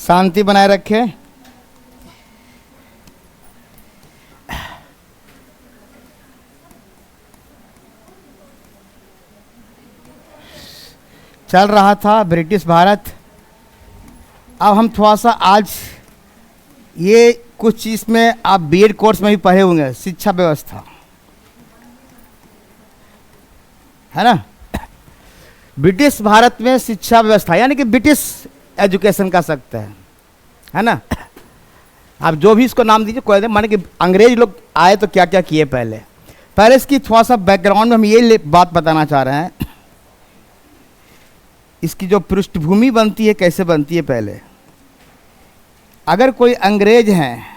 शांति बनाए रखें। चल रहा था ब्रिटिश भारत। अब हम थोड़ा सा आज ये कुछ चीज़ में आप बीएड कोर्स में भी पढ़े होंगे, शिक्षा व्यवस्था, है ना। ब्रिटिश भारत में शिक्षा व्यवस्था यानी कि ब्रिटिश एजुकेशन कह सकते हैं, है ना। आप जो भी इसको नाम दीजिए कोई, माने कि अंग्रेज लोग आए तो क्या क्या किए पहले इसकी थोड़ा सा बैकग्राउंड में हम ये बात बताना चाह रहे हैं। इसकी जो पृष्ठभूमि बनती है कैसे बनती है। पहले अगर कोई अंग्रेज हैं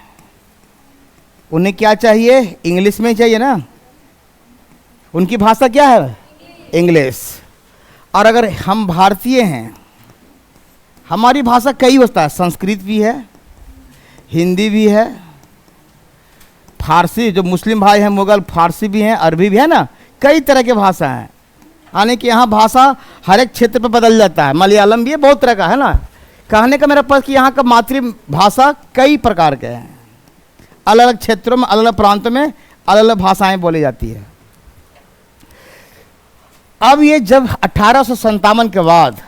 उन्हें क्या चाहिए, इंग्लिश में चाहिए ना। उनकी भाषा क्या है, इंग्लिश। और अगर हम भारतीय हैं, हमारी भाषा कई होता है, संस्कृत भी है, हिंदी भी है, फारसी, जो मुस्लिम भाई हैं मुगल, फारसी भी हैं, अरबी भी है ना, कई तरह के भाषा हैं। यानी कि यहाँ भाषा हर एक क्षेत्र पर बदल जाता है। मलयालम भी है, बहुत तरह का, है ना। कहने का मेरा पक्ष कि यहाँ का मातृभाषा कई प्रकार के हैं, अलग अलग क्षेत्रों में, अलग अलग प्रांतों में अलग अलग भाषाएं बोली जाती है। अब ये जब 1857 के बाद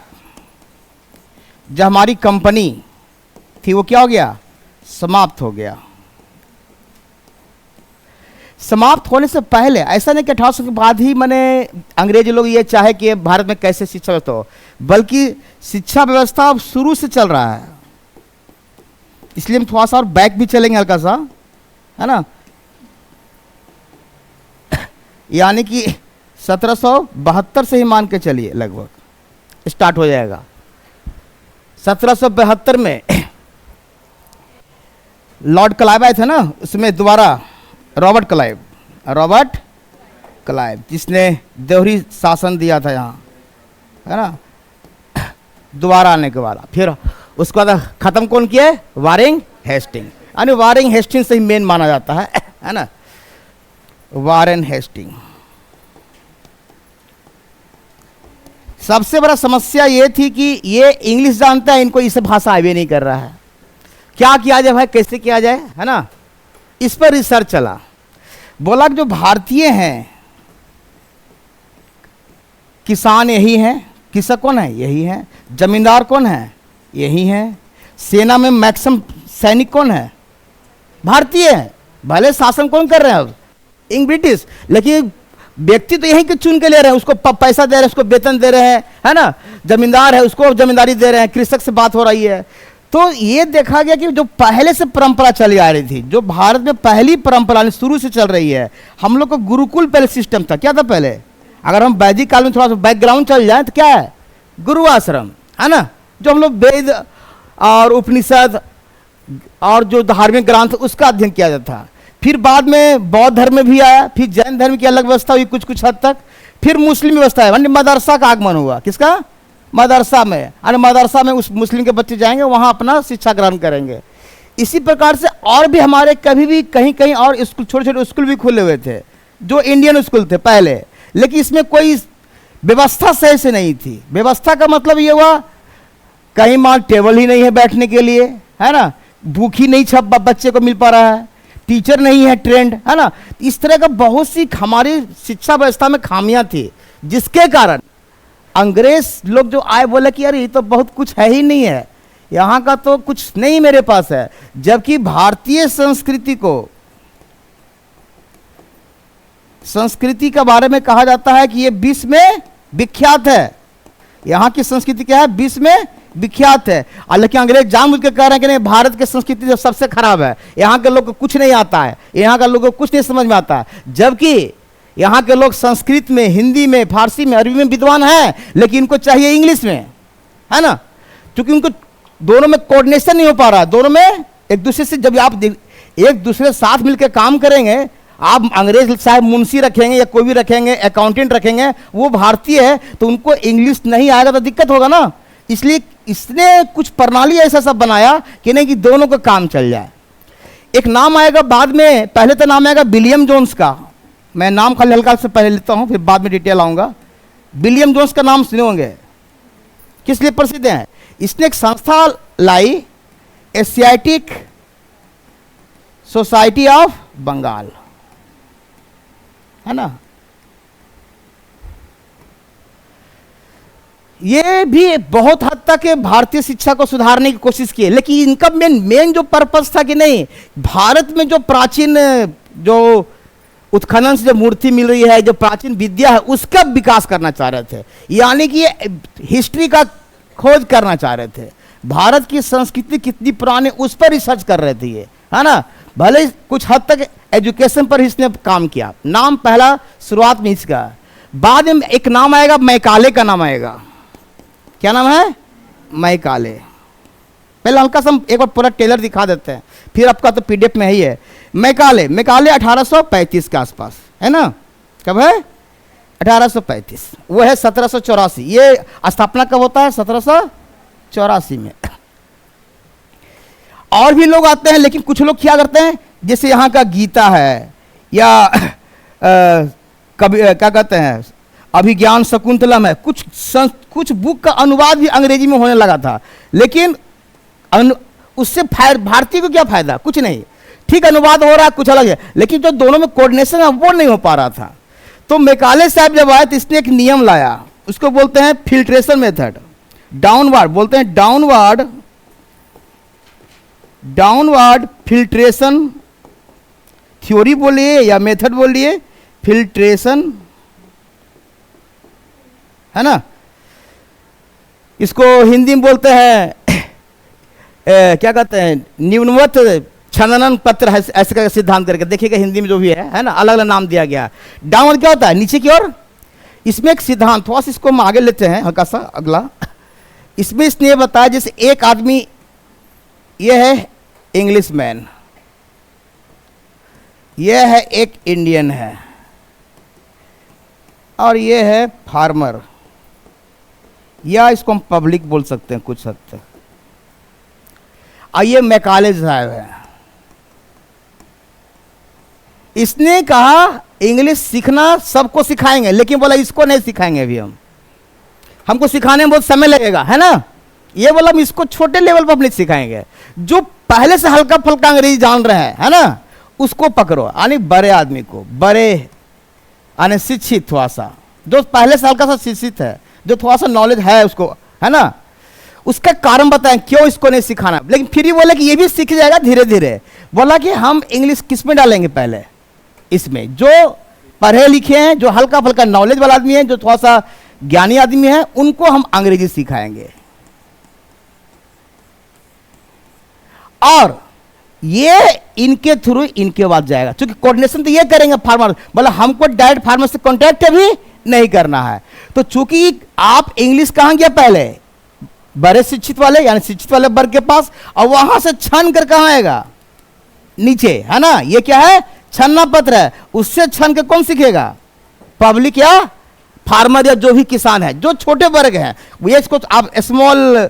जब हमारी कंपनी थी वो क्या हो गया, समाप्त हो गया। समाप्त होने से पहले ऐसा नहीं कि 1800 के बाद ही मैंने अंग्रेज लोग ये चाहे कि भारत में कैसे शिक्षा व्यवस्था हो, बल्कि शिक्षा व्यवस्था अब शुरू से चल रहा है। इसलिए हम थोड़ा सा और बैक भी चलेंगे हल्का सा, है ना। यानी कि 1772 से ही मान के चलिए लगभग स्टार्ट हो जाएगा। 1772 में लॉर्ड क्लाइव आए थे ना, उसमें दोबारा रॉबर्ट क्लाइव जिसने देवरी शासन दिया था यहाँ, है ना। दोबारा आने के बाद फिर उसके बाद ख़त्म कौन किया, वारेन हेस्टिंग। यानी वारेन हेस्टिंग से ही मेन माना जाता है ना, वारेन हेस्टिंग। सबसे बड़ा समस्या ये थी कि ये इंग्लिश जानता है, इनको इसे भाषा आवे नहीं कर रहा है। क्या किया जाए भाई, कैसे किया जाए, है ना। इस पर रिसर्च चला। बोला कि जो भारतीय हैं, किसान यही हैं, कृषक कौन है, यही हैं, जमींदार कौन है, यही हैं, सेना में मैक्सिमम सैनिक कौन है, भारतीय है। भले शासन कौन कर रहे हैं अब, ब्रिटिश, लेकिन व्यक्ति तो यहीं के चुन के ले रहे हैं, उसको पैसा दे रहे हैं, उसको वेतन दे रहे हैं, है ना। जमींदार है उसको जमींदारी दे रहे हैं, कृषक से बात हो रही है। तो ये देखा गया कि जो पहले से परंपरा चली आ रही थी, जो भारत में पहली परंपरा शुरू से चल रही है, हम लोग को गुरुकुल पहले सिस्टम था। क्या था पहले, अगर हम वैदिक काल में थोड़ा सा बैकग्राउंड चल जाए तो क्या है, गुरु आश्रम, है ना। जो हम लोग वेद और उपनिषद और जो धार्मिक ग्रंथ उसका अध्ययन किया जाता था। फिर बाद में बौद्ध धर्म में भी आया, फिर जैन धर्म की अलग व्यवस्था हुई कुछ हद तक, फिर मुस्लिम व्यवस्था है, मदरसा का आगमन हुआ। किसका, मदरसा में। अरे मदरसा में उस मुस्लिम के बच्चे जाएंगे, वहाँ अपना शिक्षा ग्रहण करेंगे। इसी प्रकार से और भी हमारे कभी भी कहीं कहीं और स्कूल, छोटे छोटे स्कूल भी खुले हुए थे जो इंडियन स्कूल थे पहले, लेकिन इसमें कोई व्यवस्था सही से नहीं थी। व्यवस्था का मतलब ये हुआ कहीं मान टेबल ही नहीं है बैठने के लिए, है ना, बुक ही नहीं छप बच्चे को मिल पा रहा है, टीचर नहीं है ट्रेंड, है ना। इस तरह का बहुत सी हमारी शिक्षा व्यवस्था में खामियां थी, जिसके कारण अंग्रेज लोग जो आए बोले कि यार ये तो बहुत कुछ है ही नहीं है, यहाँ का तो कुछ नहीं मेरे पास है। जबकि भारतीय संस्कृति के बारे में कहा जाता है कि ये विश्व में विख्यात है। यहाँ की संस्कृति क्या है, विश्व में विख्यात है। हालांकि अंग्रेज जानबूझ के कह रहे हैं कि नहीं, भारत की संस्कृति जो सबसे खराब है, यहाँ के लोग को कुछ नहीं आता है, यहाँ का लोगों को कुछ नहीं समझ में आता है। जबकि यहाँ के लोग संस्कृत में, हिंदी में, फारसी में, अरबी में विद्वान हैं, लेकिन इनको चाहिए इंग्लिश में, है ना। क्योंकि उनको दोनों में कोऑर्डिनेशन नहीं हो पा रहा है। दोनों में एक दूसरे से, जब आप एक दूसरे साथ मिलकर काम करेंगे, आप अंग्रेज साहब मुंशी रखेंगे या कोई भी रखेंगे, अकाउंटेंट रखेंगे, वो भारतीय है तो उनको इंग्लिश नहीं आएगा तो दिक्कत होगा ना। इसलिए इसने कुछ प्रणाली ऐसा सब बनाया कि नहीं कि दोनों का काम चल जाए। एक नाम आएगा बाद में, पहले तो नाम आएगा विलियम जोन्स का। मैं नाम खाली हल्का से पहले लेता हूं, फिर बाद में डिटेल आऊंगा। विलियम जोन्स का नाम सुने होंगे, किस लिए प्रसिद्ध है। इसने एक संस्था लाई एशियाटिक सोसाइटी ऑफ बंगाल, है ना। ये भी बहुत हद तक भारतीय शिक्षा को सुधारने की कोशिश की है, लेकिन इनका मेन जो पर्पस था कि नहीं, भारत में जो प्राचीन जो उत्खनन से जो मूर्ति मिल रही है, जो प्राचीन विद्या है, उसका विकास करना चाह रहे थे। यानी कि हिस्ट्री का खोज करना चाह रहे थे, भारत की संस्कृति कितनी पुरानी, उस पर रिसर्च कर रहे थे ये, है ना। भले कुछ हद तक एजुकेशन पर इसने काम किया। नाम पहला शुरुआत में इसका, बाद में एक नाम आएगा, मैकाले का नाम आएगा। क्या नाम है? मैकाले। पहले हल्का सा एक बार पूरा टेलर दिखा देते हैं, फिर आपका तो पीडीएफ में ही है। मैकाले 1835 के आसपास, है ना। कब है? 1835। वो है 1784। ये स्थापना कब होता है? 1784 में। और भी लोग आते हैं, लेकिन कुछ लोग क्या करते हैं, जैसे यहाँ का गीता है, या कभी क्या कहते हैं, अभिज्ञान शकुंतलम है, कुछ बुक का अनुवाद भी अंग्रेजी में होने लगा था, लेकिन उससे भारतीय को क्या फायदा? कुछ नहीं। ठीक, अनुवाद हो रहा है, कुछ अलग है, लेकिन जो दोनों में कोऑर्डिनेशन है वो नहीं हो पा रहा था। तो मैकाले साहब जब आए तो इसने एक नियम लाया, उसको बोलते हैं फिल्ट्रेशन मेथड। डाउनवर्ड बोलते हैं, डाउनवर्ड फिल्ट्रेशन थ्योरी बोलिए या मेथड बोलिए, फिल्ट्रेशन, है ना। इसको हिंदी में बोलते हैं क्या कहते हैं, न्यूनवत छनन पत्र है, ऐसे का सिद्धांत करके देखिएगा, हिंदी में जो भी है ना, अलग अलग नाम दिया गया। डाउनवर्ड क्या होता है? नीचे की ओर। इसमें एक सिद्धांत, थोड़ा सा इसको हम आगे लेते हैं, हल्का सा अगला। इसमें इसने ये बताया, जैसे एक आदमी, ये है इंग्लिश मैन, ये है एक इंडियन है, और ये है फार्मर, या इसको हम पब्लिक बोल सकते हैं कुछ हद तक। आइए मैकाले साहब है, इसने कहा इंग्लिश सीखना सबको सिखाएंगे, लेकिन बोला इसको नहीं सिखाएंगे अभी, हमको सिखाने में बहुत समय लगेगा, है ना। ये बोला हम इसको छोटे लेवल पर नहीं सिखाएंगे, जो पहले से हल्का फल्का अंग्रेजी जान रहे हैं, है ना, उसको पकड़ो। यानी बड़े आदमी को, बड़े यानी शिक्षित, थोड़ा सा जो पहले से हल्का सा शिक्षित है, जो थोड़ा सा नॉलेज है उसको, है ना, उसका कारण बताएं क्यों इसको नहीं सिखाना। लेकिन फिर ही बोले कि ये भी सीख जाएगा धीरे धीरे। बोला कि हम इंग्लिश किस में डालेंगे? पहले इसमें जो पढ़े लिखे हैं, जो हल्का फल्का नॉलेज वाला आदमी है, जो थोड़ा सा ज्ञानी आदमी है, उनको हम अंग्रेजी सिखाएंगे। और ये इनके थ्रू इनके बाद जाएगा, क्योंकि कोऑर्डिनेशन तो ये करेंगे फार्मर। बोला हमको डायरेक्ट फार्मर से कॉन्टैक्ट भी नहीं करना है। तो चूंकि आप इंग्लिश कहां गया? पहले बड़े शिक्षित वाले, यानी शिक्षित वाले वर्ग के पास, और वहां से छन कर कहां आएगा? नीचे, है ना। ये क्या है? छन्ना पत्र है। उससे छन के कौन सीखेगा? पब्लिक या फार्मर, या जो भी किसान है, जो छोटे वर्ग हैं, ये इसको आप स्मॉल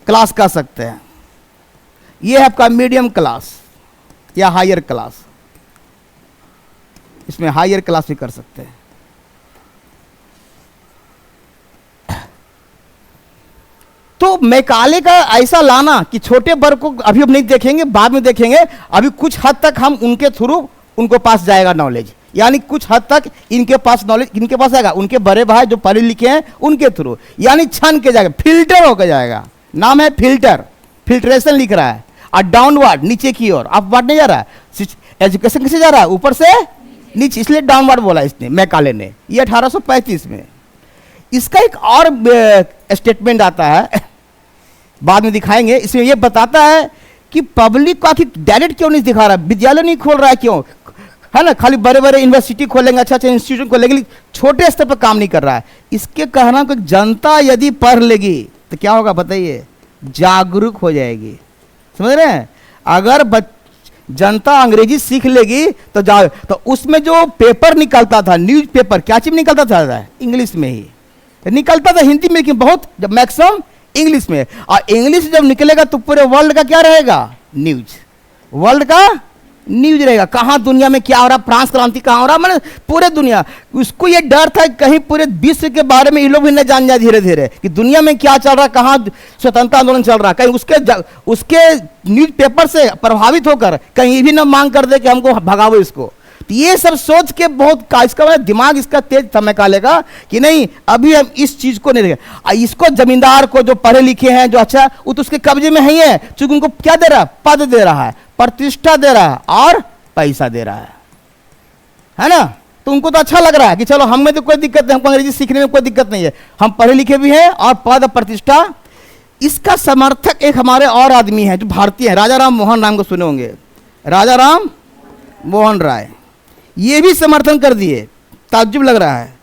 क्लास कह सकते हैं। ये है आपका मीडियम क्लास या हायर क्लास, इसमें हायर क्लास भी कर सकते हैं। तो मैकाले का ऐसा लाना कि छोटे वर्ग को अभी हम नहीं देखेंगे, बाद में देखेंगे, अभी कुछ हद तक हम उनके थ्रू उनको पास जाएगा नॉलेज, यानी कुछ हद तक इनके पास नॉलेज इनके पास आएगा, उनके बड़े भाई जो पढ़े लिखे हैं उनके थ्रू, यानी छन के जाएगा, फिल्टर होकर जाएगा। नाम है फिल्टर, फिल्ट्रेशन लिख रहा है। और डाउनवर्ड नीचे की ओर, अपवर्ड नहीं जा रहा है। एजुकेशन कैसे जा रहा है? ऊपर से नीचे, इसलिए डाउनवर्ड बोला इसने, मैकाले ने। ये 1835 में। इसका एक और स्टेटमेंट आता है, बाद में दिखाएंगे। इसमें यह बताता है कि पब्लिक को आखिर डायरेक्ट क्यों नहीं दिखा रहा, विद्यालय नहीं खोल रहा है, क्यों, है ना। खाली बड़े बड़े यूनिवर्सिटी खोलेंगे, अच्छा अच्छा इंस्टीट्यूट खोलेंगे, लेकिन छोटे स्तर पर काम नहीं कर रहा है। इसके कहना कि जनता यदि पढ़ लेगी तो क्या होगा बताइए? जागरूक हो जाएगी। समझ रहे हैं? अगर जनता अंग्रेजी सीख लेगी तो उसमें जो पेपर निकलता था, न्यूज पेपर, क्या चीज निकलता था? इंग्लिश में ही निकलता था, हिंदी में लेकिन बहुत जब मैक्सिमम इंग्लिश में। और इंग्लिश जब निकलेगा तो पूरे वर्ल्ड का क्या रहेगा? न्यूज, वर्ल्ड का न्यूज रहेगा, कहाँ दुनिया में क्या हो रहा, फ्रांस क्रांति कहाँ हो रहा, मैंने पूरे दुनिया। उसको ये डर था कि कहीं पूरे विश्व के बारे में ये लोग भी न जान जाए धीरे धीरे कि दुनिया में क्या चल रहा, कहाँ स्वतंत्रता आंदोलन चल रहा, कहीं उसके न्यूज़पेपर से प्रभावित होकर कहीं भी ना मांग कर दे कि हमको भगाओ इसको। तो ये सब सोच के बहुत इसका दिमाग इसका तेज था मैकाले का कि नहीं, अभी हम इस चीज को नहीं देंगे। इसको जमींदार को जो पढ़े लिखे हैं जो अच्छा, वो तो उसके कब्जे में ही है, क्योंकि उनको क्या दे रहा है, पद दे रहा है, प्रतिष्ठा दे रहा है और पैसा दे रहा है ना। तो उनको तो अच्छा लग रहा है कि चलो हमें तो कोई दिक्कत नहीं, हमको अंग्रेजी सीखने में कोई दिक्कत नहीं है, हम पढ़े लिखे भी हैं और पद और प्रतिष्ठा। इसका समर्थक एक हमारे और आदमी है जो भारतीय है, राजा राम मोहन नाम को सुने होंगे, राजा राम मोहन राय, ये भी समर्थन कर दिए। ताज्जुब लग रहा है,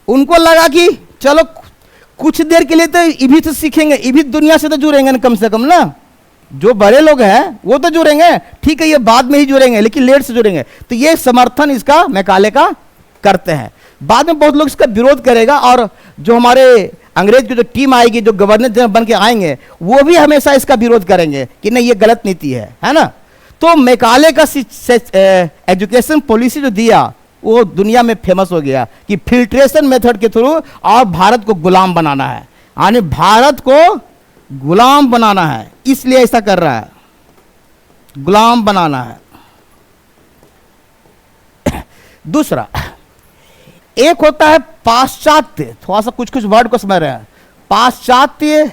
उनको लगा कि चलो कुछ देर के लिए तो ये भी तो सीखेंगे, ये भी दुनिया से तो जुड़ेंगे ना, कम से कम ना, जो बड़े लोग हैं वो तो जुड़ेंगे, ठीक है ये बाद में ही जुड़ेंगे लेकिन लेट से जुड़ेंगे। तो ये समर्थन इसका मैकाले का करते हैं। बाद में बहुत लोग इसका विरोध करेगा और जो हमारे अंग्रेज की जो टीम आएगी, जो गवर्नर जनरल बन के आएंगे, वो भी हमेशा इसका विरोध करेंगे कि नहीं ये गलत नीति है ना। तो मैकाले का एजुकेशन पॉलिसी जो दिया वो दुनिया में फेमस हो गया कि फिल्ट्रेशन मेथड के थ्रू और भारत को गुलाम बनाना है, यानी भारत को गुलाम बनाना है, इसलिए ऐसा कर रहा है, गुलाम बनाना है। दूसरा एक होता है पाश्चात्य, थोड़ा सा कुछ कुछ वर्ड को समझ रहे हैं, पाश्चात्य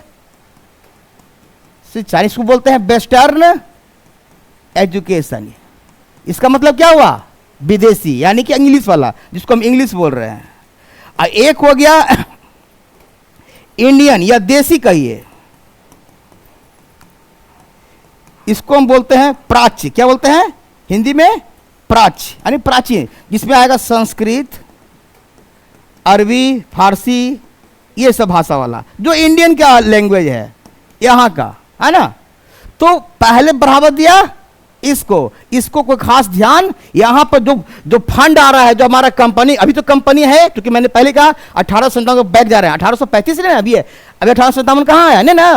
से चाइनीज को बोलते हैं वेस्टर्न एजुकेशन। इसका मतलब क्या हुआ, विदेशी, यानी कि इंग्लिश वाला, जिसको हम इंग्लिश बोल रहे हैं। और एक हो गया इंडियन या देसी कहिए, इसको हम बोलते हैं प्राच्य। क्या बोलते हैं हिंदी में, प्राच्य, यानी प्राचीन, जिसमें आएगा संस्कृत, अरबी, फारसी, ये सब भाषा वाला, जो इंडियन का लैंग्वेज है यहाँ का, है ना। तो पहले बढ़ावा दिया इसको कोई खास ध्यान, यहाँ पर जो फंड आ रहा है, जो हमारा कंपनी, अभी तो कंपनी है क्योंकि मैंने पहले कहा 1857 बैक जा रहे हैं, 1835 से अभी है, अभी 1857 कहाँ है ना।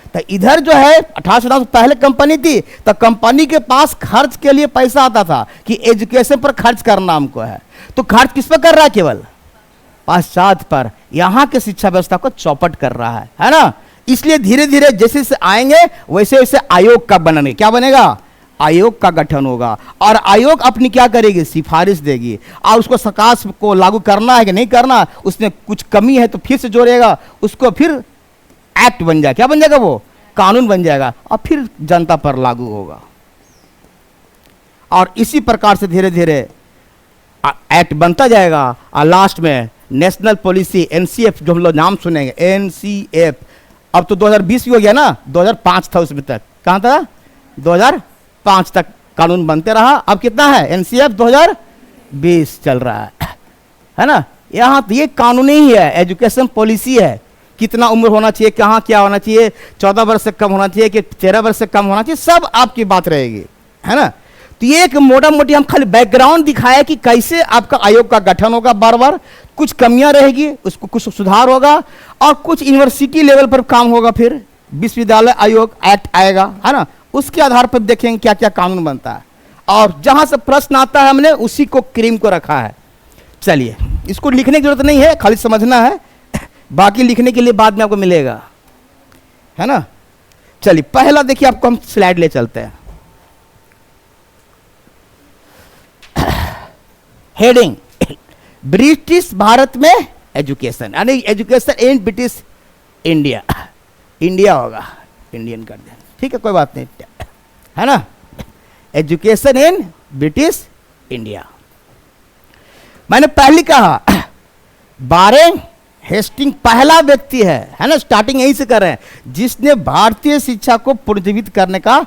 तो इधर जो है 1857 पहले कंपनी थी, तो कंपनी के पास खर्च के लिए पैसा आता था कि एजुकेशन पर खर्च करना हमको है। तो खर्च किस पर कर रहा है, केवल पाश्चात्य पर, यहाँ के शिक्षा व्यवस्था को चौपट कर रहा है ना। इसलिए धीरे धीरे जैसे जैसे आएंगे वैसे वैसे आयोग का बनेंगे, क्या बनेगा, आयोग का गठन होगा, और आयोग अपनी क्या करेगी, सिफारिश देगी, और उसको सरकार को लागू करना है कि नहीं करना, उसमें कुछ कमी है तो फिर से जोड़ेगा, उसको फिर एक्ट बन जाएगा, क्या बन जाएगा, वो कानून बन जाएगा, और फिर जनता पर लागू होगा। और इसी प्रकार से धीरे धीरे एक्ट बनता जाएगा, और लास्ट में नेशनल पॉलिसी एनसीएफ, जो हम लोग नाम सुनेंगे एनसीएफ, अब तो 2020 भी हो गया ना, 2005 था उसमें तक, कहाँ था, 2005 तक कानून बनते रहा। अब कितना है, एनसीएफ 2020 चल रहा है ना। यहाँ तो ये कानूनी ही है, एजुकेशन पॉलिसी है, कितना उम्र होना चाहिए, कहाँ क्या होना चाहिए, 14 वर्ष से कम होना चाहिए कि 13 वर्ष से कम होना चाहिए, सब आपकी बात रहेगी, है ना। तो ये एक मोटा मोटी हम खाली बैकग्राउंड दिखाया कि कैसे आपका आयोग का गठन होगा, बार बार कुछ कमियां रहेगी, उसको कुछ सुधार होगा, और कुछ यूनिवर्सिटी लेवल पर काम होगा, फिर विश्वविद्यालय आयोग एक्ट आएगा, है ना। उसके आधार पर देखेंगे क्या क्या कानून बनता है, और जहां से प्रश्न आता है हमने उसी को क्रीम को रखा है। चलिए, इसको लिखने की जरूरत नहीं है, खाली समझना है, बाकी लिखने के लिए बाद में आपको मिलेगा, है ना। चलिए पहला देखिए, आपको हम स्लाइड ले चलते हैं। हेडिंग, ब्रिटिश भारत में एजुकेशन, यानी education in British India, India होगा, इंडियन कर दें, ठीक है कोई बात नहीं, है ना। एजुकेशन इन ब्रिटिश इंडिया, मैंने पहले कहा वारेन हेस्टिंग पहला व्यक्ति है ना, स्टार्टिंग यहीं से कर रहे हैं, जिसने भारतीय शिक्षा को पुनर्जीवित करने का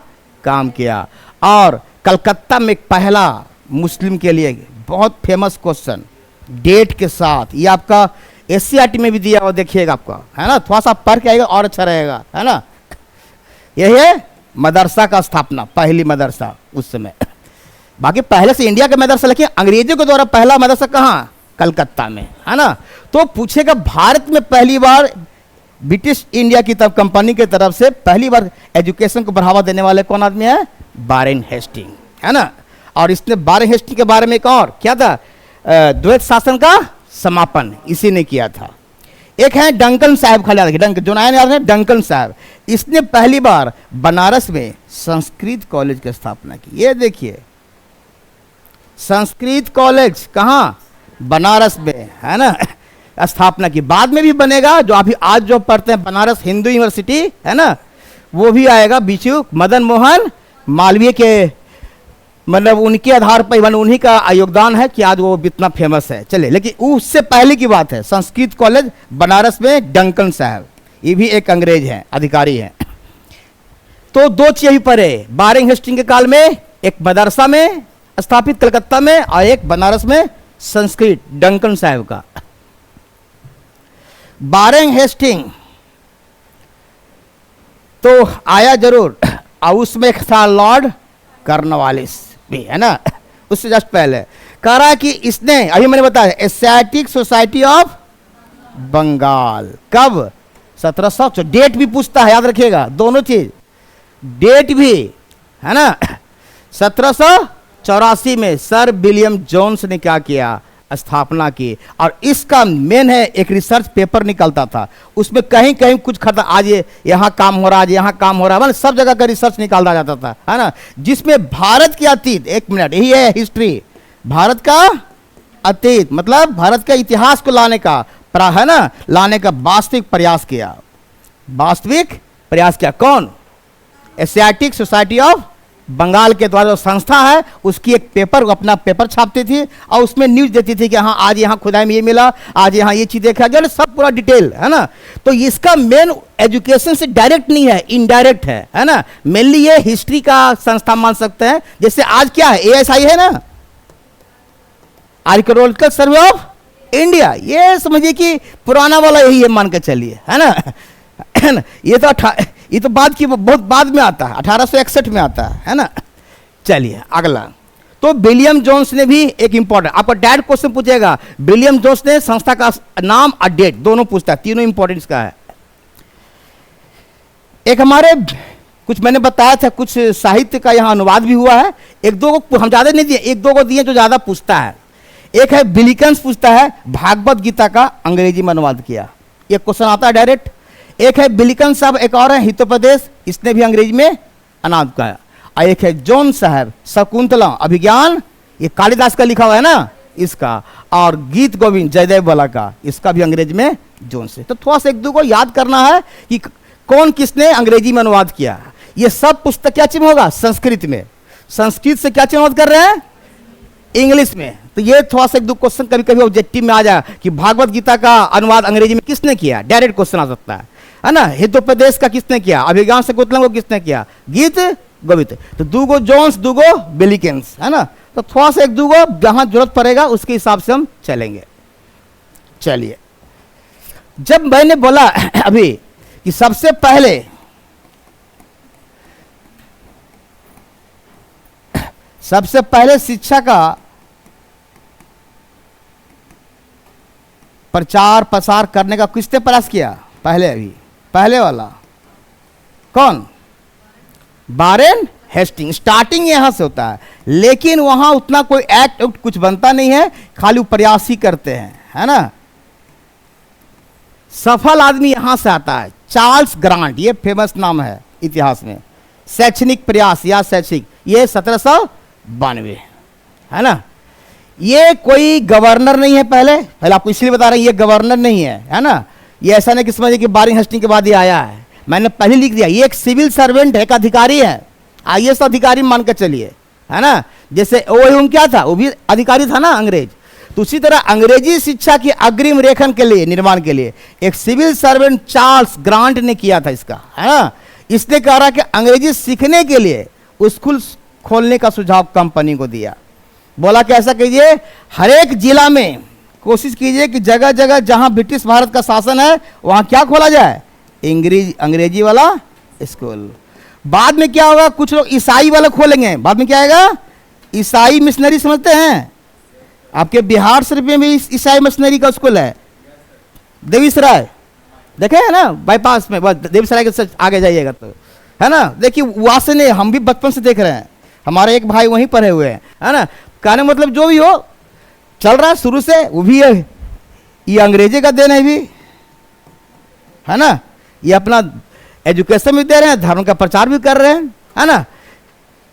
काम किया। और कलकत्ता में पहला मुस्लिम के लिए बहुत फेमस क्वेश्चन डेट के साथ, ये आपका एससीईआरटी में भी दिया हुआ, देखिएगा आपका, है ना, थोड़ा सा पढ़ के आएगा और अच्छा रहेगा, है ना। यही है मदरसा का स्थापना, पहली मदरसा उस समय, बाकी पहले से इंडिया का मदरसा, लेकिन अंग्रेजों के द्वारा पहला मदरसा कहाँ, कलकत्ता में, है ना। तो पूछेगा भारत में पहली बार ब्रिटिश इंडिया की कंपनी की तरफ से पहली बार एजुकेशन को बढ़ावा देने वाले कौन आदमी है, वारेन हेस्टिंग, है ना। और इसने वारेन हेस्टिंग के बारे में एक और क्या था, द्वैत शासन का समापन इसी ने किया था। एक है डंकन साहब, खाली याद रखिए, डंकन जो नया याद है, डंकन साहब। इसने पहली बार बनारस में संस्कृत कॉलेज की स्थापना की। ये देखिए संस्कृत कॉलेज कहाँ, बनारस में, है ना, स्थापना की। बाद में भी बनेगा, जो अभी आज जो पढ़ते हैं बनारस हिंदू यूनिवर्सिटी, है ना, वो भी आएगा। बीचू मदन मोहन मालवीय के मतलब उनके आधार पर, उन्हीं का योगदान है कि आज वो इतना फेमस है। चले, लेकिन उससे पहले की बात है, संस्कृत कॉलेज बनारस में डंकन साहब, ये भी एक अंग्रेज हैं, अधिकारी हैं। तो दो चीज यहीं पर है, वारेन हेस्टिंग के काल में एक मदरसा में स्थापित कलकत्ता में, और एक बनारस में संस्कृत डंकन साहब का। वारेन हेस्टिंग तो आया जरूर, और उसमें एक था लॉर्ड कॉर्नवालिस भी, है ना, उससे जस्ट पहले। कह रहा है कि इसने, अभी मैंने बताया, एशियाटिक सोसाइटी ऑफ बंगाल, कब, 1700। डेट भी पूछता है, याद रखिएगा दोनों चीज, डेट भी, है ना। 1784 में सर विलियम जोन्स ने क्या किया, स्थापना की। और इसका मेन है, एक रिसर्च पेपर निकलता था, उसमें कहीं कहीं कुछ खत्म, आज ये यहाँ काम हो रहा है, आज यहाँ काम हो रहा है, मतलब सब जगह का रिसर्च निकाला जाता था, है ना, जिसमें भारत के अतीत, एक मिनट, यही है हिस्ट्री, भारत का अतीत मतलब भारत के इतिहास को लाने का, है ना, लाने का वास्तविक प्रयास किया। वास्तविक प्रयास किया कौन, एशियाटिक सोसाइटी ऑफ बंगाल के द्वारा जो संस्था है, उसकी एक पेपर, अपना पेपर छापती थी, और उसमें न्यूज देती थी कि हाँ आज यहाँ खुदाई में ये मिला, आज यहाँ ये चीज देखा गया, सब पूरा डिटेल, है ना। तो इसका मेन एजुकेशन से डायरेक्ट नहीं है, इनडायरेक्ट है ना। मेनली ये हिस्ट्री का संस्था मान सकते हैं, जैसे आज क्या है, ASI है ना, आर्कियोलॉजिकल सर्वे ऑफ इंडिया, ये समझिए कि पुराना वाला यही है, मान के चलिए, है ना। ये तो बाद की, बहुत बाद में आता है, 1861 में आता है ना। चलिए अगला, तो विलियम जोन्स ने भी एक इंपॉर्टेंट, आपका डायरेक्ट क्वेश्चन पूछेगा, विलियम जोन्स ने संस्था का नाम और डेट दोनों पूछता है, तीनों इंपॉर्टेंट का है। एक हमारे कुछ मैंने बताया था, कुछ साहित्य का यहाँ अनुवाद भी हुआ है, एक दो को हम ज्यादा नहीं दिए, एक दो को दिए जो ज्यादा पूछता है। एक है विलिकन्स पूछता है, भागवत गीता का अंग्रेजी में अनुवाद किया, ये क्वेश्चन आता है डायरेक्ट। एक है विलिकन्स साहब, एक और है हितोपदेश, इसने भी अंग्रेजी में अनुवाद किया। और एक है जोन साहब, शकुंतला अभिज्ञान, ये कालिदास का लिखा हुआ है ना इसका, और गीत गोविंद जयदेव वाला का, इसका भी अंग्रेजी में जोन से। तो थोड़ा सा एक दो को याद करना है कि कौन किसने अंग्रेजी में अनुवाद किया। ये सब पुस्तक क्या चिन्ह होगा, संस्कृत में, संस्कृत से क्या चिन्ह अनुवाद कर रहे हैं, इंग्लिश में। तो ये थोड़ा सा एक दो क्वेश्चन कभी कभी ऑब्जेक्टिव में आ जाए कि भागवत गीता का अनुवाद अंग्रेजी में किसने किया, डायरेक्ट क्वेश्चन आ सकता है ना। हितोपदेश का किसने किया, अभिज्ञान शकुंतला को किसने किया, गीत गोविंद। तो दूगो जोन्स, दूगो विलिकन्स, है ना। तो थोड़ा सा एक दूगो जहां जरूरत पड़ेगा उसके हिसाब से हम चलेंगे। चलिए, जब मैंने बोला अभी कि सबसे पहले शिक्षा का प्रचार प्रसार करने का किसने प्रयास किया, पहले वाला कौन, वारेन हेस्टिंग। स्टार्टिंग यहां से होता है, लेकिन वहां उतना कोई एक्ट कुछ बनता नहीं है, खाली प्रयास ही करते हैं, है ना। सफल आदमी यहां से आता है, चार्ल्स ग्रांट, ये फेमस नाम है इतिहास में। शैक्षणिक प्रयास या शैक्षिक, ये 1792, है ना। ये कोई गवर्नर नहीं है, पहले आपको इसलिए बता रहे हैं, ये गवर्नर नहीं है ना। ये ऐसा नहीं कि समझिए कि वारेन हेस्टिंग के बाद ये आया है, मैंने पहले लिख दिया। ये एक सिविल सर्वेंट है, एक अधिकारी है, IAS अधिकारी मान के चलिए, है ना। जैसे वो क्या था, वो भी अधिकारी था ना, अंग्रेज। तो उसी तरह अंग्रेजी शिक्षा की अग्रिम रेखन के लिए, निर्माण के लिए एक सिविल सर्वेंट चार्ल्स ग्रांट ने किया था इसका, है ना। इसने कहा कि अंग्रेजी सीखने के लिए स्कूल खोलने का सुझाव कंपनी को दिया। बोला कि ऐसा कीजिए, हर एक जिला में कोशिश कीजिए कि जगह जगह जहां ब्रिटिश भारत का शासन है वहां क्या खोला जाए, अंग्रेजी वाला स्कूल। बाद में क्या होगा, कुछ लोग ईसाई वाला खोलेंगे, बाद में क्या आएगा, ईसाई मिशनरी, समझते हैं। आपके बिहार शरीफ में भी ईसाई मिशनरी का स्कूल है, देवीसराय, देखे है ना, बाईपास में, देवीसराय के आगे जाइएगा तो, है ना। देखिए वहां से नहीं, हम भी बचपन से देख रहे हैं, हमारे एक भाई वहीं पढ़े हुए हैं, है ना। कहने मतलब जो भी हो चल रहा है शुरू से, वो भी है, ये अंग्रेजी का देन है ना। ये अपना एजुकेशन भी दे रहे हैं, धर्म का प्रचार भी कर रहे हैं, है ना।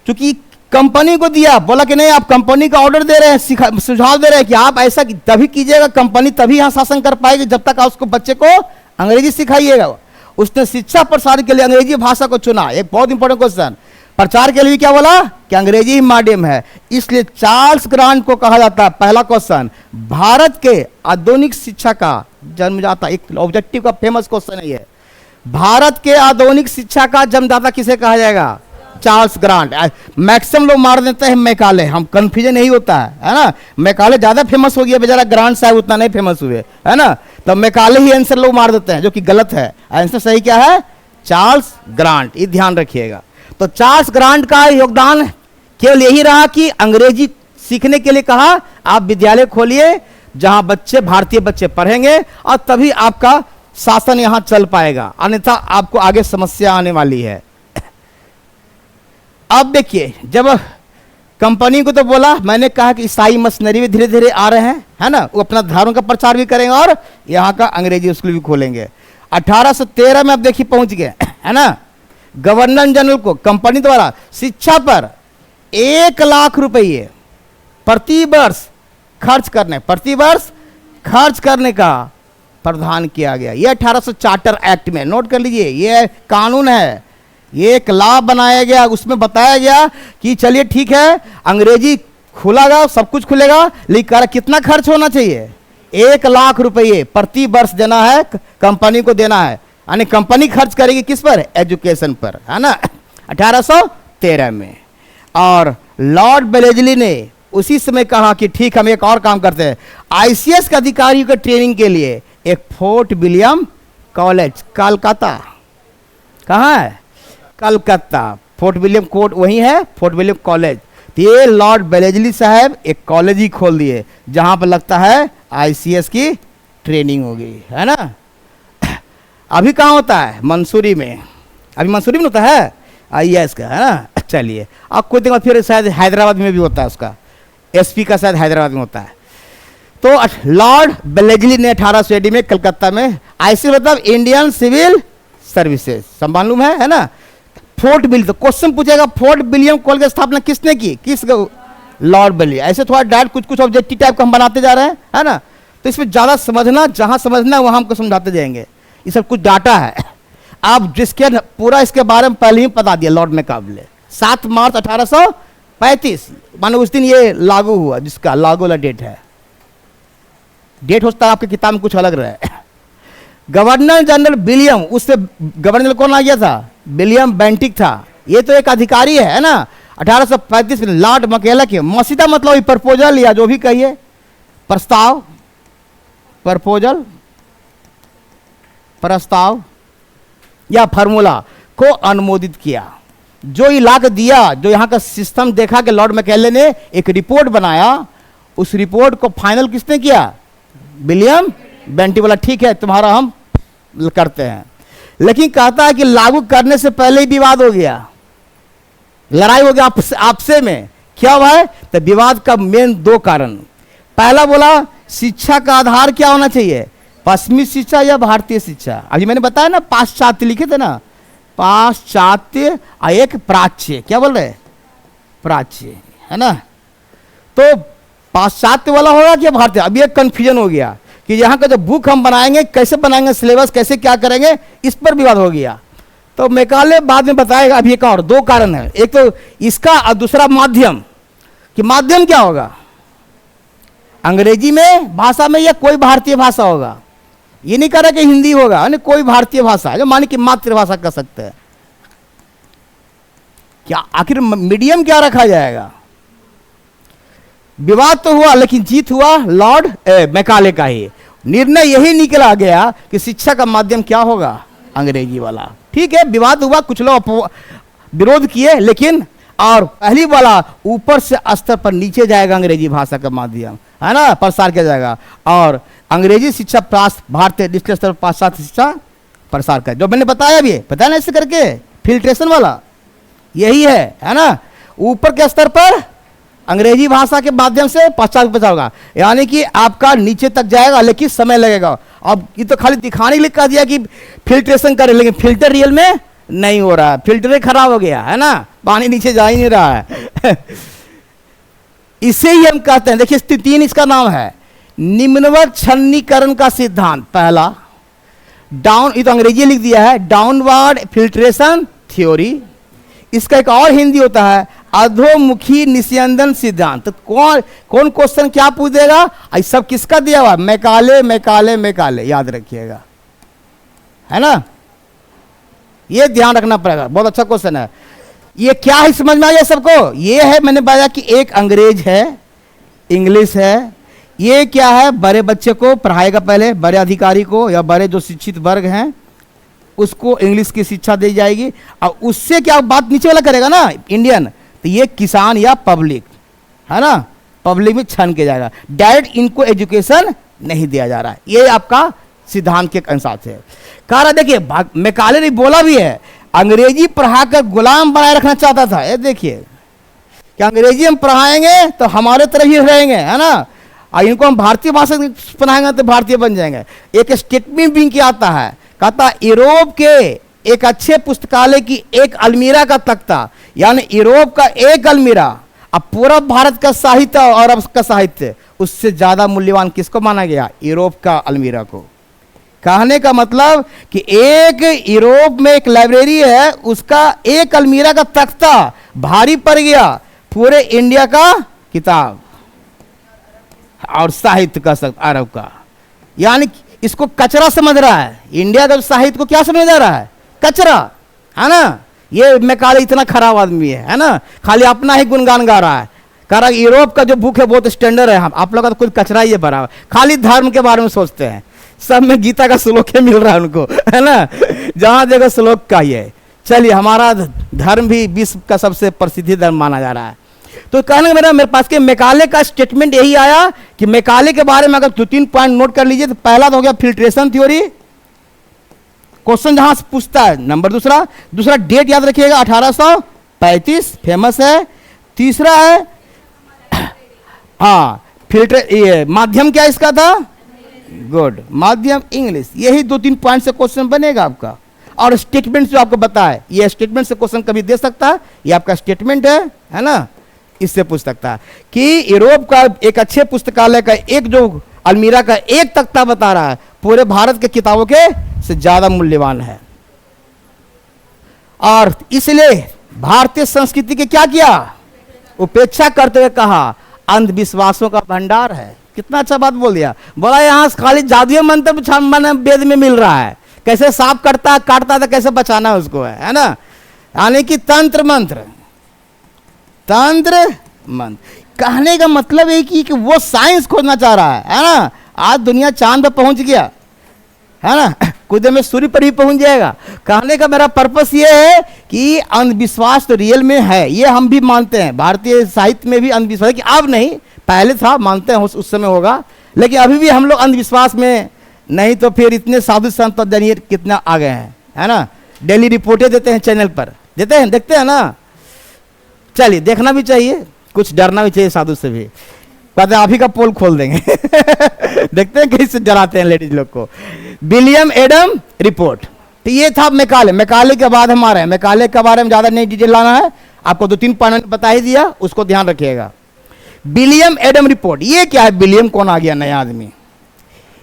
क्योंकि कंपनी को दिया, बोला कि नहीं आप कंपनी का ऑर्डर दे रहे हैं, सुझाव दे रहे हैं कि आप ऐसा तभी कीजिएगा, कंपनी तभी यहाँ शासन कर पाएगी जब तक आप उसको बच्चे को अंग्रेजी सिखाइएगा। उसने शिक्षा प्रसार के लिए अंग्रेजी भाषा को चुना। एक बहुत इंपॉर्टेंट क्वेश्चन, प्रचार के लिए क्या बोला कि अंग्रेजी ही माध्यम है। इसलिए चार्ल्स ग्रांट को कहा जाता है, पहला क्वेश्चन, भारत के आधुनिक शिक्षा का जन्मदाता। एक ऑब्जेक्टिव का फेमस क्वेश्चन है ये, भारत के आधुनिक शिक्षा का जन्मदाता किसे कहा जाएगा? Charles grant. मैक्सिमम लोग मार देते हैं मैकाले, हम कंफ्यूजन नहीं होता है ना। मैकाले ज्यादा फेमस हो गया, बेचारा ग्रांट साहब उतना नहीं फेमस हुए, है ना। तो मैकाले ही आंसर लोग मार देते हैं, जो कि गलत है। आंसर सही क्या है? Charles grant. ये ध्यान रखिएगा। तो चार्ल्स ग्रांट का योगदान केवल यही रहा कि अंग्रेजी सीखने के लिए कहा आप विद्यालय खोलिए जहां बच्चे, भारतीय बच्चे पढ़ेंगे और तभी आपका शासन यहां चल पाएगा, अन्यथा आपको आगे समस्या आने वाली है। अब देखिए, जब कंपनी को तो बोला, मैंने कहा कि ईसाई मशीनरी भी धीरे धीरे आ रहे हैं, है ना। वो अपना धर्म का प्रचार भी करेंगे और यहाँ का अंग्रेजी स्कूल भी खोलेंगे। 1813 में अब देखिए पहुंच गए, है ना। गवर्नर जनरल को कंपनी द्वारा शिक्षा पर 1 लाख रुपये प्रति वर्ष खर्च करने का प्रावधान किया गया। यह 1800 चार्टर एक्ट में, नोट कर लीजिए, यह कानून है, ये एक लॉ बनाया गया। उसमें बताया गया कि चलिए ठीक है, अंग्रेजी खुलेगा, सब कुछ खुलेगा, लेकिन कितना खर्च होना चाहिए? 1 लाख रुपये प्रति वर्ष देना है, कंपनी को देना है। यानी कंपनी खर्च करेगी किस पर? एजुकेशन पर, है ना। 1813 में। और लॉर्ड बेलेजली ने उसी समय कहा कि ठीक, हम एक और काम करते हैं, आईसीएस के अधिकारियों के ट्रेनिंग के लिए एक फोर्ट विलियम कॉलेज, कलकत्ता, कहाँ है? कलकत्ता। फोर्ट विलियम कोर्ट वही है, फोर्ट विलियम कॉलेज। तो ये लॉर्ड बेलेजली साहब एक कॉलेज ही खोल दिए जहां पर लगता है आईसीएस की ट्रेनिंग होगी, है ना। अभी कहाँ होता है? मंसूरी में। अभी मंसूरी में होता है आईएएस का, है ना। चलिए, अब कुछ दिन बाद फिर शायद हैदराबाद में भी होता है, उसका एसपी का शायद हैदराबाद में होता है। तो लॉर्ड बेलेजली ने 1800 AD में कलकत्ता में, आईसीएस मतलब इंडियन सिविल सर्विसेज, सब मालूम है ना। फोर्ट विलियम, तो क्वेश्चन पूछेगा फोर्ट विलियम कॉलेज की स्थापना किसने की? लॉर्ड बेलेजली। ऐसे थोड़ा डायरेक्ट कुछ ऑब्जेक्टिव टाइप का हम बनाते जा रहे हैं, है ना। तो इसमें ज्यादा समझना, जहां समझना वहां हमको समझाते जाएंगे। ये सब कुछ डाटा है, आप जिसके पूरा इसके बारे में पहले ही बता दिया। लॉर्ड मैकाले 7 मार्च 1835, मानो उस दिन ये लागू हुआ, जिसका लागू वाला डेट है। डेट होता है आपकी किताब में कुछ अलग रहे। गवर्नर जनरल विलियम, उससे गवर्नर जनरल कौन आ गया था? विलियम बेंटिक था। ये तो एक अधिकारी है ना। 1835 में लॉर्ड मैकाले के मसीदा मतलब प्रपोजल या जो भी कहिए, प्रस्ताव, प्रस्ताव या फार्मूला को अनुमोदित किया। जो इलाका दिया, जो यहाँ का सिस्टम देखा कि लॉर्ड मैकाले ने एक रिपोर्ट बनाया, उस रिपोर्ट को फाइनल किसने किया? William Bentinck. बोला ठीक है, तुम्हारा हम करते हैं। लेकिन कहता है कि लागू करने से पहले ही विवाद हो गया, लड़ाई हो गया आपसे में। क्या हुआ है? तो विवाद का मेन 2 कारण। पहला बोला शिक्षा का आधार क्या होना चाहिए? पश्चिमी शिक्षा या भारतीय शिक्षा? अभी मैंने बताया ना, पाश्चात्य लिखे थे ना, पाश्चात्य और एक प्राच्य। क्या बोल रहे? प्राच्य, है ना। तो पाश्चात्य वाला होगा कि भारतीय? अभी एक कंफ्यूजन हो गया कि यहाँ का जो बुक हम बनाएंगे, कैसे बनाएंगे, सिलेबस कैसे क्या करेंगे, इस पर विवाद हो गया। तो मैकाले बाद में बताएगा। अभी एक और 2 कारण है, एक तो इसका और दूसरा माध्यम। कि माध्यम क्या होगा? अंग्रेजी में भाषा में या कोई भारतीय भाषा होगा? ये नहीं कह रहा कि हिंदी होगा, यानी कोई भारतीय भाषा जो माने कि मातृभाषा कह सकते हैं। क्या आखिर मीडियम क्या रखा जाएगा? विवाद तो हुआ, लेकिन जीत हुआ लॉर्ड मैकाले का ही। निर्णय यही निकला गया कि शिक्षा का माध्यम क्या होगा? अंग्रेजी वाला। ठीक है, विवाद हुआ, कुछ लोग विरोध किए, लेकिन और पहली वाला ऊपर से स्तर पर नीचे जाएगा अंग्रेजी भाषा का माध्यम, है ना, प्रसार किया जाएगा। और अंग्रेजी शिक्षा भारतीय निचले स्तर पर पाश्चात्य शिक्षा प्रसार कर, जो मैंने बताया भी, पता है ना, ऐसे करके फिल्ट्रेशन वाला यही है ना। ऊपर के स्तर पर अंग्रेजी भाषा के माध्यम से पश्चात पहुंचा होगा, यानी कि आपका नीचे तक जाएगा लेकिन समय लगेगा। अब ये तो खाली दिखाने के लिए कह दिया कि फिल्ट्रेशन करे, लेकिन फिल्टर रियल में नहीं हो रहा है, फिल्टर खराब हो गया है ना, पानी नीचे जा ही नहीं रहा है। इसे ही हम कहते हैं, देखिए 3 इसका नाम है, निम्नवत छन्नीकरण का सिद्धांत। पहला डाउन, ये तो अंग्रेजी लिख दिया है, डाउनवर्ड फिल्ट्रेशन थ्योरी। इसका एक और हिंदी होता है, अधोमुखी निस्यंदन सिद्धांत। तो कौन क्वेश्चन क्या पूछ देगा, ये सब किसका दिया हुआ, मैकाले मैकाले मैकाले, याद रखिएगा, है ना, ये ध्यान रखना पड़ेगा, बहुत अच्छा क्वेश्चन है। ये क्या है समझ में आ गया सबको? ये है, मैंने बताया कि एक अंग्रेज है, इंग्लिश है, ये क्या है, बड़े बच्चे को पढ़ाएगा, पहले बड़े अधिकारी को या बड़े जो शिक्षित वर्ग हैं उसको इंग्लिश की शिक्षा दी जाएगी, और उससे क्या बात नीचे वाला करेगा ना इंडियन, तो ये किसान या पब्लिक, है ना, पब्लिक में छन के जाएगा, डायरेक्ट इनको एजुकेशन नहीं दिया जा रहा है। ये आपका सिद्धांत के अनुसार से कह रहा। देखिए मैकाले ने बोला भी है, अंग्रेजी पढ़ाकर गुलाम बनाए रखना चाहता था। ये देखिए कि अंग्रेजी हम पढ़ाएंगे तो हमारे तरह ही रहेंगे, है ना, और इनको हम भारतीय भाषा पढ़ाएंगे तो भारतीय बन जाएंगे। एक स्टेटमेंट भी क्या आता है, कहता यूरोप के एक अच्छे पुस्तकालय की एक अलमीरा का तख्ता, यानी यूरोप का एक अलमीरा, अब पूरा भारत का साहित्य और अरब का साहित्य, उससे ज्यादा मूल्यवान किसको माना गया, यूरोप का अलमीरा को। कहने का मतलब कि एक यूरोप में एक लाइब्रेरी है, उसका एक अलमीरा का तख्ता भारी पड़ गया पूरे इंडिया का किताब और साहित्य का सब अरब का, यानी इसको कचरा समझ रहा है। इंडिया का साहित्य को क्या समझ जा रहा है, कचरा, है ना। ये मैकाले इतना खराब आदमी है ना, खाली अपना ही गुणगान गा रहा है, कह रहा है यूरोप का जो बुक है बहुत स्टैंडर्ड है, आप लोग का तो कुछ कचरा ही है बराबर, खाली धर्म के बारे में सोचते हैं, सब में गीता का श्लोक मिल रहा है उनको, है ना, जहां देखो श्लोक का ही है। चलिए, हमारा धर्म भी विश्व का सबसे प्रसिद्ध धर्म माना जा रहा है। तो कहने का मेरे पास के मैकाले का स्टेटमेंट यही आया कि मैकाले के बारे में अगर 2-3 पॉइंट नोट कर लीजिए, तो पहला तो हो गया फिल्ट्रेशन थ्योरी, क्वेश्चन जहां से पूछता है, नंबर दूसरा डेट याद रखिएगा 1835 फेमस है। तीसरा है हाँ फिल्टर, माध्यम क्या इसका था, गुड, माध्यम इंग्लिश। यही 2-3 पॉइंट से क्वेश्चन बनेगा आपका। और स्टेटमेंट जो आपको बताए, ये स्टेटमेंट से क्वेश्चन कभी दे सकता है, ये आपका स्टेटमेंट है ना, इससे पूछ सकता है कि यूरोप का एक अच्छे पुस्तकालय का एक जो अलमीरा का एक तख्ता बता रहा है पूरे भारत के किताबों के से ज्यादा मूल्यवान है। और इसलिए भारतीय संस्कृति के क्या किया, उपेक्षा करते हुए कहा अंधविश्वासों का भंडार है। कितना अच्छा बात बोल दिया, बोला यहां खाली जादुई मंत्र वेद में मिल रहा है, कैसे सांप काटता था कैसे बचाना है उसको, है ना, यानी कि तंत्र मंत्र। कहने का मतलब है कि वो साइंस खोजना चाह रहा है ना। आज दुनिया चांद पे पहुंच गया, है ना, कुछ देर में सूर्य पर ही पहुंच जाएगा। कहने का मेरा पर्पस ये है कि अंधविश्वास तो रियल में है, ये हम भी मानते हैं, भारतीय साहित्य में भी अंधविश्वास कि अब नहीं, पहले था, मानते हैं उस समय होगा, लेकिन अभी भी हम लोग अंधविश्वास में नहीं, तो फिर इतने साधु संत जानिए कितना आ गए हैं, है ना, डेली रिपोर्टें देते हैं चैनल पर, देते हैं, देखते हैं ना। चलिए, देखना भी चाहिए, कुछ डरना भी चाहिए साधु से भी, कहते हैं आप ही का पोल खोल देंगे। देखते हैं कैसे डराते हैं लेडीज लोग को। विलियम एडम रिपोर्ट, तो ये था मैकाले के बाद हमारे मैकाले के बारे में ज्यादा नहीं डिटेल लाना है, आपको 2-3 पॉइंट बता ही दिया, उसको ध्यान रखिएगा। विलियम एडम रिपोर्ट, ये क्या है, विलियम कौन आ गया नया आदमी,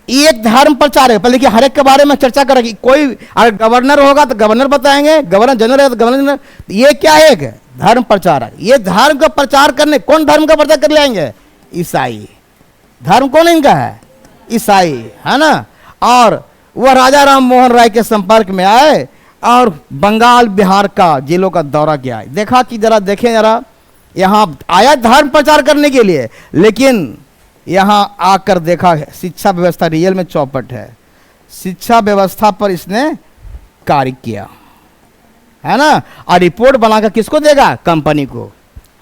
ये एक धर्म प्रचार है। पहले देखिए हर एक के बारे में चर्चा करेगी, कोई अगर गवर्नर होगा तो गवर्नर बताएंगे, गवर्नर जनरल है तो गवर्नर, ये क्या है, एक धर्म प्रचार है। ये धर्म का प्रचार करने, कौन धर्म का प्रचार कर ले आएंगे, ईसाई। धर्म कौन इनका है, ईसाई, है ना। और वह राजा राम मोहन राय के संपर्क में आए और बंगाल बिहार का जेलों का दौरा किया, देखा कि जरा देखें, जरा यहां आया धर्म प्रचार करने के लिए, लेकिन यहां आकर देखा शिक्षा व्यवस्था रियल में चौपट है, शिक्षा व्यवस्था पर इसने कार्य किया, है ना। और रिपोर्ट बनाकर किसको देगा, कंपनी को,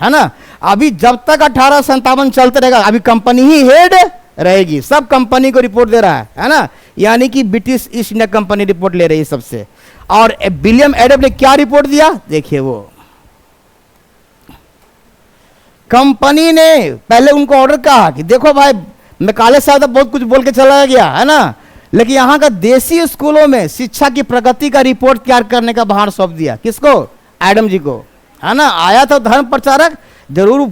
है ना। अभी जब तक 1857 चलते रहेगा, अभी कंपनी ही हेड रहेगी, सब कंपनी को रिपोर्ट दे रहा है ना, यानी कि British east India company report ले रही है सबसे। और विलियम एडम ने क्या रिपोर्ट दिया, देखिए वो कंपनी ने पहले उनको ऑर्डर कहा कि देखो भाई, मैकाले साहब तो बहुत कुछ बोल के चला गया है ना, लेकिन यहां का देसी स्कूलों में शिक्षा की प्रगति का रिपोर्ट तैयार करने का भार सौंप दिया। किसको? एडम जी को, है ना। आया था धर्म प्रचारक, जरूर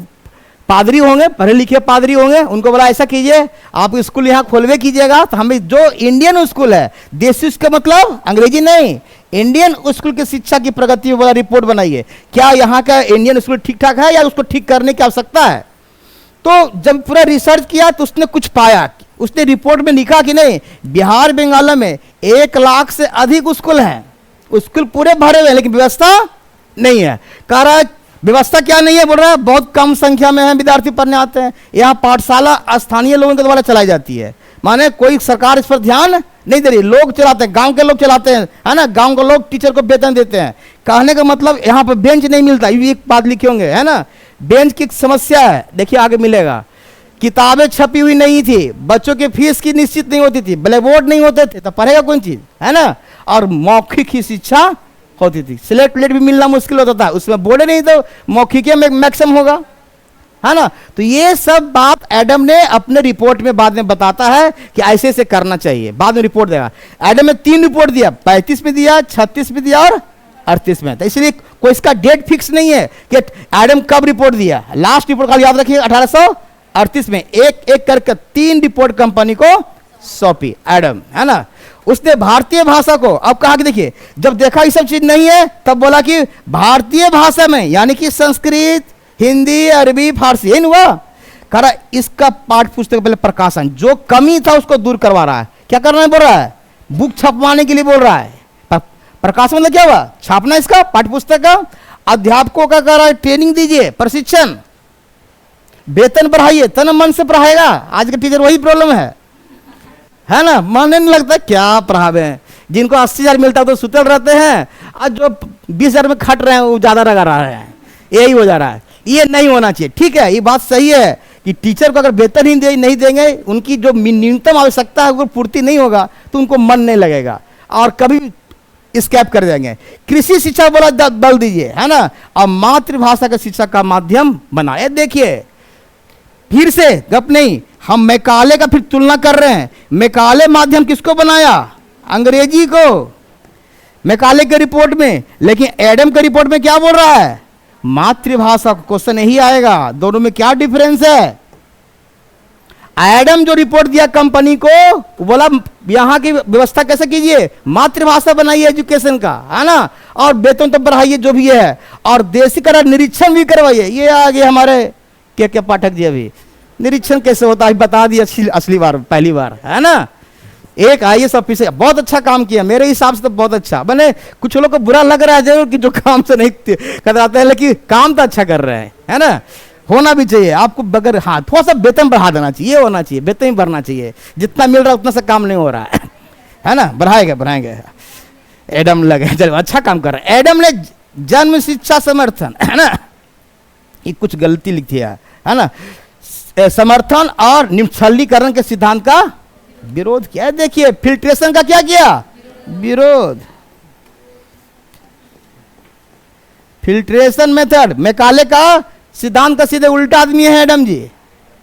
पादरी होंगे, पढ़े लिखे पादरी होंगे, उनको बोला ऐसा कीजिए, आप स्कूल यहाँ खोलवे कीजिएगा तो हमें जो इंडियन स्कूल है, देसी स्कूल मतलब अंग्रेजी नहीं, इंडियन स्कूल की शिक्षा की प्रगति वाला रिपोर्ट बनाइए। क्या यहाँ का इंडियन स्कूल ठीक ठाक है या उसको ठीक करने की आवश्यकता है? तो जब पूरा रिसर्च किया तो उसने कुछ पाया। उसने रिपोर्ट में लिखा कि नहीं, बिहार बंगाल में 1 लाख से अधिक स्कूल हैं, स्कूल पूरे भरे हुए हैं लेकिन व्यवस्था नहीं है। कह रहा है व्यवस्था क्या नहीं है, बोल रहा है बहुत कम संख्या में है विद्यार्थी पढ़ने आते हैं। यहाँ पाठशाला स्थानीय लोगों के द्वारा चलाई जाती है, माने कोई सरकार इस पर ध्यान नहीं दे रही, लोग चलाते हैं, गांव के लोग चलाते हैं, है ना। गांव के लोग टीचर को वेतन देते हैं। कहने का मतलब यहाँ पर बेंच नहीं मिलता, ये भी एक बात लिखे होंगे, है ना। बेंच की समस्या है, देखिए आगे मिलेगा। किताबें छपी हुई नहीं थी, बच्चों की फीस की निश्चित नहीं होती थी, ब्लैक बोर्ड नहीं होते थे, तो पढ़ेगा कौन चीज, है ना। और मौखिक ही शिक्षा होती थी, स्लेट प्लेट भी मिलना मुश्किल होता था, उसमें बोर्ड नहीं तो मौखिक में मैक्सिमम होगा, है ना। तो ये सब बात एडम ने अपने रिपोर्ट में बाद में बताता है कि ऐसे ऐसे करना चाहिए, बाद में रिपोर्ट देगा। एडम ने 3 रिपोर्ट दिया, 35 में दिया, 36 में दिया और 38 में। तो इसलिए कोई इसका डेट फिक्स नहीं है कि एडम कब रिपोर्ट दिया। लास्ट रिपोर्ट का याद रखिए 1838 में एक एक करके 3 रिपोर्ट कंपनी को सौंपी एडम, है ना। उसने भारतीय भाषा को, अब कहा कि देखिए जब देखा ये सब चीज नहीं है तब बोला कि भारतीय भाषा में, यानी कि संस्कृत, हिंदी, अरबी, फारसी, यही हुआ। कह रहा इसका पाठ्य पुस्तक पहले प्रकाशन, जो कमी था उसको दूर करवा रहा है। क्या करना है बोल रहा है? बुक छपवाने के लिए बोल रहा है। प्रकाशन मतलब क्या हुआ? छापना इसका पाठ्य पुस्तक का। अध्यापकों का कह रहा है ट्रेनिंग दीजिए, प्रशिक्षण, वेतन बढ़ाइए, तन मन से पढ़ाएगा। आज के टीचर वही प्रॉब्लम है ना, मन नहीं लगता क्या पढ़ावे। जिनको 80,000 मिलता है तो सुतल रहते हैं, और जो 20,000 में खट रहे हैं वो ज्यादा लगा रहे हैं, यही हो जा रहा है। ये नहीं होना चाहिए, ठीक है, ये बात सही है कि टीचर को अगर वेतन ही नहीं देंगे, उनकी जो न्यूनतम आवश्यकता है वो पूर्ति नहीं होगा तो उनको मन नहीं लगेगा और कभी स्कैप कर जाएंगे। कृषि शिक्षा बोला बल दीजिए, है ना, और मातृभाषा का शिक्षा का माध्यम बनाए। देखिए फिर से गप नहीं, हम मैकाले का फिर तुलना कर रहे हैं। मैकाले माध्यम किसको बनाया? अंग्रेजी को, मैकाले के रिपोर्ट में। लेकिन एडम के रिपोर्ट में क्या बोल रहा है? मातृभाषा। क्वेश्चन यही आएगा, दोनों में क्या डिफरेंस है? एडम जो रिपोर्ट दिया कंपनी को, बोला यहां की व्यवस्था कैसे कीजिए, मातृभाषा बनाइए एजुकेशन का, है ना, और वेतन तो बढ़ाइए जो भी है, और देशी का निरीक्षण भी करवाइए। ये आगे हमारे के पाठक जी अभी निरीक्षण कैसे होता है बता दिया असली बार, पहली बार, है ना। एक IAS ऑफिसर बहुत अच्छा काम किया, मेरे हिसाब से तो बहुत अच्छा। मैंने कुछ लोग को बुरा लग रहा है जरूर कि जो काम से नहीं कराते हैं, लेकिन काम तो अच्छा कर रहे हैं, है ना। होना भी चाहिए आपको, बगैर हाँ थोड़ा सा वेतन बढ़ा देना चाहिए, ये होना चाहिए, वेतन ही बढ़ना चाहिए। जितना मिल रहा है उतना से काम नहीं हो रहा है ना। बढ़ाएंगे एडम लगे, चलो अच्छा काम कर रहा है। एडम ने जन्म शिक्षा समर्थन, है ना, ये कुछ गलती लिखी है ना, समर्थन और निष्फलीकरण के सिद्धांत का विरोध किया। देखिए फिल्ट्रेशन का क्या किया? विरोध। फिल्ट्रेशन मेथड, मैकाले का सिद्धांत का सीधे उल्टा आदमी है एडम जी,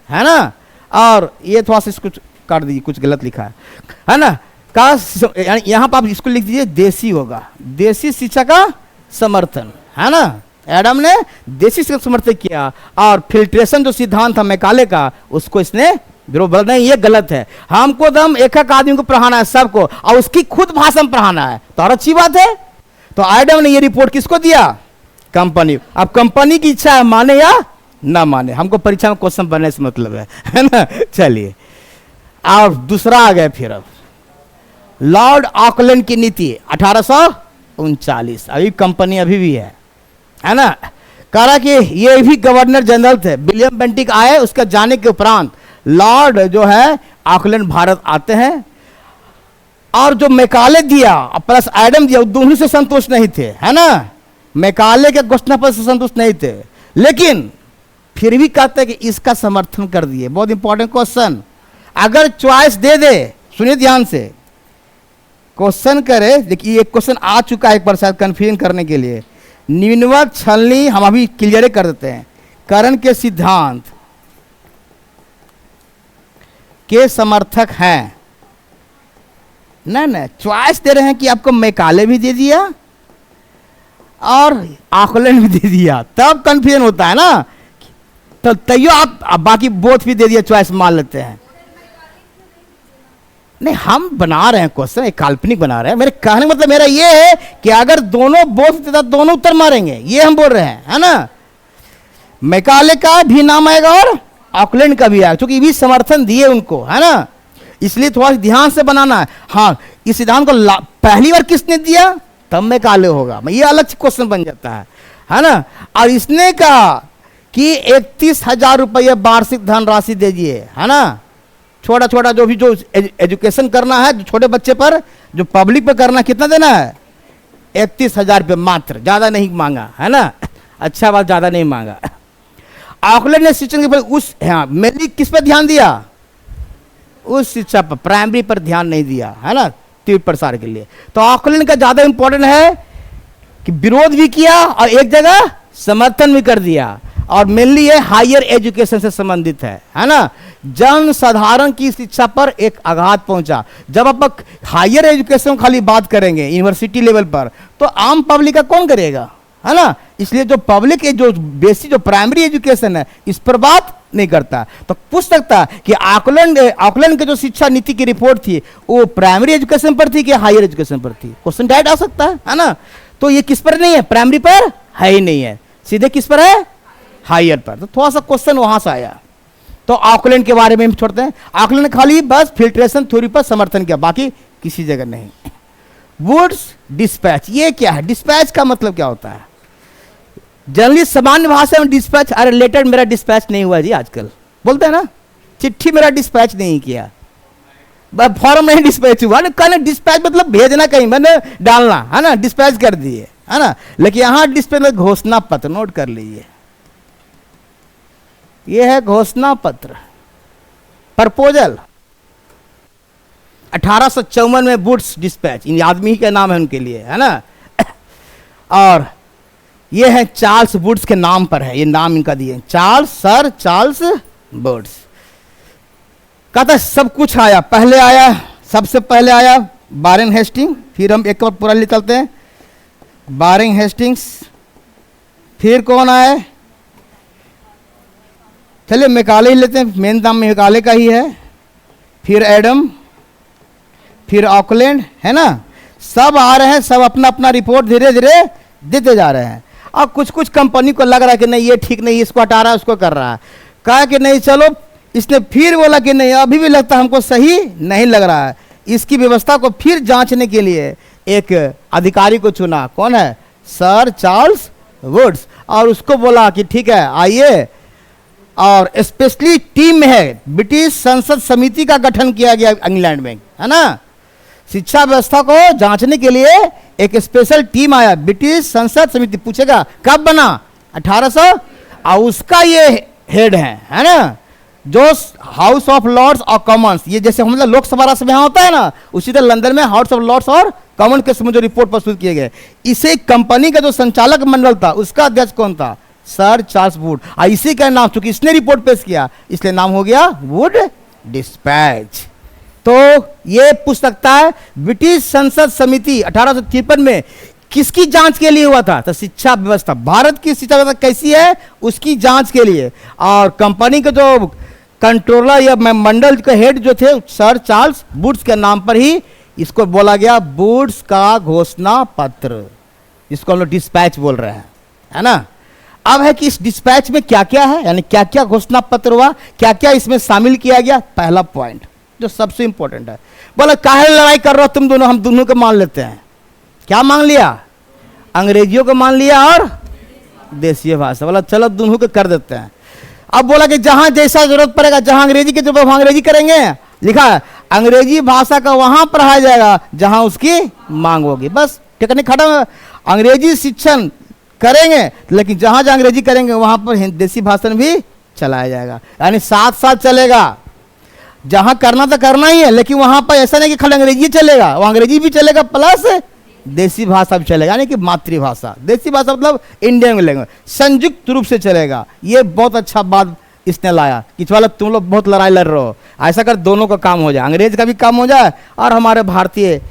है ना। और ये थोड़ा सा इसको काट दीजिए, कुछ गलत लिखा है ना। का यहां पर आप इसको लिख दीजिए देसी होगा, देसी शिक्षा का समर्थन, है ना। एडम ने देसी शिक्षा समर्थन किया और फिल्ट्रेशन जो सिद्धांत था मैकाले का, उसको इसने विरोध। नहीं ये गलत है, हमको तो हम एक आदमी को पढ़ाना है सबको, और उसकी खुद भाषा में पढ़ाना है, तो और अच्छी बात है। तो एडम ने ये रिपोर्ट किसको दिया? कंपनी। अब कंपनी की इच्छा है माने या ना माने, हमको परीक्षा में क्वेश्चन बनने से मतलब है ना। चलिए और दूसरा आ गया फिर, अब लॉर्ड ऑकलैंड की नीति 1839, अभी कंपनी अभी भी है ना। कह रहा कि ये भी गवर्नर जनरल थे, विलियम बेंटिक आए, उसका जाने के उपरांत लॉर्ड जो है ऑकलैंड भारत आते हैं, और जो मैकाले दिया प्लस एडम दिया, दोनों से संतुष्ट नहीं थे, है ना। मैकाले के घोषणा पत्र से संतुष्ट नहीं थे, लेकिन फिर भी कहते हैं कि इसका समर्थन कर दिए। बहुत इंपॉर्टेंट क्वेश्चन, अगर चॉइस दे दे, सुनिए ध्यान से, क्वेश्चन करे। देखिए एक क्वेश्चन आ चुका है एक बार शायद कंफ्यूजन करने के लिए, निम्नवत छलनी, हम अभी क्लियर कर देते हैं, करण के सिद्धांत के समर्थक हैं। नहीं, चॉइस दे रहे हैं कि आपको मैकाले भी दे दिया और आकलन भी दे दिया, तब कंफ्यूजन होता है ना। तो तैयो आप बाकी बोथ भी दे दिया, चॉइस मान लेते हैं। नहीं, हम बना रहे हैं क्वेश्चन, एक काल्पनिक बना रहे हैं। मेरे कहने मतलब मेरा ये है कि अगर दोनों बोथ देता दोनों उत्तर मारेंगे, ये हम बोल रहे हैं, है ना। मैकाले का भी नाम आएगा और ऑकलैंड का भी आएगा, क्योंकि भी समर्थन दिए उनको, है ना। इसलिए थोड़ा ध्यान से बनाना है। हाँ, इस सिद्धांत को पहली बार किसने दिया, तब मैकाले होगा, ये अलग क्वेश्चन बन जाता है ना। और इसने कहा कि 31,000 रुपये वार्षिक धनराशि दीजिए, है ना। छोटा छोटा जो भी जो एजुकेशन करना है, जो छोटे बच्चे पर, जो पब्लिक पर करना, कितना देना है, 31,000 रुपये मात्र, ज्यादा नहीं मांगा, है ना। अच्छा बात, ज्यादा नहीं मांगा। ऑकलैंड ने शिक्षण के उस, हाँ, मेनली किस पर ध्यान दिया, उस शिक्षा पर, प्राइमरी पर ध्यान नहीं दिया, है ना, तीव्र प्रसार के लिए। तो ऑकलैंड का ज्यादा इंपॉर्टेंट है कि विरोध भी किया और एक जगह समर्थन भी कर दिया, और मेनली ये हायर एजुकेशन से संबंधित है ना। जन साधारण की शिक्षा पर एक आघात पहुंचा। जब आप हायर एजुकेशन खाली बात करेंगे यूनिवर्सिटी लेवल पर, तो आम पब्लिक का कौन करेगा, है ना। इसलिए जो पब्लिक है, जो बेसिक जो प्राइमरी एजुकेशन है, इस पर बात नहीं करता। तो पूछ सकता है कि ऑकलैंड के जो शिक्षा नीति की रिपोर्ट थी, वो प्राइमरी एजुकेशन पर थी कि हायर एजुकेशन पर थी, क्वेश्चन डायरेक्ट आ सकता है ना। तो ये किस पर नहीं है, प्राइमरी पर है ही नहीं है, सीधे किस पर है, हायर पर। तो थोड़ा सा क्वेश्चन वहां से आया। तो ऑकलैंड के बारे में हम छोड़ते हैं। ऑकलैंड ने खाली बस फिल्ट्रेशन थ्योरी पर समर्थन किया, बाकी किसी जगह नहीं। वुड्स डिस्पैच, ये क्या है, डिस्पैच का मतलब क्या होता है। जनरली सामान्य भाषा में डिस्पैच, अरे लेटर मेरा डिस्पैच नहीं हुआ जी, आजकल बोलते हैं ना, चिट्ठी मेरा डिस्पैच नहीं किया, फॉर्म नहीं डिस्पैच हुआ। कहना डिस्पैच मतलब भेजना कहीं, मैंने डालना, है ना, डिस्पैच कर दिए, है ना। लेकिन यहां डिस्पैच में घोषणा पत्र, नोट कर लीजिए, यह है घोषणा पत्र, प्रपोजल। 1854 में वुड्स डिस्पैच, इन आदमी का नाम है उनके लिए, है ना। और ये है चार्ल्स वुड्स के नाम पर है, ये नाम इनका दिए, सर चार्ल्स वुड्स। कहता सब कुछ आया, पहले आया, सबसे पहले आया वारेन हेस्टिंग, फिर हम एक बार पूरा निकलते हैं, वारेन हेस्टिंग्स, फिर कौन आए, चलिए मैकाले ही लेते हैं, मेन नाम मैकाले का ही है, फिर एडम, फिर ऑकलैंड, है ना। सब आ रहे हैं, सब अपना अपना रिपोर्ट धीरे धीरे देते जा रहे हैं। और कुछ कुछ कंपनी को लग रहा है कि नहीं ये ठीक नहीं, इसको हटा रहा है, उसको कर रहा है, कहा कि नहीं चलो, इसने फिर बोला कि नहीं अभी भी लगता हमको सही नहीं लग रहा है। इसकी व्यवस्था को फिर जांचने के लिए एक अधिकारी को चुना, कौन है, सर चार्ल्स वुड्स, और उसको बोला कि ठीक है आइए, और स्पेशली टीम में है, ब्रिटिश संसद समिति का गठन किया गया इंग्लैंड में, है ना। शिक्षा व्यवस्था को जांचने के लिए एक स्पेशल टीम आया, ब्रिटिश संसद समिति। पूछेगा कब बना, 1800, और उसका ये हेड है ना, जो हाउस ऑफ लॉर्ड्स और कॉमन्स, ये जैसे हम लोग लोकसभा राज्यसभा यहाँ होता है ना, उसी तरह लंदन में हाउस ऑफ लॉर्ड्स और कॉमन के समूह जो रिपोर्ट प्रस्तुत किए गए, इसे कंपनी का जो संचालक मंडल था, उसका अध्यक्ष कौन था, सर चार्ल्स वुड। और इसी का नाम, चूंकि इसने रिपोर्ट पेश किया, इसलिए नाम हो गया वुड डिस्पैच। तो ये पूछ सकता है ब्रिटिश संसद समिति 1853 में किसकी जांच के लिए हुआ था, तो शिक्षा व्यवस्था, भारत की शिक्षा व्यवस्था कैसी है उसकी जांच के लिए। और कंपनी के जो कंट्रोलर या मंडल के हेड जो थे, सर चार्ल्स वुड्स के नाम पर ही इसको बोला गया वुड्स का घोषणा पत्र, जिसको हम लोग डिस्पैच बोल रहे हैं, है ना। अब है कि इस डिस्पैच में क्या क्या है, यानी क्या क्या घोषणा पत्र हुआ, क्या क्या इसमें शामिल किया गया। पहला पॉइंट जो सबसे इंपॉर्टेंट है, बोला काहे लड़ाई कर रहे हो तुम दोनों, हम दोनों को मान लेते हैं। क्या मान लिया, अंग्रेजियों को मान लिया और देशीय भाषा, बोला चलो दोनों को कर देते हैं। अब बोला कि जहां जैसा जरूरत पड़ेगा, जहां अंग्रेजी की जरूरत वहां अंग्रेजी करेंगे, लिखा है अंग्रेजी भाषा का वहां पढ़ाया जाएगा जहां उसकी मांग होगी, बस टेक्निक खत्म। अंग्रेजी शिक्षण करेंगे, लेकिन जहां जहां अंग्रेजी करेंगे वहां पर देसी भाषण भी चलाया जाएगा, यानी साथ साथ चलेगा। जहां करना तो करना ही है, लेकिन वहां पर ऐसा नहीं कि खाली अंग्रेजी चलेगा, वहां अंग्रेजी भी चलेगा प्लस देसी भाषा भी चलेगा, यानी कि मातृभाषा। देसी भाषा मतलब इंडियन लैंग्वेज, संयुक्त रूप से चलेगा। ये बहुत अच्छा बात इसने लाया कि चलो तुम लोग बहुत लड़ाई लड़ रहे हो, ऐसा कर दोनों का काम हो जाए, अंग्रेज का भी काम हो जाए और हमारे भारतीय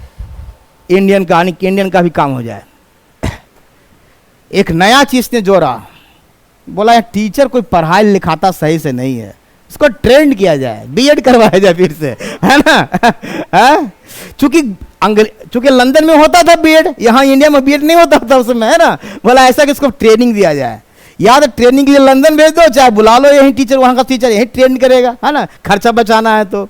इंडियन का, यानी इंडियन का भी काम हो जाए। एक नया चीज ने जोड़ा, बोला टीचर कोई पढ़ाई लिखाता सही से नहीं है, इसको ट्रेंड किया जाए, बीएड करवाया जाए फिर से, है ना। चूंकि लंदन में होता था बीएड, यहाँ इंडिया में बीएड नहीं होता था उसमें, है ना। बोला ऐसा कि इसको ट्रेनिंग दिया जाए, या तो ट्रेनिंग के लिए लंदन भेज दो, चाहे बुला लो यही टीचर, वहां का टीचर यही ट्रेन करेगा, है ना, खर्चा बचाना है। तो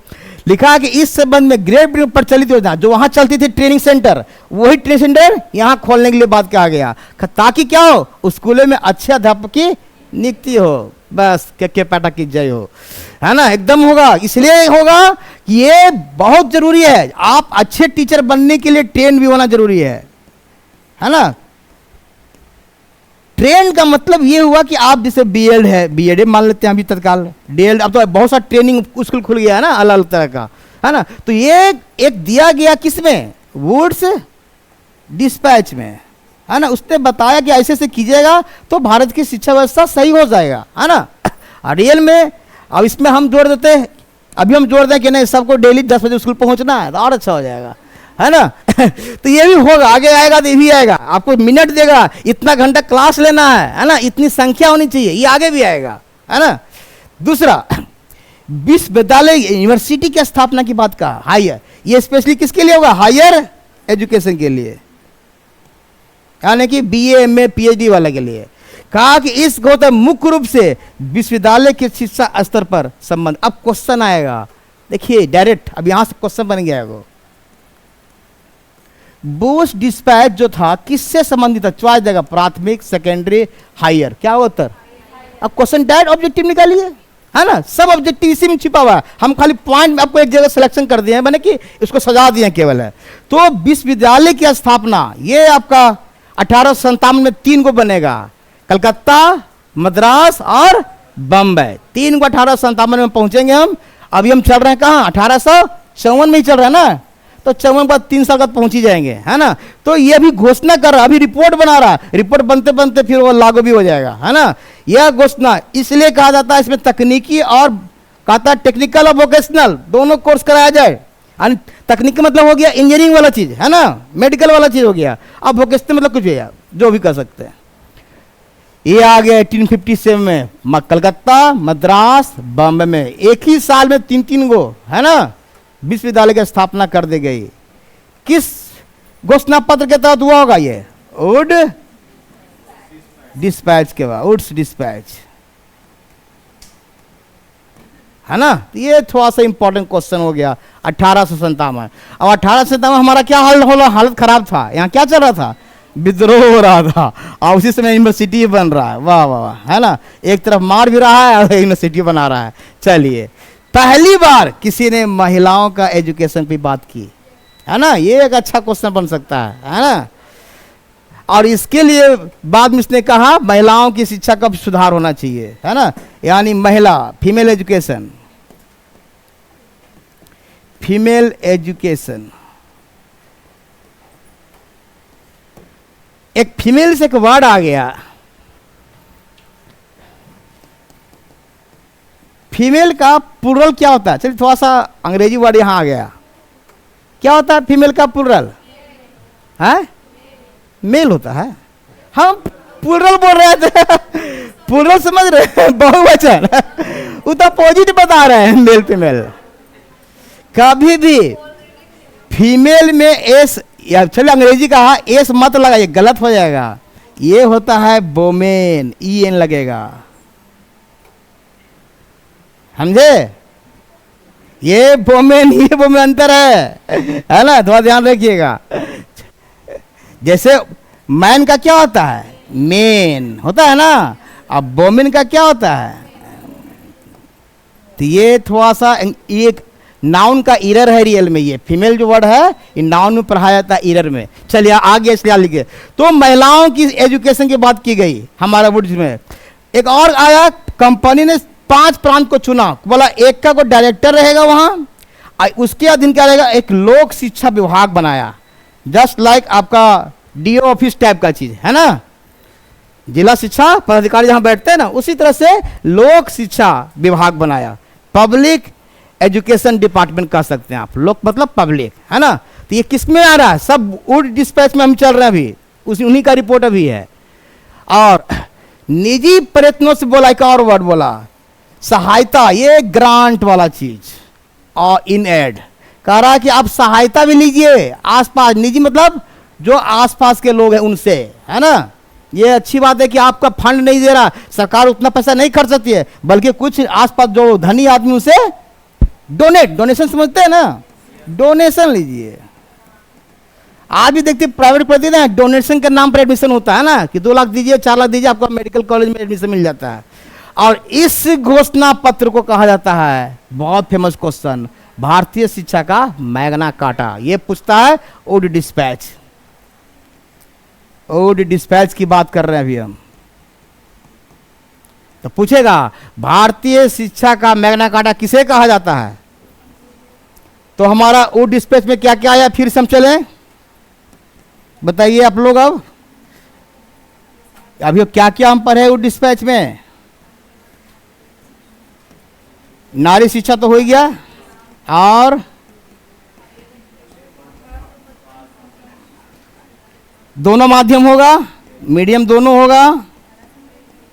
लिखा है कि इस संबंध में ग्रेट ब्रिटेन प्रचलित योजना, जो वहां चलती थी ट्रेनिंग सेंटर, वही ट्रेनिंग सेंटर यहाँ खोलने के लिए बात कहा गया, ताकि क्या हो, स्कूलों में अच्छे अध्यापक की नियुक्ति हो। बस के पाटा की जय हो, है ना, एकदम होगा। इसलिए होगा कि ये बहुत जरूरी है, आप अच्छे टीचर बनने के लिए ट्रेन भी होना जरूरी है ना। ट्रेन का मतलब ये हुआ कि आप जैसे बीएड है, बीएड मान लेते हैं अभी तत्काल, डीएड, अब तो बहुत सारा ट्रेनिंग स्कूल खुल गया है ना अलग अलग तरह का, है ना। तो ये एक दिया गया किसमें, वुड्स डिस्पैच में, है ना। उसने बताया कि ऐसे से कीजिएगा तो भारत की शिक्षा व्यवस्था सही हो जाएगा, है ना। रियल में अब इसमें हम जोड़ देते हैं, अभी हम जोड़ दें कि नहीं सबको डेली 10 बजे स्कूल पहुंचना है, तो और अच्छा हो जाएगा, है ना। तो ये भी होगा, आगे आएगा तो ये भी आएगा, आपको मिनट देगा, इतना घंटा क्लास लेना है ना, इतनी संख्या होनी चाहिए, ये आगे भी आएगा, है ना। दूसरा, विश्वविद्यालय यूनिवर्सिटी की स्थापना की बात कहा, हायर, ये स्पेशली किसके लिए होगा, हायर एजुकेशन के लिए, यानी कि बीए एमए पीएचडी वाले के लिए। कहा कि इस होता मुख्य रूप से विश्वविद्यालय के शिक्षा स्तर पर संबंध। अब क्वेश्चन आएगा, देखिए डायरेक्ट, अब यहां से क्वेश्चन बन गया है वो। बूस्ट डिस्पैच जो था किससे संबंधित था, चॉइस देगा, प्राथमिक, सेकेंडरी, हायर, क्या हो उत्तर। अब क्वेश्चन डायरेक्ट ऑब्जेक्टिव निकालिए, है ना, सब ऑब्जेक्टिव इसी में छिपा हुआ है, हम खाली पॉइंट में आपको एक जगह सिलेक्शन कर दिए हैं, मैंने कि इसको सजा दिए केवल है। तो विश्वविद्यालय की स्थापना ये आपका 1857 में 3 को बनेगा, कलकत्ता, मद्रास और बम्बई, 3 को 1857 में पहुंचेंगे हम। अभी हम चल रहे हैं कहाँ, 1854 में ही चल रहे हैं ना, तो 54 के बाद 3 साल बाद पहुंच ही जाएंगे, है ना। तो ये अभी घोषणा कर रहा, अभी रिपोर्ट बना रहा, रिपोर्ट बनते बनते फिर वो लागू भी हो जाएगा, है ना। यह घोषणा इसलिए कहा जाता है, इसमें तकनीकी और कहता है टेक्निकल और वोकेशनल दोनों कोर्स कराया जाए। तकनीकी मतलब हो गया इंजीनियरिंग वाला चीज, है ना, मेडिकल वाला चीज हो गया, अब वोकेशनल मतलब कुछ भी है, जो भी कर सकते हैं। ये आ गया 1857 में, कलकत्ता, मद्रास, बॉम्बे में एक ही साल में 3-3 गो, है ना, विश्वविद्यालय की स्थापना कर दी गई। किस घोषणा पत्र के तहत हुआ होगा ये, वुड डिस्पैच के बाद, वुड्स डिस्पैच, है ना। तो ये थोड़ा सा इंपॉर्टेंट क्वेश्चन हो गया। 1857, अब 1857 हमारा क्या हालत खराब था, यहाँ क्या चल रहा था, विद्रोह हो रहा था, और उसी समय यूनिवर्सिटी बन रहा है, वाह वाह वाह, है ना, एक तरफ मार भी रहा है और यूनिवर्सिटी बना रहा है। चलिए, पहली बार किसी ने महिलाओं का एजुकेशन पे बात की, है ना, ये एक अच्छा क्वेश्चन बन सकता है ना। और इसके लिए बाद में इसने कहा महिलाओं की शिक्षा का सुधार होना चाहिए, है ना, यानी महिला, फीमेल एजुकेशन, फीमेल एजुकेशन। एक फीमेल से एक वर्ड आ गया, फीमेल का प्लूरल क्या होता है, चलिए थोड़ा सा अंग्रेजी वर्ड यहां आ गया, क्या होता है फीमेल का प्लूरल, है मेल होता है, हम प्लूरल बोल रहे थे, प्लूरल समझ रहे हैं, बहुवचन, वो तो अपोजिट बता रहे हैं, मेल फीमेल। कभी भी फीमेल में एस, या चलिए अंग्रेजी कहा एस मत लगा, ये गलत हो जाएगा, ये होता है वोमेन, EN लगेगा, समझे, ये वोमेन, ये वोमेन अंतर है ना, थोड़ा ध्यान रखिएगा। जैसे मैन का क्या होता है, मेन होता है ना, अब वोमेन का क्या होता है, तो ये थोड़ा सा एक नाउन का इरर है, रियल में ये फीमेल जो वर्ड है ये नाउन में पढ़ाया जाता है इरर में। चलिए आगे इसलिए लिखे, तो महिलाओं की एजुकेशन की बात की गई हमारा वुड्स में। एक और आया, कंपनी ने 5 प्रांत को चुना, बोला एक का कोई डायरेक्टर रहेगा वहां, उसके अधीन क्या रहेगा, एक लोक शिक्षा विभाग बनाया, जस्ट लाइक आपका डीओ ऑफिस टाइप का चीज है ना, जिला शिक्षा पदाधिकारी जहां बैठते हैं ना, उसी तरह से लोक शिक्षा विभाग बनाया, पब्लिक एजुकेशन डिपार्टमेंट कह सकते हैं आप, लोक मतलब पब्लिक है ना। तो ये किस में आ रहा है, सब उड डिस्पैच में हम चल रहे हैं अभी, उन्हीं का रिपोर्ट अभी है। और निजी प्रयत्नों से बोला, एक और वर्ड बोला, सहायता, ये ग्रांट वाला चीज, और इन एड कह रहा है कि आप सहायता भी लीजिए आसपास, निजी मतलब जो आसपास के लोग हैं उनसे, है ना। ये अच्छी बात है कि आपका फंड नहीं दे रहा, सरकार उतना पैसा नहीं खर्च सकती है, बल्कि कुछ आसपास जो धनी आदमी उनसे डोनेशन समझते हैं ना, डोनेशन लीजिए। आज भी देखते प्राइवेट पढ़ते हैं, डोनेशन के नाम पर एडमिशन होता है ना, कि 2 लाख दीजिए 4 लाख दीजिए, आपको मेडिकल कॉलेज में एडमिशन मिल जाता है। और इस घोषणा पत्र को कहा जाता है, बहुत फेमस क्वेश्चन, भारतीय शिक्षा का मैग्ना कार्टा। ये पूछता है उड डिस्पैच, उड डिस्पैच की बात कर रहे हैं अभी हम। तो पूछेगा भारतीय शिक्षा का मैग्ना कार्टा किसे कहा जाता है, तो हमारा उड डिस्पैच में क्या क्या आया, फिर से हम चले, बताइए आप लोग। अब अभी क्या क्या हम पढ़े उड डिस्पैच में, नारी शिक्षा तो हो गया, और दोनों माध्यम होगा, मीडियम दोनों होगा,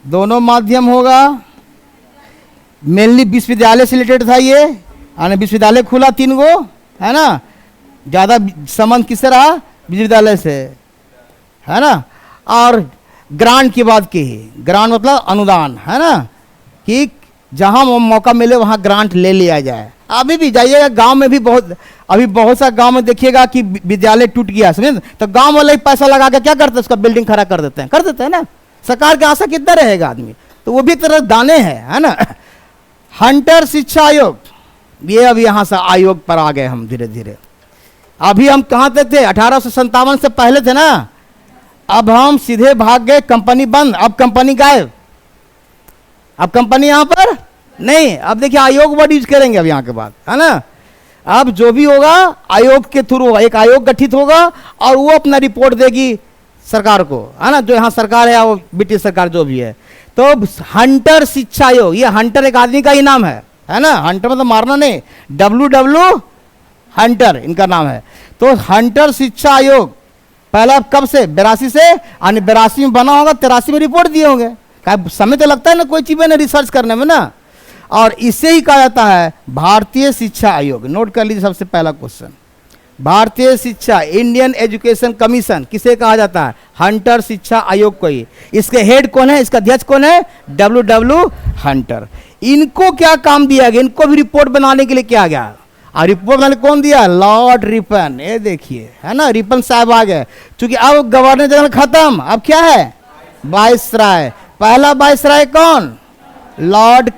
दोनों माध्यम होगा, मेनली विश्वविद्यालय से रिलेटेड था ये, यानी विश्वविद्यालय खुला 3 गो, है ना, ज़्यादा संबंध किससे रहा, विश्वविद्यालय से, है ना। और ग्रांट की बात की, ग्रांट मतलब अनुदान, है ना, कि जहाँ मौका मिले वहाँ ग्रांट ले लिया जाए। अभी भी जाइएगा गांव में भी अभी बहुत सा गांव में देखिएगा कि विद्यालय टूट गया, समझे, तो गांव वाले पैसा लगा के क्या करते हैं, उसका बिल्डिंग खड़ा कर देते हैं ना। सरकार की आशा कितना रहेगा आदमी, तो वो भी एक तरह दाने हैं, है ना। हंटर शिक्षा आयोग, ये अब यहाँ से आयोग पर आ गए हम धीरे धीरे। अभी हम कहाँ थे 1857 से पहले थे ना, अब हम सीधे भाग गए, कंपनी बंद, अब कंपनी गायब, अब कंपनी यहां पर नहीं, अब देखिए आयोग वर्ड यूज करेंगे अब यहाँ के बाद, है ना। अब जो भी होगा आयोग के थ्रू होगा, एक आयोग गठित होगा और वो अपना रिपोर्ट देगी सरकार को, है ना, जो यहाँ सरकार है वो ब्रिटिश सरकार जो भी है। तो हंटर शिक्षा आयोग, ये हंटर एक आदमी का ही नाम है ना, हंटर मतलब मारना नहीं, WW हंटर इनका नाम है। तो हंटर शिक्षा आयोग पहला कब से, 82 से, यानी 82 में बना होगा, 83 में रिपोर्ट दिए होंगे, समय तो लगता है ना कोई चीज में ना रिसर्च करने में ना। और इसे ही कहा जाता है भारतीय शिक्षा आयोग। नोट कर लीजिए सबसे पहला क्वेश्चन, भारतीय शिक्षा, इंडियन एजुकेशन कमीशन किसे कहा जाता है, हंटर शिक्षा आयोग को ही। इसके हेड कौन है, इसका अध्यक्ष कौन है, WW हंटर। इनको क्या काम दिया गया, इनको भी रिपोर्ट बनाने के लिए क्या गया, और रिपोर्ट बनाने कौन दिया, लॉर्ड रिपन। ये देखिए, है ना, रिपन साहब आ गए, क्योंकि अब गवर्नर जनरल खत्म, अब क्या है, वाइसराय। पहला वाइसराय कौन, लॉर्ड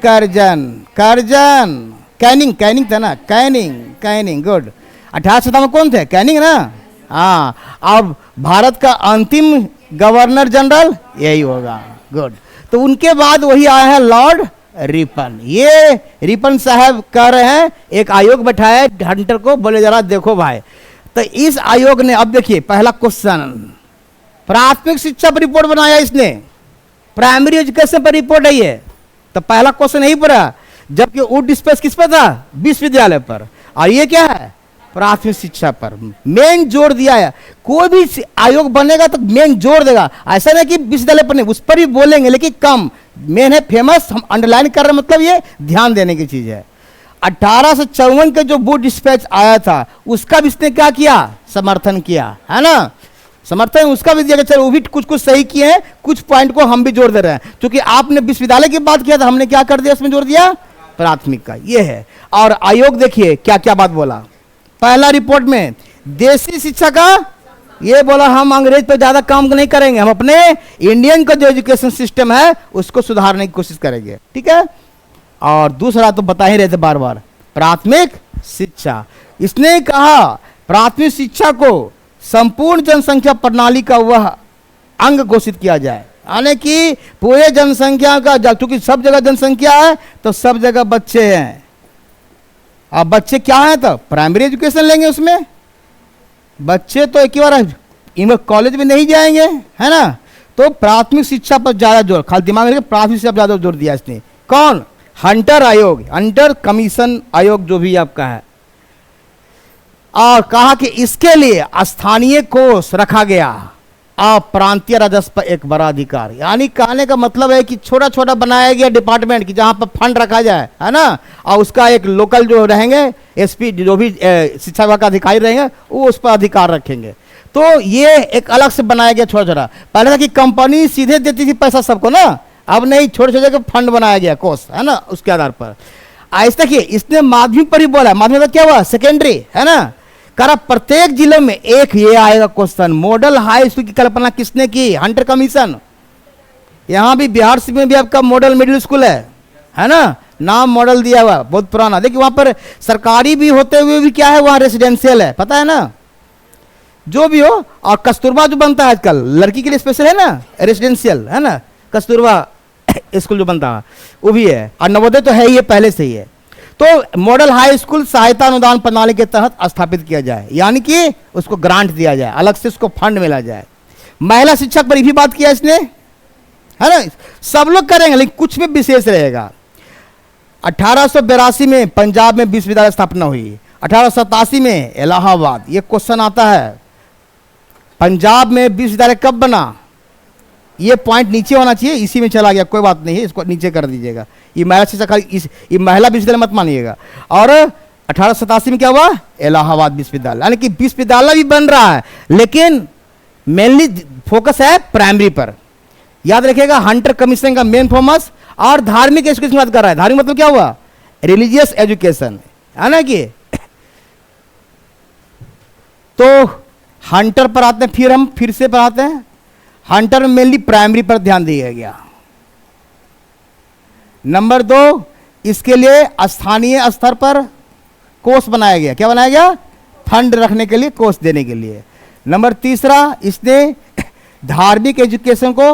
कैनिंग था ना, कैनिंग गुड। 1857 कौन थे, कैनिंग ना, हाँ। अब भारत का अंतिम गवर्नर जनरल यही होगा, गुड। तो उनके बाद वही आया है लॉर्ड रिपन। ये रिपन साहब कह रहे हैं एक आयोग बैठाया है हंटर को, बोले जरा देखो भाई। तो इस आयोग ने, अब देखिए पहला क्वेश्चन, प्राथमिक शिक्षा पर रिपोर्ट बनाया इसने, प्राइमरी एजुकेशन पर रिपोर्ट है ये। तो पहला क्वेश्चन यही पड़ा, जबकि उड डिस्पैच किस पर था, विश्वविद्यालय पर, और ये क्या है, प्राथमिक शिक्षा पर मेन जोर दिया है। कोई भी आयोग बनेगा तो मेन जोर देगा, ऐसा नहीं कि विश्वविद्यालय पर नहीं, उस पर भी बोलेंगे लेकिन कम, मेन है फेमस, हम अंडरलाइन कर रहे हैं, मतलब ये ध्यान देने की चीज है। 1854 के जो वुड डिस्पैच आया था उसका भी इसने क्या किया, समर्थन किया, है ना, समर्थन उसका भी दिया। चलो वो भी कुछ कुछ सही किए हैं, कुछ पॉइंट को हम भी जोड़ दे रहे हैं, क्योंकि आपने विश्वविद्यालय की बात किया था, हमने क्या कर दिया, इसमें जोड़ दिया प्राथमिक का, ये है। और आयोग देखिए क्या क्या बात बोला, पहला रिपोर्ट में देशी शिक्षा का ये बोला, हम अंग्रेज पर ज्यादा काम नहीं करेंगे, हम अपने इंडियन का जो एजुकेशन सिस्टम है उसको सुधारने की कोशिश करेंगे, ठीक है। और दूसरा तो बता ही रहे थे बार बार, प्राथमिक शिक्षा, इसने कहा प्राथमिक शिक्षा को संपूर्ण जनसंख्या प्रणाली का वह अंग घोषित किया जाए, यानी कि पूरे जनसंख्या का, क्योंकि सब जगह जनसंख्या है तो सब जगह बच्चे हैं। अब बच्चे क्या हैं, तो प्राइमरी एजुकेशन लेंगे उसमें, बच्चे तो एक ही बार इन कॉलेज में नहीं जाएंगे, है ना। तो प्राथमिक शिक्षा पर ज्यादा जोर, खाली दिमाग में प्राथमिक शिक्षा पर ज्यादा जोर दिया इसने। कौन? हंटर आयोग, हंटर कमीशन आयोग जो भी आपका है। और कहा कि इसके लिए स्थानीय कोष रखा गया और प्रांतीय राजस्व पर एक बड़ा अधिकार। यानी कहने का मतलब है कि छोटा छोटा बनाया गया डिपार्टमेंट कि जहां पर फंड रखा जाए, है ना, और उसका एक लोकल जो रहेंगे एसपी जो भी शिक्षा विभाग का अधिकारी रहेंगे वो उस पर अधिकार रखेंगे। तो ये एक अलग से बनाया गया छोटा छोटा। पहले था कि कंपनी सीधे देती थी पैसा सबको ना, अब नहीं, छोटे छोटे फंड बनाया गया कोष, है ना, उसके आधार पर। ऐसा देखिए इसने माध्यमिक पर ही बोला, माध्यमिक क्या हुआ, सेकेंडरी, है ना। करा प्रत्येक जिले में एक ये आएगा क्वेश्चन, मॉडल हाई स्कूल की कल्पना किसने की? Hunter commission. यहां भी बिहार में भी आपका मॉडल मिडिल स्कूल है ना, नाम मॉडल दिया हुआ, बहुत पुराना। देखिए वहां पर सरकारी भी होते हुए भी क्या है, वहां रेसिडेंशियल है, पता है ना, जो भी हो। और कस्तूरबा जो बनता है आजकल लड़की के लिए स्पेशल है ना, रेसिडेंशियल, है ना, कस्तूरबा स्कूल जो बनता है वो भी है। और नवोदय तो है ही, पहले से ही है। तो मॉडल हाई स्कूल सहायता अनुदान प्रणाली के तहत स्थापित किया जाए, यानी कि उसको ग्रांट दिया जाए, अलग से उसको फंड मिला जाए। महिला शिक्षक पर भी बात किया इसने, है ना। सब लोग करेंगे लेकिन कुछ में विशेष रहेगा। 1882 में पंजाब में विश्वविद्यालय स्थापना हुई। 1887 में इलाहाबाद। ये क्वेश्चन आता है, पंजाब में विश्वविद्यालय कब बना? ये पॉइंट नीचे होना चाहिए, इसी में चला गया, कोई बात नहीं है, इसको नीचे कर दीजिएगा। ये महिला शिक्षा ये महिला विश्वविद्यालय मत मानिएगा। और 1887 में क्या हुआ? इलाहाबाद विश्वविद्यालय। यानी कि विश्वविद्यालय भी बन रहा है लेकिन मेनली फोकस है प्राइमरी पर। याद रखिएगा, हंटर कमीशन का मेन फोकस। और धार्मिक एजुकेशन की बात कर रहा है। धार्मिक मतलब क्या हुआ? रिलीजियस एजुकेशन, है ना। कि तो हंटर पर आते हैं, फिर हम फिर से पर आते हैं। हंटर में मेनली प्राइमरी पर ध्यान दिया गया। नंबर 2, इसके लिए स्थानीय स्तर पर कोष बनाया गया। क्या बनाया गया? फंड रखने के लिए, कोष देने के लिए। नंबर 3, इसने धार्मिक एजुकेशन को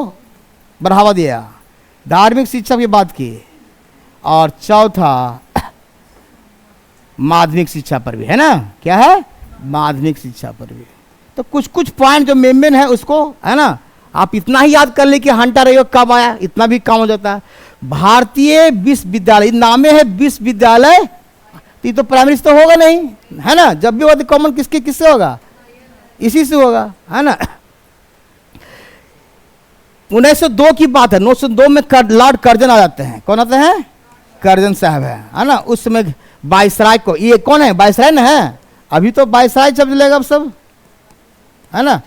बढ़ावा दिया, धार्मिक शिक्षा की बात की। और 4, माध्यमिक शिक्षा पर भी, है ना। क्या है? माध्यमिक शिक्षा पर भी। तो कुछ कुछ पॉइंट जो मेन है उसको, है ना, आप इतना ही याद कर ले कि हंटर आयोग कब आया, इतना भी काम हो जाता है। भारतीय विश्वविद्यालय, नामे है विश्वविद्यालय, तो ये तो प्राइमरी से तो होगा नहीं, है ना। जब भी होगा तो कॉमन किससे होगा? इसी से होगा, है ना। 1902 की बात है। 1902 में लॉर्ड कर्जन आ जाते हैं। कौन आते हैं? कर्जन साहब है ना। उस समय वायसराय को, ये कौन है? वायसराय ना है, अभी तो वायसराय जब लेगा अब सब, है ना।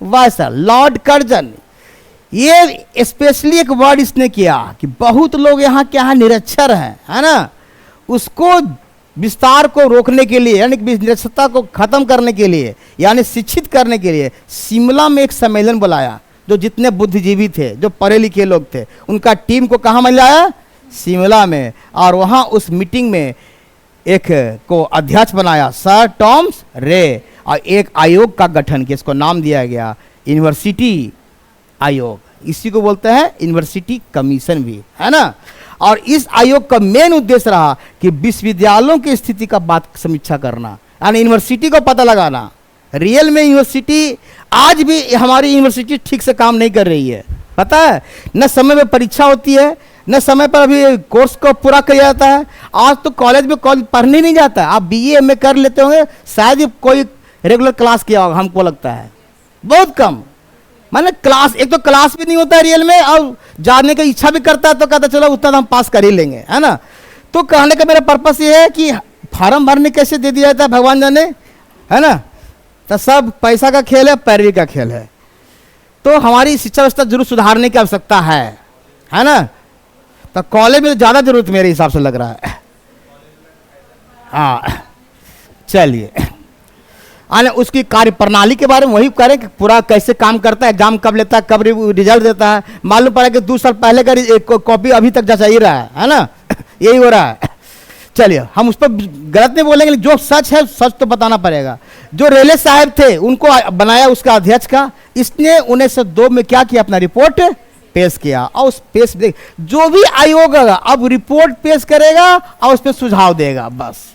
Viceroy Lord Curzon. ये स्पेशली एक वर्ड इसने किया कि बहुत लोग यहाँ क्या है, निरक्षर हैं, है ना। उसको विस्तार को रोकने के लिए, यानी निरक्षरता को खत्म करने के लिए, यानी शिक्षित करने के लिए शिमला में एक सम्मेलन बुलाया। जो जितने बुद्धिजीवी थे, जो पढ़े लिखे लोग थे, उनका टीम को कहाँ मिलाया? शिमला में। और वहाँ उस मीटिंग में एक को अध्यक्ष बनाया, सर टॉमस रे। और एक आयोग का गठन किया, इसको नाम दिया गया यूनिवर्सिटी आयोग। इसी को बोलते हैं यूनिवर्सिटी कमीशन भी, है ना। और इस आयोग का मेन उद्देश्य रहा कि विश्वविद्यालयों की स्थिति का बात समीक्षा करना, यानी यूनिवर्सिटी को पता लगाना। रियल में यूनिवर्सिटी, आज भी हमारी यूनिवर्सिटी ठीक से काम नहीं कर रही है, पता है। न समय में परीक्षा होती है, न समय पर अभी कोर्स को पूरा किया जाता है। आज तो कॉलेज में पढ़ने नहीं जाता। आप बीए एमए कर लेते होंगे, शायद ही कोई रेगुलर क्लास किया होगा, हमको लगता है बहुत कम। माने क्लास, एक तो क्लास भी नहीं होता है रियल में, और जाने की इच्छा भी करता है तो कहता चलो उतना हम पास कर ही लेंगे, है ना। तो कहने का मेरा पर्पस ये है कि फार्म भरने कैसे दे दिया जाता है भगवान जाने, है ना। तो सब पैसा का खेल है, पैरवी का खेल है। तो हमारी शिक्षा व्यवस्था जरूर सुधारने की आवश्यकता है ना। तो कॉलेज में ज़्यादा जरूरत मेरे हिसाब से लग रहा है। हाँ चलिए, आने उसकी कार्य प्रणाली के बारे में वही करें कि पूरा कैसे काम करता है, एग्जाम कब लेता है, कब रिजल्ट देता है। मालूम पड़ा कि 2 साल पहले का कॉपी अभी तक जचा ही रहा है ना। यही हो रहा है। चलिए, हम उस पर गलत नहीं बोलेंगे, जो सच है सच तो बताना पड़ेगा। जो रेले साहब थे उनको बनाया उसका अध्यक्ष का, इसने 1902 में क्या किया, अपना रिपोर्ट पेश किया। और उस पेश जो भी आयोग अब रिपोर्ट पेश करेगा और उस पर सुझाव देगा, बस।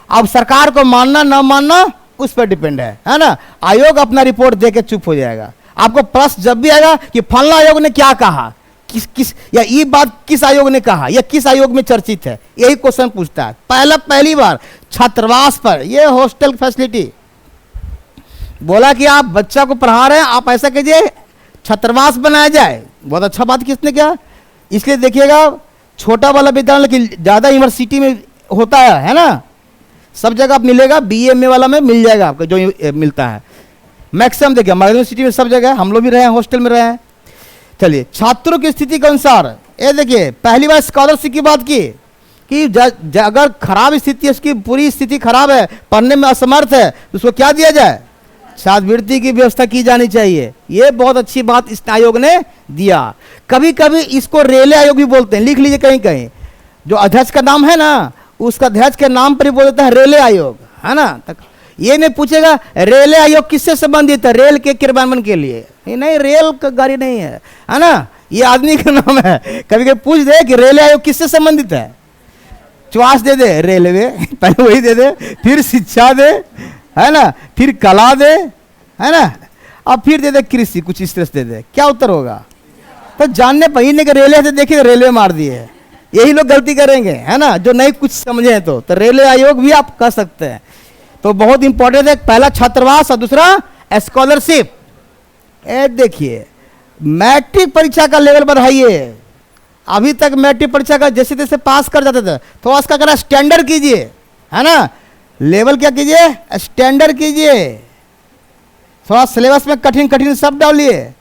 अब सरकार को मानना ना मानना उस पर डिपेंड है ना। आयोग अपना रिपोर्ट दे के चुप हो जाएगा। आपको प्रश्न जब भी आएगा कि फलना आयोग ने क्या कहा, किस या ये बात किस आयोग ने कहा या किस आयोग में चर्चित है, यही क्वेश्चन पूछता है। पहली बार छात्रावास पर ये हॉस्टल फैसिलिटी बोला कि आप बच्चा को पढ़ा रहे हैं, आप ऐसा कीजिए छात्रावास बनाया जाए। बहुत अच्छा बात किसने किया। इसलिए देखिएगा छोटा वाला विद्यालय लेकिन ज़्यादा यूनिवर्सिटी में होता है ना, सब जगह आप मिलेगा, BA वाला में मिल जाएगा आपको जो मिलता है मैक्सिमम। देखिए हमारे यूनिवर्सिटी में सब जगह, हम लोग भी रहे हैं, हॉस्टल में रहे हैं। चलिए छात्रों की स्थिति के अनुसार ये देखिए पहली बार स्कॉलरशिप की बात की कि अगर खराब स्थिति है, उसकी पूरी स्थिति खराब है, पढ़ने में असमर्थ है, तो उसको क्या दिया जाए, छात्रवृत्ति की व्यवस्था की जानी चाहिए। ये बहुत अच्छी बात इस आयोग ने दिया। कभी कभी इसको रेलवे आयोग भी बोलते हैं, लिख लीजिए कहीं कहीं। जो अध्यक्ष का नाम है ना, उसका अध्यक्ष के नाम पर ही बोल देता है रेलवे आयोग, है ना। ये नहीं पूछेगा रेलवे आयोग किससे संबंधित है, रेल के क्रियान्वयन के लिए। ये नहीं, रेल का गाड़ी नहीं है ना, ये आदमी का नाम है। कभी कभी पूछ दे कि रेलवे आयोग किससे संबंधित है, चॉइस दे दे रेलवे, पहले वही दे दे, फिर शिक्षा दे, है ना, फिर कला दे, है ना, अब फिर दे दे कृषि, कुछ इस तरह से दे दे, क्या उत्तर होगा। तो जानने पहिए के रेलवे से देखिए रेलवे मार दिए, यही लोग गलती करेंगे, है ना, जो नहीं कुछ समझे तो रेलवे आयोग भी आप कह सकते हैं। तो बहुत इंपॉर्टेंट है, पहला छात्रावास और दूसरा स्कॉलरशिप। देखिए मैट्रिक परीक्षा का लेवल बढ़ाइए। अभी तक मैट्रिक परीक्षा का जैसे तैसे पास कर जाते थे, थोड़ा सा करा स्टैंडर्ड कीजिए, है ना, लेवल क्या कीजिए, स्टैंडर्ड कीजिए। थोड़ा सिलेबस में कठिन कठिन सब डालिए।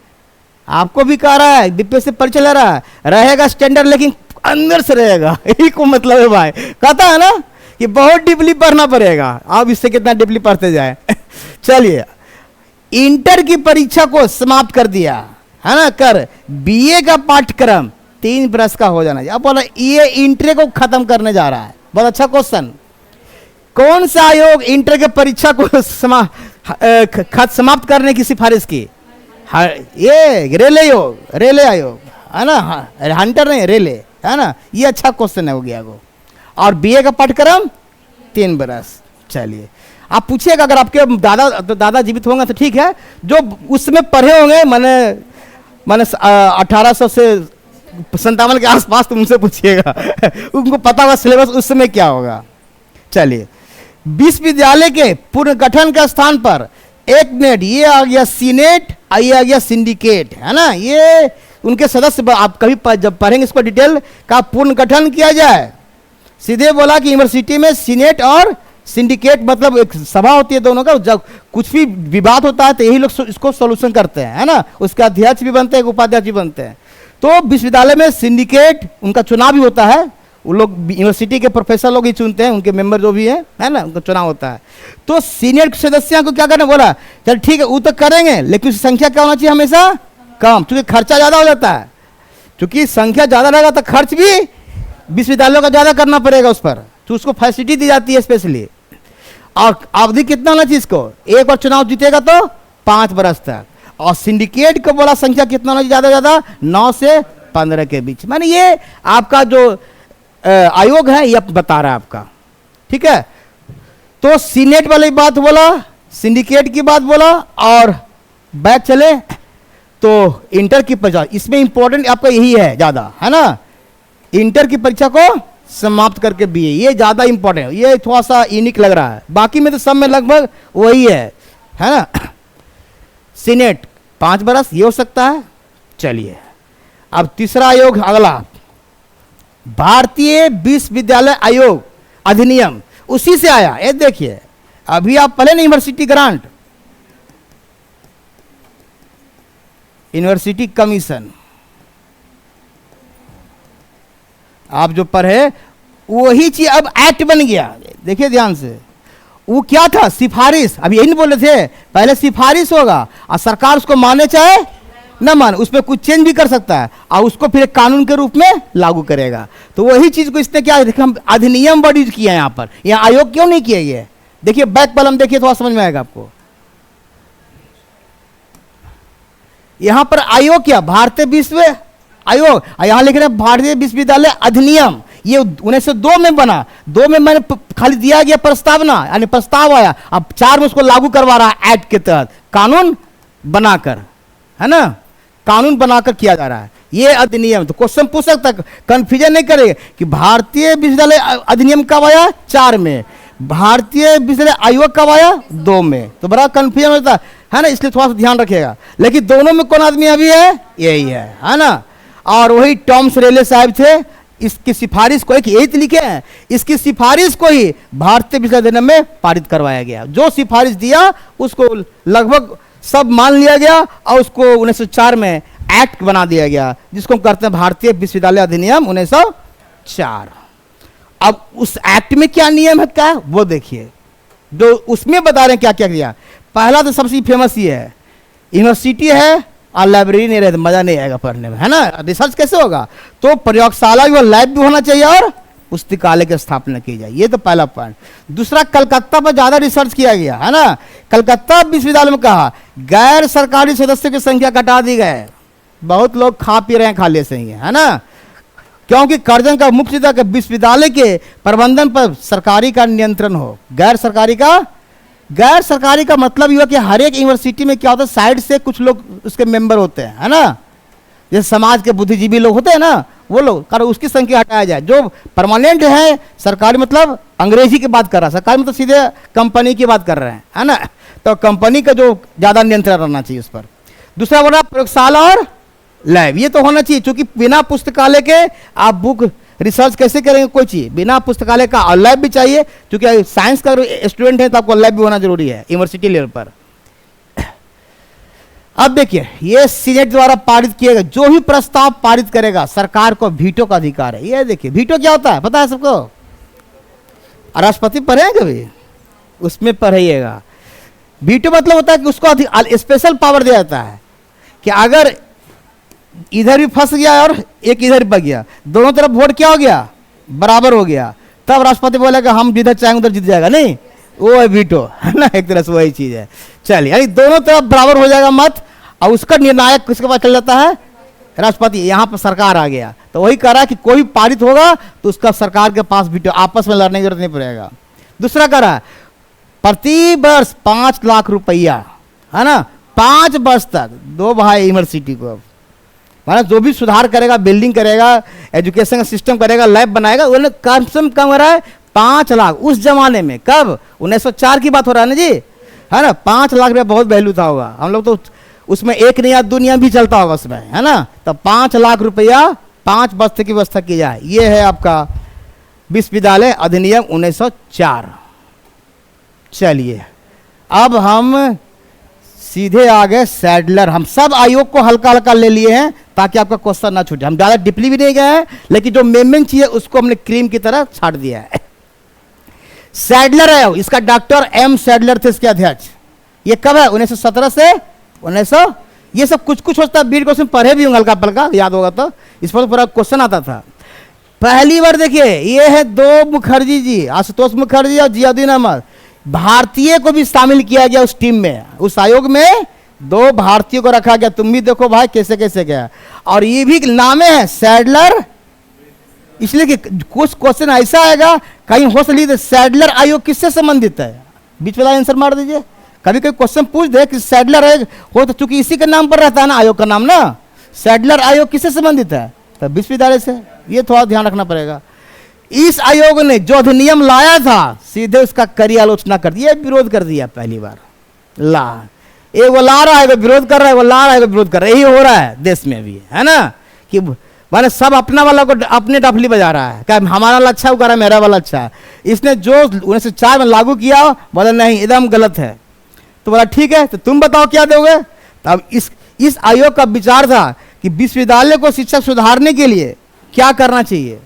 आपको भी कह रहा है, बीपीएससी परीक्षा ले रहा है, रहेगा स्टैंडर्ड लेकिन अंदर से रहेगा, यही को मतलब है भाई। कहता है ना कि बहुत डीपली पढ़ना पड़ेगा, आप इससे कितना डीपली पढ़ते जाए। चलिए इंटर की परीक्षा को समाप्त कर दिया, है ना, कर बीए का पाठ्यक्रम 3 वर्ष का हो जाना चाहिए। अब बोला ये इंटर को खत्म करने जा रहा है, बहुत अच्छा क्वेश्चन। कौन सा आयोग इंटर के परीक्षा को समाप्त करने की सिफारिश की, ये रेलवे आयोग, है ना, हंटर नहीं रेलवे, है ना, ये अच्छा क्वेश्चन है हो गया वो। और बीए का पाठ्यक्रम 3 वर्ष। चलिए आप पूछिएगा, अगर आपके दादा जीवित होंगे तो ठीक है, जो उसमें पढ़े होंगे मैंने 1800 से 57 के आसपास, तो उनसे पूछिएगा उनको पता होगा सिलेबस उस समय क्या होगा। चलिए विश्वविद्यालय के पुनर्गठन के स्थान पर 1 मिनट, ये आ गया सीनेट, ये आ गया सिंडिकेट, है ना, ये उनके सदस्य। आप कभी जब पढ़ेंगे इसको डिटेल का पुनर्गठन किया जाए, सीधे बोला कि यूनिवर्सिटी में सीनेट और सिंडिकेट मतलब एक सभा होती है दोनों का, जब कुछ भी विवाद होता है तो यही लोग इसको सॉल्यूशन करते हैं, है ना, उसका अध्यक्ष भी बनते हैं, उपाध्यक्ष भी बनते हैं। तो विश्वविद्यालय में सिंडिकेट, उनका चुनाव भी होता है, वो लोग यूनिवर्सिटी के प्रोफेसर लोग ही चुनते हैं, उनके मेंबर जो भी है ना, उनका चुनाव होता है। तो सीनियर सदस्यों को क्या करना, बोला चल ठीक है वो तो करेंगे, लेकिन उसकी संख्या क्या होना चाहिए, हमेशा कम, क्योंकि खर्चा ज़्यादा हो जाता है। क्योंकि संख्या ज़्यादा रहेगा तो खर्च भी विश्वविद्यालयों का ज़्यादा करना पड़ेगा उस पर, तो उसको फैसिलिटी दी जाती है स्पेशली। और अवधि कितना होना चाहिए इसको, एक बार चुनाव जीतेगा तो 5 वर्ष तक। और सिंडिकेट को बोला संख्या कितना होना चाहिए, ज़्यादा 9 से 15 के बीच। माने ये आपका जो आयोग है ये बता रहा है आपका, ठीक है। तो सीनेट वाली बात बोला, सिंडिकेट की बात बोला, और बैक चले तो इंटर की परीक्षा, इसमें इंपॉर्टेंट आपका यही है ज़्यादा, है ना, इंटर की परीक्षा को समाप्त करके बीए, ये ज़्यादा इंपॉर्टेंट, ये थोड़ा सा यूनिक लग रहा है, बाकी में तो सब में लगभग वही है ना। सीनेट 5 वर्ष ये हो सकता है। चलिए अब तीसरा आयोग, अगला भारतीय विश्वविद्यालय आयोग अधिनियम, उसी से आया। ये देखिए अभी आप पढ़े ना यूनिवर्सिटी ग्रांट, यूनिवर्सिटी कमीशन, आप जो पढ़े वही चीज अब एक्ट बन गया। देखिए ध्यान से, वो क्या था, सिफारिश। अब यही नहीं बोल रहे थे, पहले सिफारिश होगा और सरकार उसको माने चाहे न माने, उसमें कुछ चेंज भी कर सकता है और उसको फिर एक कानून के रूप में लागू करेगा। तो वही चीज को इसने क्या, हम अधिनियम वर्ड यूज किया है यहाँ पर, यहाँ आयोग क्यों नहीं किया ये। देखिए बैक कलम देखिए, थोड़ा समझ में आएगा आपको। यहां पर आयोग क्या, भारतीय विश्व आयोग, यहां लिख रहे हैं भारतीय विश्वविद्यालय अधिनियम। ये 1902 में बना, 2 में मैंने खाली दिया गया प्रस्तावना, यानी प्रस्ताव आया, अब 4 में उसको लागू करवा रहा है एक्ट के तहत, कानून बनाकर, है ना, कानून बनाकर किया जा रहा है ये अधिनियम। तो क्वेश्चन पूछ सकता है, कंफ्यूजन नहीं करेगा कि भारतीय विश्वविद्यालय अधिनियम कब आया 4 में, भारतीय विश्वविद्यालय आयोग कब आया 2 में, तो बड़ा कंफ्यूजन होता है ना, इसलिए थोड़ा सा ध्यान रखिएगा। लेकिन दोनों में कौन आदमी अभी है, यही है ना, और वही टॉमस रेले साहब थे, इसकी सिफारिश को, एक यही तो लिखे हैं, इसकी सिफारिश को ही भारतीय विश्वविद्यालय अधिनियम में पारित करवाया गया। जो सिफारिश दिया उसको लगभग सब मान लिया गया और उसको 1904 में एक्ट बना दिया गया, जिसको हम कहते हैं भारतीय विश्वविद्यालय अधिनियम 1904। अब उस एक्ट में क्या नियम है, क्या वो देखिए, जो उसमें बता रहे हैं क्या क्या किया। पहला तो सबसे फेमस ये है, यूनिवर्सिटी है और लाइब्रेरी नहीं रहे तो मजा नहीं आएगा पढ़ने में, है ना, रिसर्च कैसे होगा, तो प्रयोगशाला भी, लैब भी होना चाहिए और पुस्तकालय की स्थापना की जाए, ये तो पहला पॉइंट। दूसरा, कलकत्ता पर ज्यादा रिसर्च किया गया, है ना, कलकत्ता विश्वविद्यालय में कहा गैर सरकारी सदस्यों की संख्या घटा दी गई, बहुत लोग खा पी रहे हैं खाली से ही, है ना, क्योंकि कर्जन का मुख्य विश्वविद्यालय के प्रबंधन पर सरकारी का नियंत्रण हो। गैर सरकारी का मतलब यह कि हर एक यूनिवर्सिटी में क्या होता है, साइड से कुछ लोग उसके मेंबर होते हैं, है ना, जैसे समाज के बुद्धिजीवी लोग होते हैं ना, वो लोग, कारण उसकी संख्या हटाया जाए। जो परमानेंट है सरकारी, मतलब अंग्रेजी की बात कर रहा है, सरकारी मतलब सीधे कंपनी की बात कर रहे हैं, है ना, तो कंपनी का जो ज्यादा नियंत्रण रहना चाहिए उस पर। दूसरा बोला प्रयोगशाला और लैब, ये तो होना चाहिए, क्योंकि बिना पुस्तकालय के आप बुक रिसर्च कैसे करेंगे कोई चीज, बिना पुस्तकालय का, और लैब भी चाहिए, क्योंकि साइंस का स्टूडेंट है तो आपको लैब भी होना जरूरी है यूनिवर्सिटी लेवल पर। अब देखिए, ये सीनेट द्वारा पारित किएगा, जो भी प्रस्ताव पारित करेगा सरकार को वीटो का अधिकार है। ये देखिए वीटो क्या होता है पता है सबको, राष्ट्रपति पढ़े कभी, उसमें पढ़िएगा। वीटो मतलब होता है कि उसको स्पेशल पावर दिया जाता है कि अगर इधर भी फंस गया और एक इधर बच गया, दोनों तरफ वोट क्या हो गया, बराबर हो गया, तब राष्ट्रपति बोलेगा हम जिधर चाहेंगे उधर जीत जाएगा, नहीं, वो है वीटो, है ना, एक तरह से वही चीज है। चलिए, यानी दोनों तरफ बराबर हो जाएगा मत, और उसका निर्णायक किसके पास चल जाता है, राष्ट्रपति। यहां पर सरकार आ गया तो वही कह रहा है कि कोई भी पारित होगा तो उसका सरकार के पास वीटो, आपस में लड़ने की जरूरत नहीं पड़ेगा। दूसरा कह रहा है प्रति वर्ष 5 लाख रुपया, है ना, 5 वर्ष तक 2 भाई यूनिवर्सिटी को, मतलब जो भी सुधार करेगा, बिल्डिंग करेगा, एजुकेशन का सिस्टम करेगा, लैब बनाएगा, उन्हें कम से कम हो रहा है 5 लाख। उस जमाने में, कब, 1904 की बात हो रहा है ना जी, है ना, 5 लाख रुपया बहुत वैल्यू था होगा, हम लोग तो उसमें एक नया दुनिया भी चलता होगा उसमें, है ना, तो 5 लाख रुपया 5 वर्ष की व्यवस्था की जाए। ये है आपका विश्वविद्यालय अधिनियम 1904। चलिए, अब हम सीधे आ गए सैडलर। हम सब आयोग को हल्का हल्का ले लिए हैं ताकि आपका क्वेश्चन ना छूटे, हम ज्यादा डीपली भी नहीं गए हैं, लेकिन जो मेन चीज है उसको हमने क्रीम की तरह छाट दिया है। सैडलर है, इसका डॉक्टर एम सैडलर थे इसके अध्यक्ष। ये कब है, 1917 से 1900, ये सब कुछ कुछ होता है, बीट क्वेश्चन पढ़े भी होंगे हल्का पलका, याद होगा तो, इस पर पूरा क्वेश्चन आता था। पहली बार देखिए, ये है 2 मुखर्जी जी, आशुतोष मुखर्जी और जियाउद्दीन अहमद, भारतीय को भी शामिल किया गया उस टीम में, उस आयोग में 2 भारतीयों को रखा गया। तुम भी देखो भाई कैसे कैसे गया, और ये भी नामे है सैडलर, इसलिए कि कुछ क्वेश्चन ऐसा आएगा कहीं हो सकता, सैडलर आयोग किससे संबंधित है, बीच वाला आंसर मार दीजिए। कभी कोई क्वेश्चन पूछ दे कि सैडलर आयोग हो, तो चूंकि इसी के नाम पर रहता है ना आयोग का नाम ना, सैडलर आयोग किससे संबंधित है, तो विश्वविद्यालय से, ये थोड़ा ध्यान रखना पड़ेगा। इस आयोग ने जो अधिनियम लाया था सीधे उसका कड़ी आलोचना कर दिया, विरोध कर दिया पहली बार। वो ला रहा है, वो विरोध कर रहा है, वो ला रहा है, वो विरोध कर रहा है, यही हो रहा है देश में भी, है ना, कि माने सब अपना वाला को अपने डफली बजा रहा है, क्या हमारा वाला अच्छा, वो कह रहा है मेरा वाला अच्छा है। इसने जो 1904 में लागू किया, बोला नहीं एकदम गलत है, तो बोला ठीक है, तो तुम बताओ क्या दोगे। तब इस आयोग का विचार था कि विश्वविद्यालय को शिक्षा सुधारने के लिए क्या करना चाहिए,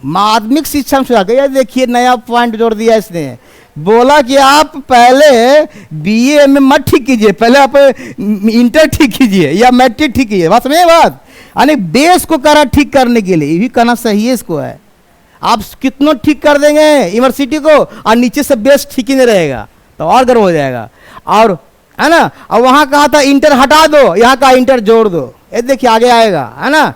माध्यमिक शिक्षा में सुधार। ये देखिए नया पॉइंट जोड़ दिया इसने, बोला कि आप पहले बीए में मत ठीक कीजिए, पहले आप इंटर ठीक कीजिए या मैट्रिक ठीक कीजिए, बात समझे बात, यानी बेस को करा ठीक करने के लिए, ये भी कहना सही है इसको है। आप कितना ठीक कर देंगे यूनिवर्सिटी को और नीचे से बेस ठीक ही नहीं रहेगा तो और गर्व हो जाएगा, और है ना, और वहां कहा था इंटर हटा दो, यहाँ कहा इंटर जोड़ दो। ये देखिए आगे आएगा, है ना।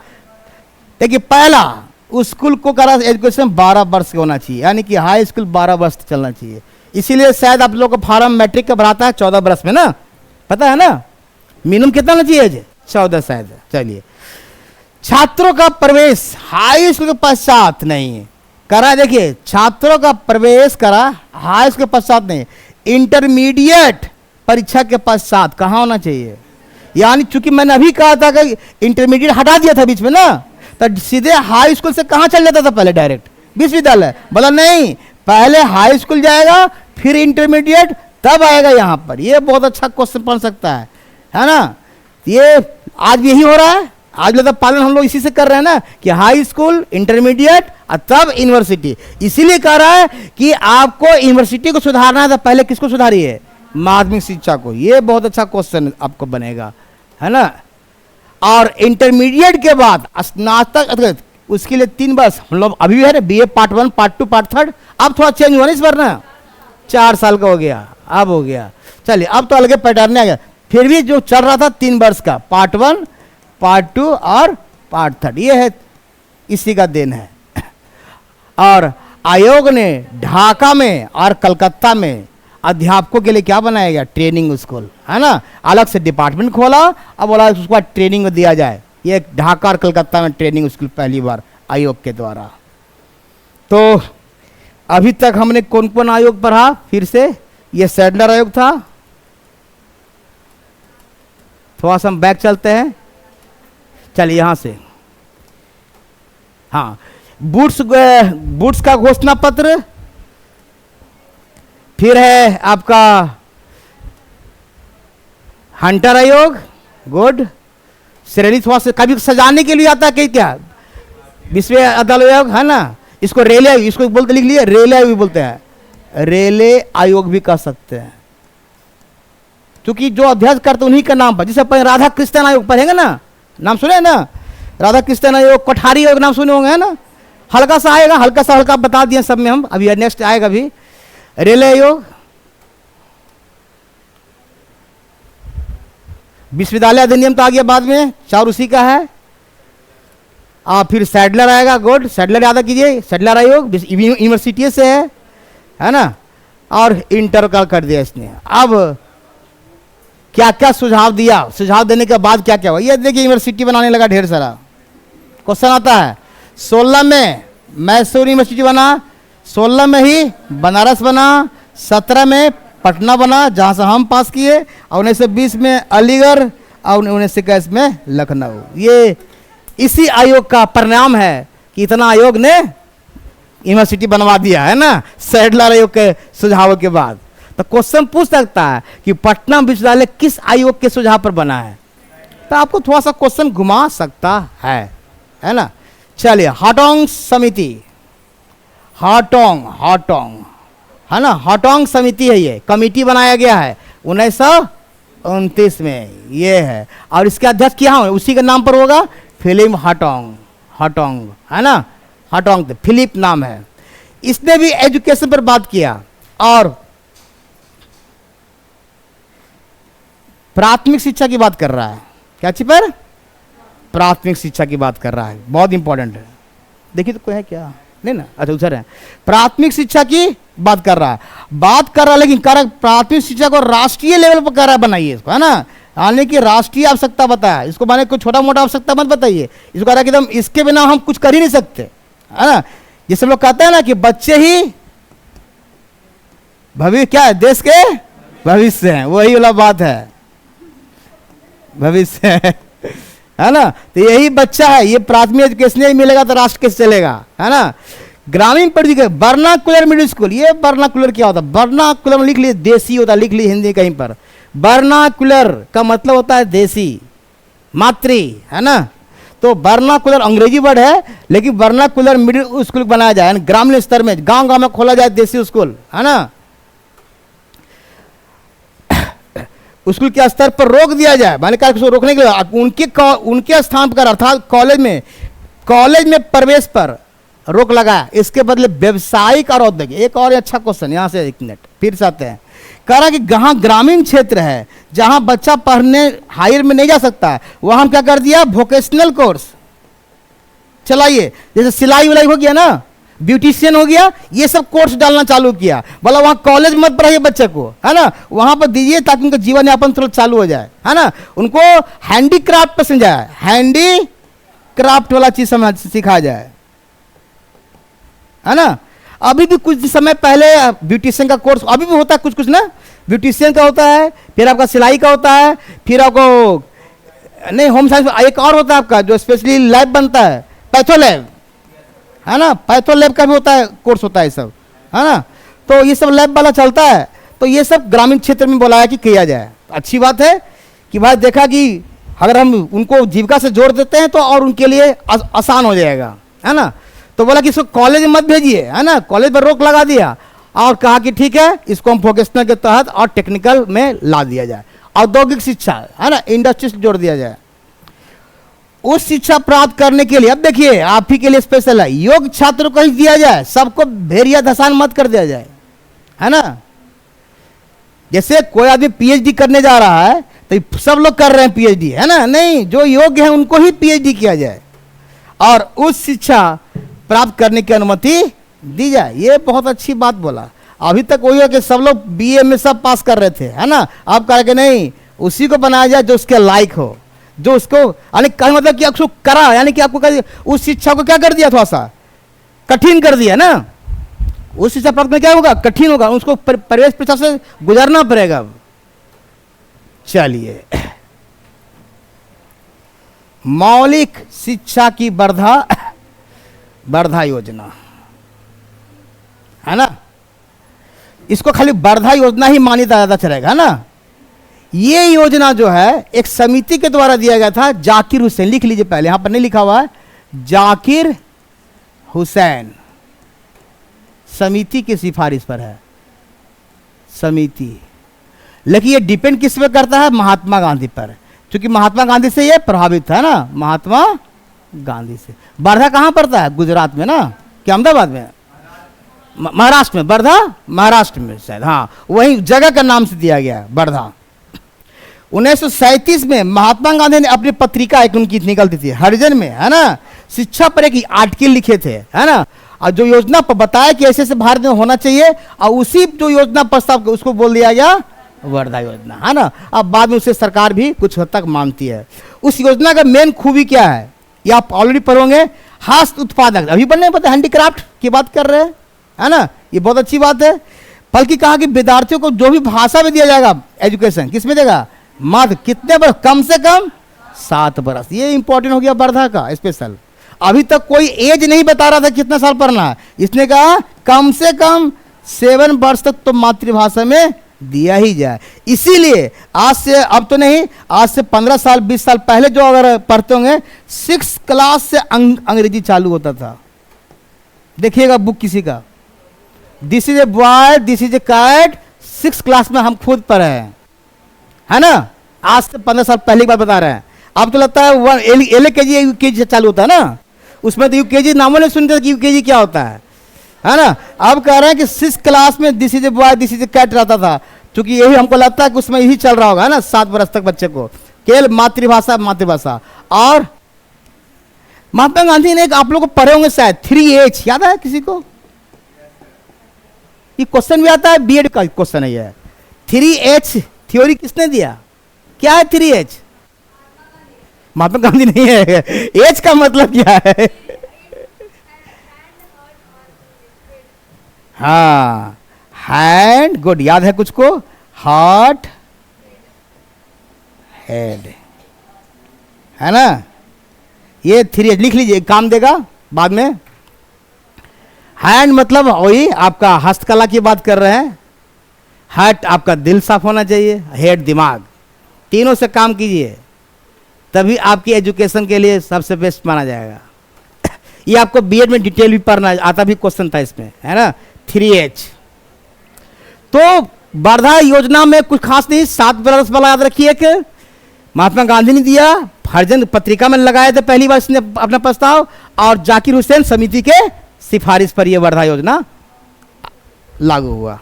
देखिए पहला स्कूल को करा एजुकेशन 12 वर्ष का होना चाहिए, यानी कि हाई स्कूल 12 वर्ष चलना चाहिए। इसीलिए शायद आप लोग का फार्म मैट्रिक का भराता है 14 वर्ष में ना, पता है ना, मिनिमम कितना होना चाहिए? 14 शायद। चलिए, छात्रों का प्रवेश हाई स्कूल के पश्चात नहीं करा, देखिए छात्रों का प्रवेश करा हाई स्कूल के पश्चात नहीं, इंटरमीडिएट परीक्षा के पश्चात कहाँ होना चाहिए। यानी चूंकि मैंने अभी कहा था कि इंटरमीडिएट हटा दिया था बीच में ना, तो सीधे हाई स्कूल से कहाँ चल जाता था पहले? डायरेक्ट विश्वविद्यालय। बोला नहीं, पहले हाई स्कूल जाएगा फिर इंटरमीडिएट तब आएगा यहाँ पर। ये बहुत अच्छा क्वेश्चन बन सकता है ना। ये आज भी यही हो रहा है, आज भी तो पालन हम लोग इसी से कर रहे हैं ना कि हाई स्कूल, इंटरमीडिएट और तब यूनिवर्सिटी। इसीलिए कह रहा है कि आपको यूनिवर्सिटी को सुधारना है तो पहले किसको सुधारिए? माध्यमिक शिक्षा को। ये बहुत अच्छा क्वेश्चन आपको बनेगा, है ना। और इंटरमीडिएट के बाद स्नातक, उसके लिए 3 वर्ष हम लोग अभी भी है ना, BA पार्ट 1, पार्ट 2, पार्ट 3। अब थोड़ा चेंज हुआ ना इस बार ना, 4 साल का हो गया, अब हो गया। चलिए, अब तो अलग पैटर्न आ गया। फिर भी जो चल रहा था 3 वर्ष का, पार्ट 1, पार्ट 2 और पार्ट 3, ये है, इसी का देन है। और आयोग ने ढाका में और कलकत्ता में अध्यापकों के लिए क्या बनाया गया? ट्रेनिंग स्कूल, है ना। अलग से डिपार्टमेंट खोला, अब बोला उसको ट्रेनिंग दिया जाए। ये ढाका और कलकत्ता में ट्रेनिंग स्कूल पहली बार आयोग के द्वारा। तो अभी तक हमने कौन कौन आयोग पढ़ा? फिर से ये सैडलर आयोग था। थोड़ा सा हम बैक चलते हैं, चलिए यहां से। हाँ, बूट्स का घोषणा पत्र, फिर है आपका हंटर आयोग, गुड। श्रेणी थोड़ा सा कभी सजाने के लिए आता है कि क्या, विश्व अदालत आयोग, है ना। इसको रेलवे, इसको बोलते, लिख लिए रेलवे आयोग भी बोलते हैं, रेलवे आयोग भी कह सकते हैं, क्योंकि जो अध्यक्ष करते उन्हीं के नाम पर। जैसे अपन राधा कृष्ण आयोग पढ़ेंगे ना, नाम सुने ना, राधा कृष्ण आयोग, कोठारी आयोग नाम सुने होंगे, है ना। हल्का सा आएगा, हल्का बता दिए सब में हम, अभी नेक्स्ट आएगा अभी रेलवे आयोग। विश्वविद्यालय अधिनियम तो आ गया बाद में, 4 उसी का है। फिर सैडलर आएगा, गुड, सैडलर याद कीजिए, सैडलर आयोग यूनिवर्सिटी से है ना। और इंटर का कर दिया इसने। अब क्या क्या सुझाव दिया, सुझाव देने के बाद क्या क्या हुआ, ये देखिए यूनिवर्सिटी बनाने लगा ढेर सारा। क्वेश्चन आता है 16 में मैसूर यूनिवर्सिटी बना, 16 में ही बनारस बना, 17 में पटना बना जहां से हम पास किए, और 1920 में अलीगढ़, और 1921 में लखनऊ। ये इसी आयोग का परिणाम है कि इतना आयोग ने यूनिवर्सिटी बनवा दिया, है ना, सैडलर आयोग के सुझावों के बाद। तो क्वेश्चन पूछ सकता है कि पटना विश्वविद्यालय किस आयोग के सुझाव पर बना है, तो आपको थोड़ा सा क्वेश्चन घुमा सकता है ना। चलिए, हाटोंग समिति, हाटोंग है ना, हाटोंग समिति है, ये कमिटी बनाया गया है 1929 में, ये है। और इसके अध्यक्ष क्या है, उसी के नाम पर होगा, फिलिप हाटोंग, है ना, हाटोंग फिलिप नाम है। इसने भी एजुकेशन पर बात किया और प्राथमिक शिक्षा की बात कर रहा है। क्या चीज पर? प्राथमिक शिक्षा की बात कर रहा है, बहुत इंपॉर्टेंट है। देखिए तो कोई है क्या, नहीं ना, अच्छा उधर है। प्राथमिक शिक्षा की बात कर रहा है, लेकिन प्राथमिक शिक्षा को राष्ट्रीय लेवल पर कर रहा है, बनाइए इसको, है ना। यानी कि राष्ट्रीय आवश्यकता बताया इसको, माने कोई छोटा मोटा आवश्यकता मत बताइए इसको, कह रहा है कि एकदम इसके बिना हम कुछ कर ही नहीं सकते, है ना। जैसे लोग कहते हैं ना कि बच्चे ही भविष्य, क्या है, देश के भविष्य हैं, वही वाला बात है, भविष्य है ना। तो यही बच्चा है, ये प्राथमिक एजुकेशन नहीं मिलेगा तो राष्ट्र कैसे चलेगा, है ना। ग्रामीण परिधि, वर्नाकुलर मिडिल स्कूल, ये वर्नाकुलर क्या होता है? वर्नाकुलर लिख लिए, देसी होता है, लिख ली हिंदी कहीं पर। वर्नाकुलर का मतलब होता है देसी, मातृ, है ना। तो वर्नाकुलर अंग्रेजी वर्ड है, लेकिन वर्नाकुलर मिडिल स्कूल बनाया जाए, ग्रामीण स्तर में, गांव गांव में खोला जाए देसी स्कूल, है ना। स्कूल के स्तर पर रोक दिया जाए, माने क्या, उसको रोकने के लिए उनके स्थान पर, अर्थात कॉलेज में प्रवेश पर रोक लगा। इसके बदले व्यवसायिक और औद्योगिक, एक और अच्छा क्वेश्चन यहां से, एक मिनट फिर से आते हैं। कह रहा कि जहां ग्रामीण क्षेत्र है, जहां बच्चा पढ़ने हायर में नहीं जा सकता है, वहां हम क्या कर दिया, वोकेशनल कोर्स, चलाइए। जैसे सिलाई विलाई हो गया ना, ब्यूटिशियन हो गया, ये सब कोर्स डालना चालू किया। बोला वहाँ कॉलेज मत पढ़ाइए बच्चे को, है ना, वहाँ पर दीजिए ताकि उनका जीवन यापन थोड़ा चालू हो जाए, है ना। उनको हैंडीक्राफ्ट पसंद जाए, हैंडीक्राफ्ट वाला चीज समझ सिखाया जाए, है ना। अभी भी कुछ समय पहले ब्यूटिशियन का कोर्स अभी भी होता है, कुछ कुछ ना, ब्यूटिशियन का होता है, फिर आपका सिलाई का होता है, फिर आपको नहीं होम साइंस एक और होता है आपका जो स्पेशली लैब बनता है, पैथो लैब, है ना, पैथो लैब का भी होता है, कोर्स होता है सब, है ना। तो ये सब लैब वाला चलता है। तो ये सब ग्रामीण क्षेत्र में बोला है कि किया जाए। अच्छी बात है कि भाई देखा कि अगर हम उनको जीविका से जोड़ देते हैं तो और उनके लिए आसान हो जाएगा, है ना। तो बोला कि इसको कॉलेज में मत भेजिए, है ना, कॉलेज पर रोक लगा दिया और कहा कि ठीक है इसको हम वोकेशनल के तहत और टेक्निकल में ला दिया जाए, औद्योगिक शिक्षा, है ना, इंडस्ट्री से जोड़ दिया जाए। उस शिक्षा प्राप्त करने के लिए अब देखिए आप ही के लिए स्पेशल है, योग छात्रों को ही दिया जाए, सबको भेड़िया धसान मत कर दिया जाए, है ना। जैसे कोई आदमी पीएचडी करने जा रहा है तो सब लोग कर रहे हैं पीएचडी, है ना, नहीं, जो योग्य है उनको ही पीएचडी किया जाए और उस शिक्षा प्राप्त करने की अनुमति दी जाए। ये बहुत अच्छी बात बोला। अभी तक वही है कि सब लोग बीए में सब पास कर रहे थे, है ना, आप कह रहे नहीं, उसी को बनाया जाए जो उसके लायक हो, जो उसको यानी कहने मतलब कि आपको करा, यानी कि आपको उस शिक्षा को क्या कर दिया, थोड़ा सा कठिन कर दिया ना। उस शिक्षा प्राप्त में क्या होगा, कठिन होगा, उसको प्रवेश परीक्षा से गुजरना पड़ेगा। चलिए, मौलिक शिक्षा की वर्धा योजना, है ना, इसको खाली वर्धा योजना ही मान्यता ज्यादा चलेगा, है ना। ये योजना जो है एक समिति के द्वारा दिया गया था, जाकिर हुसैन, लिख लीजिए पहले, यहां पर नहीं लिखा हुआ है, जाकिर हुसैन समिति की सिफारिश पर है, समिति। लेकिन ये डिपेंड किस पे करता है, महात्मा गांधी पर, क्योंकि महात्मा गांधी से ये प्रभावित है ना, महात्मा गांधी से। वर्धा कहां पड़ता है, गुजरात में ना, क्या अहमदाबाद में, महाराष्ट्र में, वर्धा महाराष्ट्र में शायद, हाँ, वही जगह का नाम से दिया गया वर्धा। 1937 में महात्मा गांधी ने अपनी पत्रिका एक उनकी निकलती थी हरिजन में, है ना, शिक्षा पर एक आर्टिकल लिखे थे, है ना, और जो योजना पर बताया कि ऐसे ऐसे भारत में होना चाहिए, और उसी जो योजना प्रस्ताव उसको बोल दिया गया वर्धा योजना, है ना। अब बाद में उसे सरकार भी कुछ हद तक मानती है। उस योजना का मेन खूबी क्या है, ये आप ऑलरेडी पढ़ोगे, हस्त उत्पादक, अभी बनने पता, हैंडीक्राफ्ट की बात कर रहे हैं, है ना, ये बहुत अच्छी बात है। बल्कि कहा कि विद्यार्थियों को जो भी भाषा में दिया जाएगा एजुकेशन, किस में देगा, मध्य, कितने बरस, कम से कम 7 बरस। ये इंपॉर्टेंट हो गया वर्धा का स्पेशल। अभी तक कोई एज नहीं बता रहा था कितना साल पढ़ना है, इसने कहा कम से कम 7 वर्ष तक तो मातृभाषा में दिया ही जाए। इसीलिए आज से, अब तो नहीं, आज से 15 साल 20 साल पहले जो अगर पढ़ते होंगे 6th क्लास से अंग्रेजी चालू होता था। देखिएगा बुक किसी का, this is a boy, this is a cat, 6th class में हम खुद पढ़े हैं, है ना, आज से 15 साल पहले की बात बता रहे हैं। अब तो लगता है LKG UKG चालू होता है ना, उसमें तो UKG नामों नहीं सुनते कि UKG क्या होता है ना। अब कह रहे हैं कि 6th क्लास में this is a boy, this is a cat रहता था, क्योंकि यही हमको लगता है कि उसमें यही चल रहा होगा, है ना, 7 वर्ष तक बच्चे को केवल मातृभाषा। और महात्मा गांधी ने एक, आप लोग को पढ़े होंगे शायद, 3H याद है किसी को, ये क्वेश्चन भी आता है, बीएड का क्वेश्चन है ये, 3H थ्योरी किसने दिया, क्या है 3H, महात्मा गांधी नहीं है। एच का मतलब क्या है, हाँ, हैंड, गुड, याद है कुछ को, हार्ट, हेड, है ना, ये 3H लिख लीजिए, काम देगा बाद में। हैंड मतलब वही आपका हस्तकला की बात कर रहे हैं, हार्ट आपका दिल साफ होना चाहिए, हेड दिमाग, तीनों से काम कीजिए तभी आपकी एजुकेशन के लिए सबसे बेस्ट माना जाएगा। ये आपको बीएड में डिटेल भी पढ़ना आता, भी क्वेश्चन था इसमें, है ना, 3H। तो वर्धा योजना में कुछ खास नहीं, 7 वर्ष वाला याद रखिए कि महात्मा गांधी ने दिया, हरिजन पत्रिका में लगाए थे पहली बार इसने अपना प्रस्ताव, और जाकिर हुसैन समिति के सिफारिश पर यह वर्धा योजना लागू हुआ।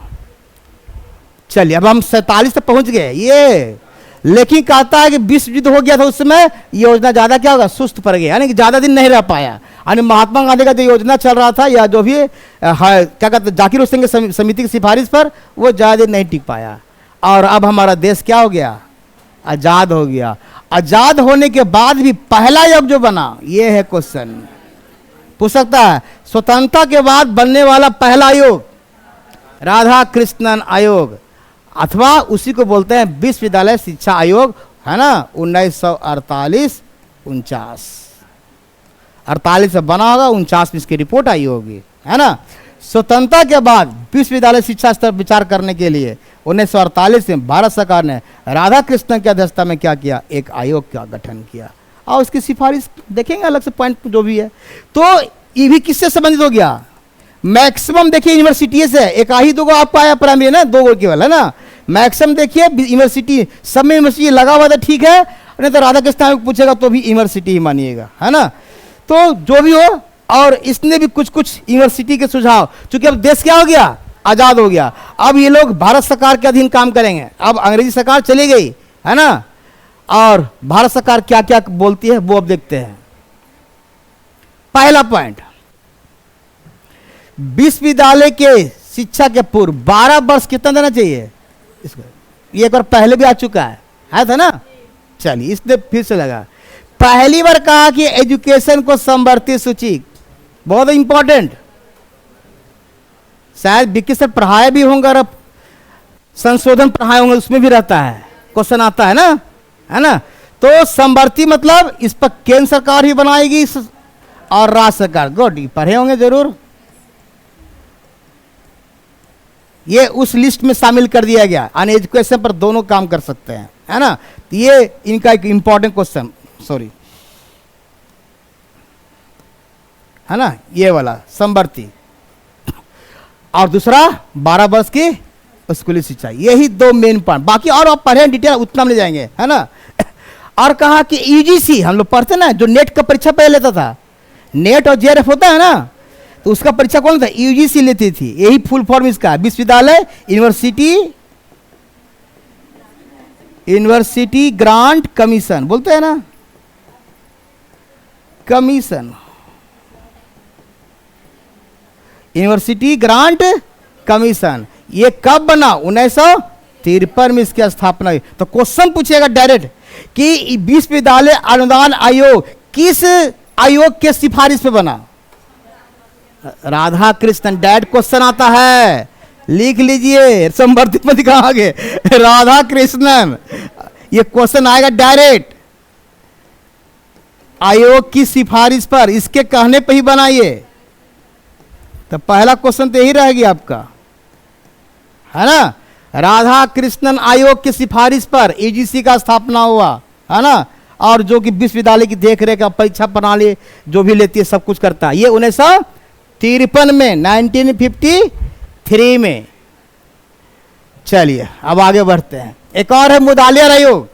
चलिए अब हम 47 तक पहुंच गए। ये लेकिन कहता है कि विश्व युद्ध हो गया था उस समय, योजना ज्यादा क्या होगा, सुस्त पड़ गई, यानी कि ज्यादा दिन नहीं रह पाया। यानी महात्मा गांधी का जो योजना चल रहा था या जो भी क्या कहते हैं जाकिर हुसैन की समिति की सिफारिश पर, वो ज्यादा दिन नहीं टिक पाया। और अब हमारा देश क्या हो गया, आजाद हो गया। आजाद होने के बाद भी पहला योग जो बना, ये है क्वेश्चन पूछ सकता है, स्वतंत्रता के बाद बनने वाला पहला आयोग राधा कृष्णन आयोग, अथवा उसी को बोलते हैं विश्वविद्यालय शिक्षा आयोग, है ना। 1948 49 48 से बना होगा, 49 में इसकी रिपोर्ट आई होगी, है ना। स्वतंत्रता के बाद विश्वविद्यालय शिक्षा स्तर विचार करने के लिए 1948 में भारत सरकार ने राधा कृष्णन की अध्यक्षता में क्या किया, एक आयोग का गठन किया, और उसकी सिफारिश देखेंगे अलग से पॉइंट जो भी है। तो ये भी किससे संबंधित हो गया, मैक्सिमम देखिए यूनिवर्सिटी से, एक ही दो आपको आया प्राइमरी ना, दो केवल, है ना। मैक्सिमम देखिए यूनिवर्सिटी, सब में यूनिवर्सिटी लगा हुआ था, ठीक है, नहीं तो राधा कृष्ण पूछेगा तो भी यूनिवर्सिटी ही मानिएगा, है ना। तो जो भी हो, और इसने भी कुछ कुछ यूनिवर्सिटी के सुझाव, चूंकि अब देश क्या हो गया, आजाद हो गया, अब ये लोग भारत सरकार के अधीन काम करेंगे। अब अंग्रेजी सरकार चली गई, है ना, और भारत सरकार क्या क्या बोलती है वो अब देखते हैं। पहला पॉइंट, विश्वविद्यालय के शिक्षा के पूर्व 12 वर्ष कितना देना चाहिए इसको, ये एक बार पहले भी आ चुका है था ना। चलिए इसने फिर से लगा, पहली बार कहा कि एजुकेशन को समवर्ती सूची, बहुत इंपॉर्टेंट, शायद विकी सर पढ़ाए भी होंगे और संशोधन पढ़ाए होंगे, उसमें भी रहता है, क्वेश्चन आता है ना। तो समवर्ती मतलब इस पर केंद्र सरकार ही बनाएगी और राज्य सरकार, गुड, पढ़े होंगे जरूर, ये उस लिस्ट में शामिल कर दिया गया। यानी एजुकेशन पर दोनों काम कर सकते हैं, है ना। तो ये इनका एक इंपॉर्टेंट क्वेश्चन, सॉरी, है ना, ये वाला समवर्ती, और दूसरा 12 वर्ष की स्कूली शिक्षा, यही दो मेन पॉइंट। बाकी और आप पढ़े डिटेल उतना ले जाएंगे, है ना। और कहा कि यूजीसी, हम लोग पढ़ते ना, जो नेट का परीक्षा पहले लेता था, नेट और जेआरएफ होता है ना, तो उसका परीक्षा कौन था, यूजीसी लेती थी, यही फुल फॉर्म इसका, विश्वविद्यालय यूनिवर्सिटी ग्रांट कमीशन बोलते हैं ना, कमीशन, यूनिवर्सिटी ग्रांट कमीशन। ये कब बना, 1953 में इसकी स्थापना हुई। तो क्वेश्चन पूछेगा डायरेक्ट कि विश्वविद्यालय अनुदान आयोग किस आयोग के सिफारिश पे बना, राधा कृष्णन, डायरेक्ट क्वेश्चन आता है, लिख लीजिए, समवर्ती में दिखा आगे, राधा कृष्णन, ये क्वेश्चन आएगा डायरेक्ट, आयोग की सिफारिश पर, इसके कहने पे ही बनाइए। तो पहला क्वेश्चन तो यही रहेगी आपका, है ना, राधा कृष्णन आयोग की सिफारिश पर यूजीसी का स्थापना हुआ, है ना, और जो कि विश्वविद्यालय की देखरेख का परीक्षा प्रणाली जो भी लेती है सब कुछ करता है। ये 1953 में, 1953 में। चलिए अब आगे बढ़ते हैं। एक और है मुदालियर आयोग,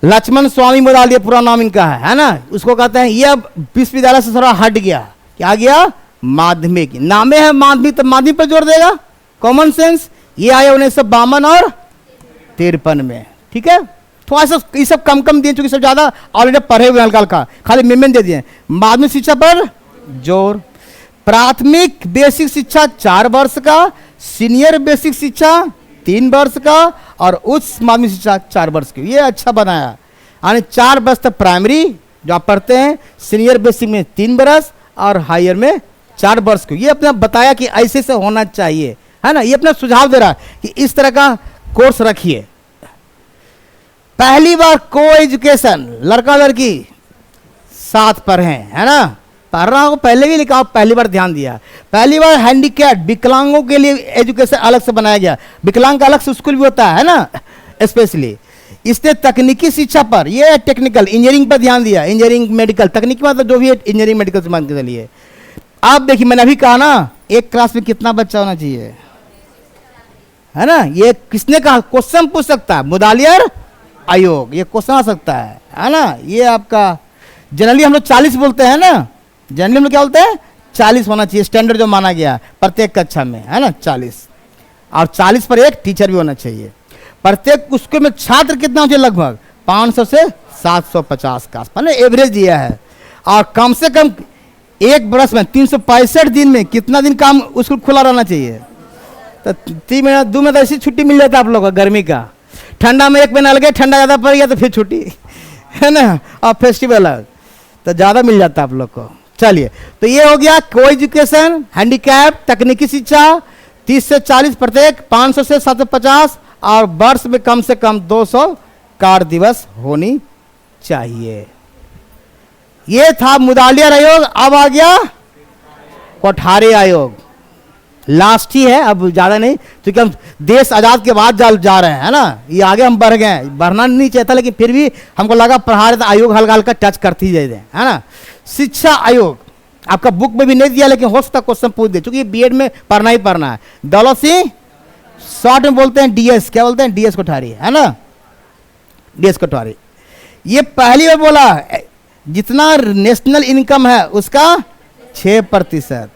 लक्ष्मण स्वामी मुदालियर पूरा नाम इनका है ना। उसको कहते हैं, ये अब विश्वविद्यालय से थोड़ा हट गया, क्या गया, माध्यमिक, नामे है माध्यमिक, तो माध्यमिक पर जोर देगा, कॉमन सेंस। ये आया 1952 और 53 में, ठीक है। थोड़ा सा ये सब कम कम दिए, चूंकि सब ज्यादा ऑलरेडी पढ़े हुए हल्का हल्का, खाली मेमन दे दिए। माध्यमिक शिक्षा पर जोर, प्राथमिक बेसिक शिक्षा 4 वर्ष का, सीनियर बेसिक शिक्षा 3 वर्ष का, और उच्च माध्यमिक शिक्षा 4 वर्ष की। ये अच्छा बनाया, यानी 4 वर्ष तक प्राइमरी जो आप पढ़ते हैं, सीनियर बेसिक में 3 वर्ष और हायर में 4 वर्ष को। ये अपना बताया कि ऐसे से होना चाहिए, है ना। ये अपना सुझाव दे रहा है कि इस तरह का कोर्स रखिए। पहली बार को एजुकेशन, लड़का लड़की साथ पढ़े, है ना, पढ़ रहा हूं, पहले भी लिखा, पहली बार ध्यान दिया। पहली बार हैंडीकैप, विकलांगों के लिए एजुकेशन अलग से बनाया गया, विकलांग का अलग से स्कूल भी होता है ना, स्पेशली। इसने तकनीकी शिक्षा पर, ये टेक्निकल इंजीनियरिंग पर ध्यान दिया, इंजीनियरिंग मेडिकल, तकनीकी मतलब जो भी है इंजीनियरिंग मेडिकल से मान के चलिए। आप देखिए, मैंने अभी कहा ना, एक क्लास में कितना बच्चा होना चाहिए, है ना। ये किसने कहा, क्वेश्चन पूछ सकता है, मुदालियर आयोग, ये क्वेश्चन आ सकता है ना। ये आपका जनरली हम लोग 40 बोलते हैं ना, जनरली हम लोग क्या बोलते हैं, 40 होना चाहिए, स्टैंडर्ड जो माना गया प्रत्येक कक्षा में, है ना, 40, और 40 पर एक टीचर भी होना चाहिए। प्रत्येक उसके में छात्र कितना होते लगभग 500 से 750 का आसपास एवरेज दिया है। और कम से कम एक बरस में 365 दिन में कितना दिन काम स्कूल खुला रहना चाहिए? तो 3 महीना 2 महीना ऐसी छुट्टी मिल जाता है आप लोगों को गर्मी का। ठंडा में 1 महीना लगे, ठंडा ज़्यादा पड़ गया तो फिर छुट्टी है ना, और फेस्टिवल है तो ज़्यादा मिल जाता है आप लोग को। चलिए, तो ये हो गया को एजुकेशन, हैंडीकैप, तकनीकी शिक्षा 30 से 40 प्रत्येक, 500 से 750, और वर्ष में कम से कम 200 कार्य दिवस होनी चाहिए। ये था मुदालियार आयोग। अब आ गया कोठारी आयोग, लास्ट ही है, अब ज्यादा नहीं, क्योंकि हम देश आजाद के बाद जा रहे हैं, है ना, ये आगे हम बढ़ गए, बढ़ना नहीं चाहता, लेकिन फिर भी हमको लगा पढ़ा रहे तो आयोग हल्का हल्का टच करती जाए, है ना। शिक्षा आयोग आपका बुक में भी नहीं दिया, लेकिन हो सकता क्वेश्चन पूछ दे, क्योंकि बीएड में पढ़ना ही पढ़ना है। दौलत सिंह, शॉर्ट में बोलते हैं डीएस, क्या बोलते हैं, डीएस कोठारी, है ना, डीएस कोठारी। ये पहली बार बोला जितना नेशनल इनकम है उसका 6%।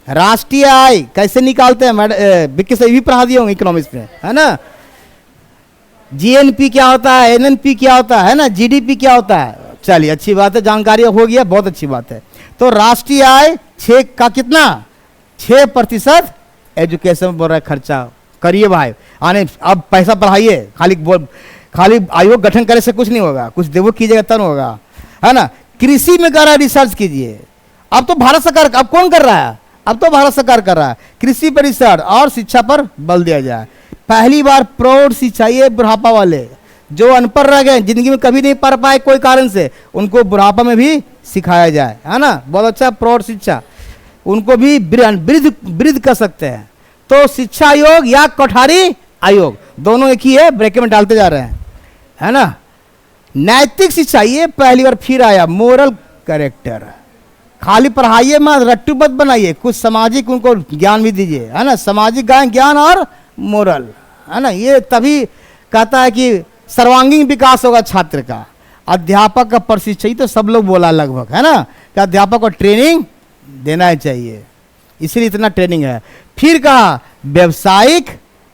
राष्ट्रीय आय कैसे निकालते हैं मैडम, विक्की से भी पढ़ा दिए होंगे इकोनॉमिक्स में, है ना। जीएनपी क्या होता है, एनएनपी क्या होता है ना, जीडीपी क्या होता है। चलिए, अच्छी बात है, जानकारी हो गया, बहुत अच्छी बात है। तो राष्ट्रीय आय 6 का कितना, 6% एजुकेशन में बोल रहा है खर्चा करिए भाई, आने अब पैसा बढ़ाइए, खाली आयोग गठन करे से कुछ नहीं होगा, कुछ देवो कीजिएगा तब होगा, है ना। कृषि में कर रहा है, रिसर्च कीजिए। अब तो भारत सरकार, अब कौन कर रहा है, अब तो भारत सरकार कर रहा है, कृषि पर रिसर्च और शिक्षा पर बल दिया जाए। पहली बार प्रौढ़ शिक्षा, ये बुढ़ापा वाले जो अनपढ़ रह गए, जिंदगी में कभी नहीं पढ़ पाए कोई कारण से, उनको बुढ़ापा में भी सिखाया जाए, है ना, बहुत अच्छा प्रौढ़ शिक्षा, उनको भी वृद्ध कर सकते हैं। तो शिक्षा आयोग या कोठारी आयोग दोनों एक ही है, ब्रैकेट में डालते जा रहे हैं, है ना। नैतिक शिक्षा, ये पहली बार फिर आया, मोरल कैरेक्टर, खाली पढ़ाइए मत, रट्टू मत बनाइए, कुछ सामाजिक उनको ज्ञान भी दीजिए, है ना, सामाजिक ज्ञान और मोरल, है ना। ये तभी कहता है कि सर्वांगीण विकास होगा छात्र का। अध्यापक का प्रशिक्षण, तो सब लोग बोला लगभग, है ना, कि अध्यापक को ट्रेनिंग देना चाहिए, इसलिए इतना ट्रेनिंग है। फिर कहा व्यवसायिक,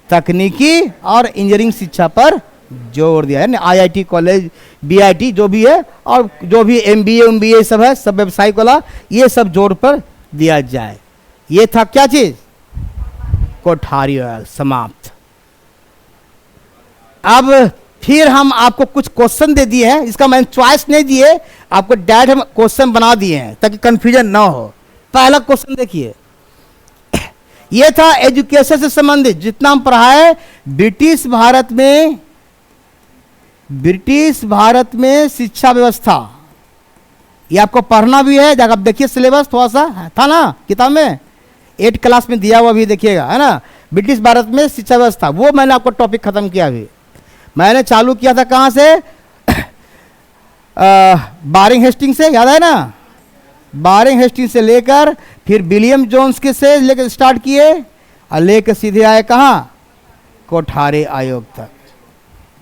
तकनीकी और इंजीनियरिंग शिक्षा पर जोर दिया है ना, आईआईटी कॉलेज, बीआईटी जो भी है, और जो भी एमबीए सब है, सब व्यवसायिक वाला, ये सब जोर पर दिया जाए। ये था क्या चीज, कोठारी आयोग समाप्त। अब फिर हम आपको कुछ क्वेश्चन दे दिए हैं, इसका मैंने चॉइस नहीं दिए, आपको डायरेक्ट हम क्वेश्चन बना दिए हैं ताकि कंफ्यूजन ना हो। पहला क्वेश्चन देखिए, यह था एजुकेशन से संबंधित जितना हम पढ़ा है। ब्रिटिश भारत में शिक्षा व्यवस्था, ये आपको पढ़ना भी है, जब आप देखिए सिलेबस थोड़ा सा था ना किताब में, 8 क्लास में दिया हुआ भी देखिएगा, है ना। ब्रिटिश भारत में शिक्षा व्यवस्था, वो मैंने आपको टॉपिक खत्म किया अभी। मैंने चालू किया था कहाँ से, बारिंग हेस्टिंग से, याद है ना, बारिंग हेस्टिंग से लेकर फिर विलियम जोन्स के से लेकर स्टार्ट किए और लेकर सीधे आए कहाँ, कोठारी आयोग तक।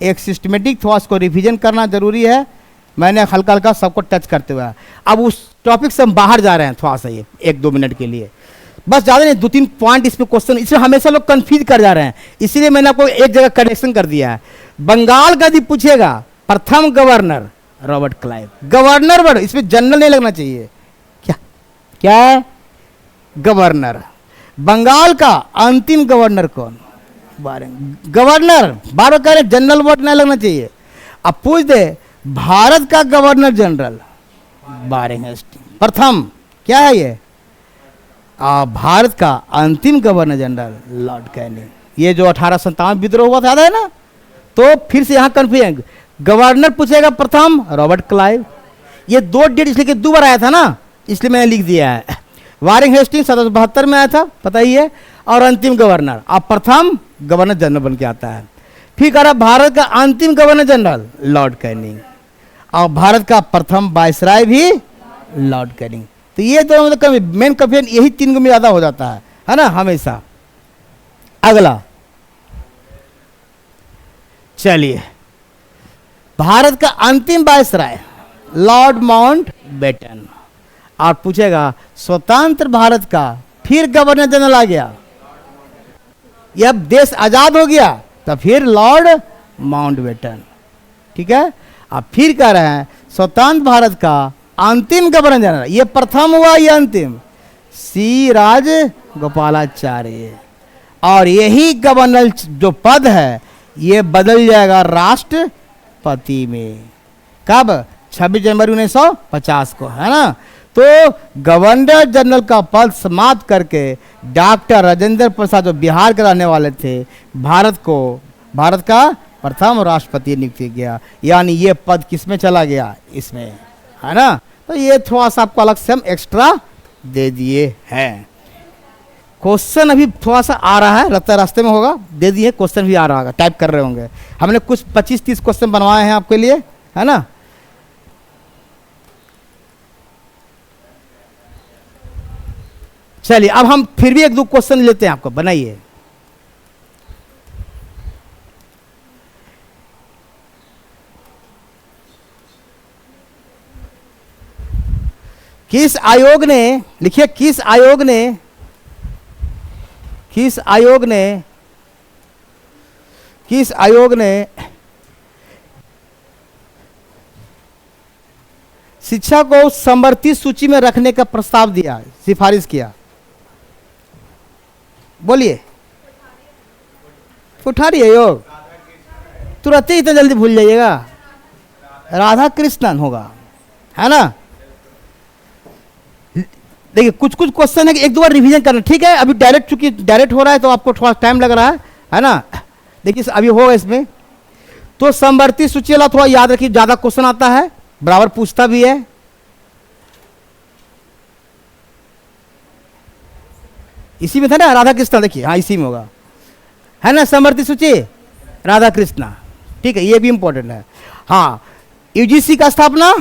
एक सिस्टमेटिक थोड़ा उसको रिवीजन करना जरूरी है, मैंने हल्का हल्का सबको टच करते हुए। अब उस टॉपिक से हम बाहर जा रहे हैं थोड़ा सा, ये 1-2 मिनट के लिए, बस ज़्यादा नहीं, 2-3 पॉइंट इसमें क्वेश्चन, इसमें हमेशा लोग कंफ्यूज कर जा रहे हैं, इसीलिए मैंने आपको एक जगह कनेक्शन कर दिया है। बंगाल का यदि पूछेगा, प्रथम governor Robert Clive, governor word, इसमें जनरल नहीं लगना चाहिए, क्या है, गवर्नर। बंगाल का अंतिम गवर्नर कौन, गवर्नर, बार कह रहे जनरल वर्ड नहीं लगना चाहिए। अब पूछ दे भारत का गवर्नर जनरल, बारिंग हेस्टिंग, प्रथम क्या है ये, भारत का अंतिम गवर्नर जनरल लॉर्ड कैनिंग। ये जो 1857 विद्रोह हुआ था, याद है ना, तो फिर से यहाँ कंफ्यूजन, गवर्नर पूछेगा प्रथम रॉबर्ट क्लाइव। ये 2 डेट इसलिए कि 2 बार आया था ना, इसलिए मैंने लिख दिया है। बारिंग हेस्टिंग 1772 में आया था, पता ही है, और अंतिम गवर्नर, अब प्रथम गवर्नर जनरल बन के आता है। फिर कह रहा भारत का अंतिम गवर्नर जनरल लॉर्ड कैनिंग, और भारत का प्रथम वायसराय भी लॉर्ड कैनिंग। तो ये दोनों मतलब मेन कंफ्यूजन यही 3 में ज्यादा हो जाता है ना हमेशा। अगला चलिए, भारत का अंतिम वायसराय लॉर्ड माउंटबेटन, और पूछेगा स्वतंत्र भारत का फिर गवर्नर जनरल आ गया। यह देश आजाद हो गया तो फिर लॉर्ड माउंटबेटन। ठीक है, अब फिर कह रहे हैं स्वतंत्र भारत का अंतिम गवर्नर जनरल, ये प्रथम हुआ, ये अंतिम, सी राजगोपालाचार्य। और यही गवर्नर जो पद है ये बदल जाएगा राष्ट्रपति में। कब? 26 जनवरी 1950 को, है ना। तो गवर्नर जनरल का पद समाप्त करके डॉक्टर राजेंद्र प्रसाद, जो बिहार के रहने वाले थे, भारत का प्रथम राष्ट्रपति नियुक्त किया। यानी ये पद किसमें चला गया? इसमें, है ना। तो ये थोड़ा सा आपको अलग से हम एक्स्ट्रा दे दिए हैं। क्वेश्चन अभी थोड़ा सा आ रहा है, लगता है रास्ते में होगा, दे दिए क्वेश्चन भी आ रहा होगा, टाइप कर रहे होंगे। हमने कुछ 25-30 क्वेश्चन बनवाए हैं आपके लिए, है ना। चलिए अब हम फिर भी 1-2 क्वेश्चन लेते हैं, आपको बनाइए। किस आयोग ने, लिखिए, किस आयोग ने शिक्षा को समवर्ती सूची में रखने का प्रस्ताव दिया, सिफारिश किया? बोलिए। कोठारी आयोग? तुरंत ही इतना जल्दी भूल जाइएगा? राधा कृष्णन होगा, है ना। देखिए कुछ क्वेश्चन है कि 1-2 बार रिवीजन करना, ठीक है। अभी डायरेक्ट, चूंकि डायरेक्ट हो रहा है तो आपको थोड़ा टाइम लग रहा है ना। देखिए अभी होगा इसमें, तो समवर्ती सूची वाला थोड़ा याद रखिए, ज्यादा क्वेश्चन आता है, बराबर पूछता भी है। इसी में था ना राधा कृष्णा, देखिए, हाँ इसी में होगा, है ना। समवर्ती सूची राधा कृष्णा, ठीक है, ये भी इंपॉर्टेंट है। हाँ, यूजीसी का स्थापना,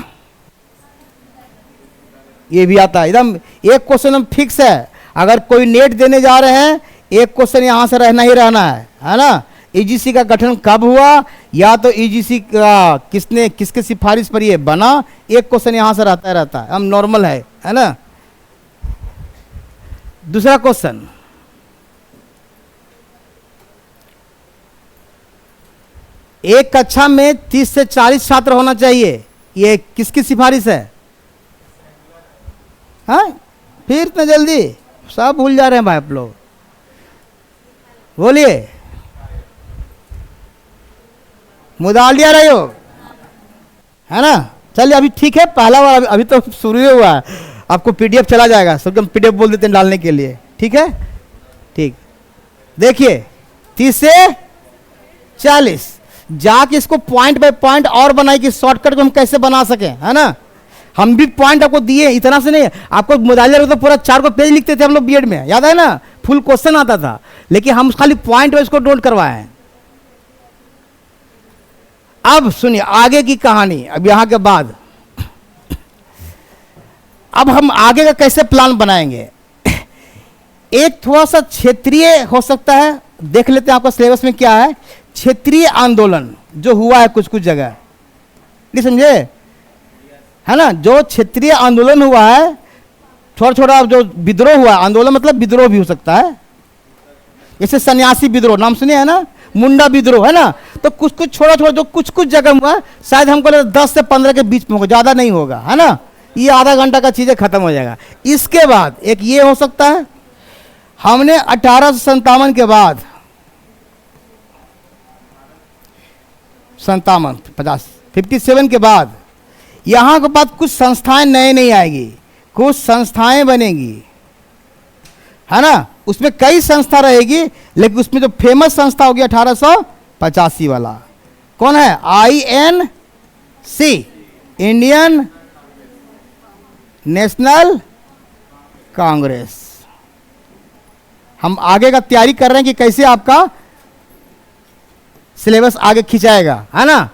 ये भी आता है एकदम। एक क्वेश्चन हम फिक्स है, अगर कोई नेट देने जा रहे हैं, एक क्वेश्चन यहां से रहना ही रहना है ना। ईजीसी का गठन कब हुआ, या तो ईजीसी का किसके सिफारिश पर ये बना, एक क्वेश्चन यहां से रहता है, हम नॉर्मल है ना। दूसरा क्वेश्चन, एक कक्षा में 30 से 40 छात्र होना चाहिए, ये किसकी सिफारिश है? हाँ, फिर इतना जल्दी सब भूल जा रहे हैं भाई आप लोग, बोलिए। मुदालिया आयोग, है ना। चलिए अभी ठीक है, पहला बार अभी तो शुरू ही हुआ है, आपको पीडीएफ चला जाएगा, सब हम पीडीएफ बोल देते हैं डालने के लिए, ठीक है। ठीक, देखिए 30 से 40, जाके इसको पॉइंट बाय पॉइंट और बनाई कि शॉर्टकट को हम कैसे बना सके, है ना। हम भी पॉइंट आपको दिए, इतना से नहीं। आपको मुदालिया तो पूरा 4 को पेज लिखते थे हम लोग बीएड में, याद है ना, फुल क्वेश्चन आता था, लेकिन हम खाली पॉइंट वाइज को नोट करवाए हैं। अब सुनिए आगे की कहानी, अब यहां के बाद अब हम आगे का कैसे प्लान बनाएंगे। एक थोड़ा सा क्षेत्रीय हो सकता है, देख लेते हैं आपका सिलेबस में क्या है। क्षेत्रीय आंदोलन जो हुआ है कुछ जगह, नहीं समझे, है ना। जो क्षेत्रीय आंदोलन हुआ है, छोटा जो विद्रोह हुआ, आंदोलन मतलब विद्रोह भी हो सकता है, जैसे सन्यासी विद्रोह नाम सुने है ना, मुंडा विद्रोह, है ना। तो कुछ छोटा जो कुछ जगह हुआ, शायद हमको 10 से 15 के बीच में होगा, ज्यादा नहीं होगा, है ना। ये आधा घंटा का चीजें खत्म हो जाएगा। इसके बाद एक ये हो सकता है, हमने 1857 के बाद 57 के बाद यहां के बाद कुछ संस्थाएं नए नहीं आएगी, कुछ संस्थाएं बनेगी, है ना। उसमें कई संस्था रहेगी, लेकिन उसमें जो फेमस संस्था होगी 1885 वाला, कौन है? INC, Indian national Congress. हम आगे का तैयारी कर रहे हैं कि कैसे आपका सिलेबस आगे खिंचाएगा, है ना।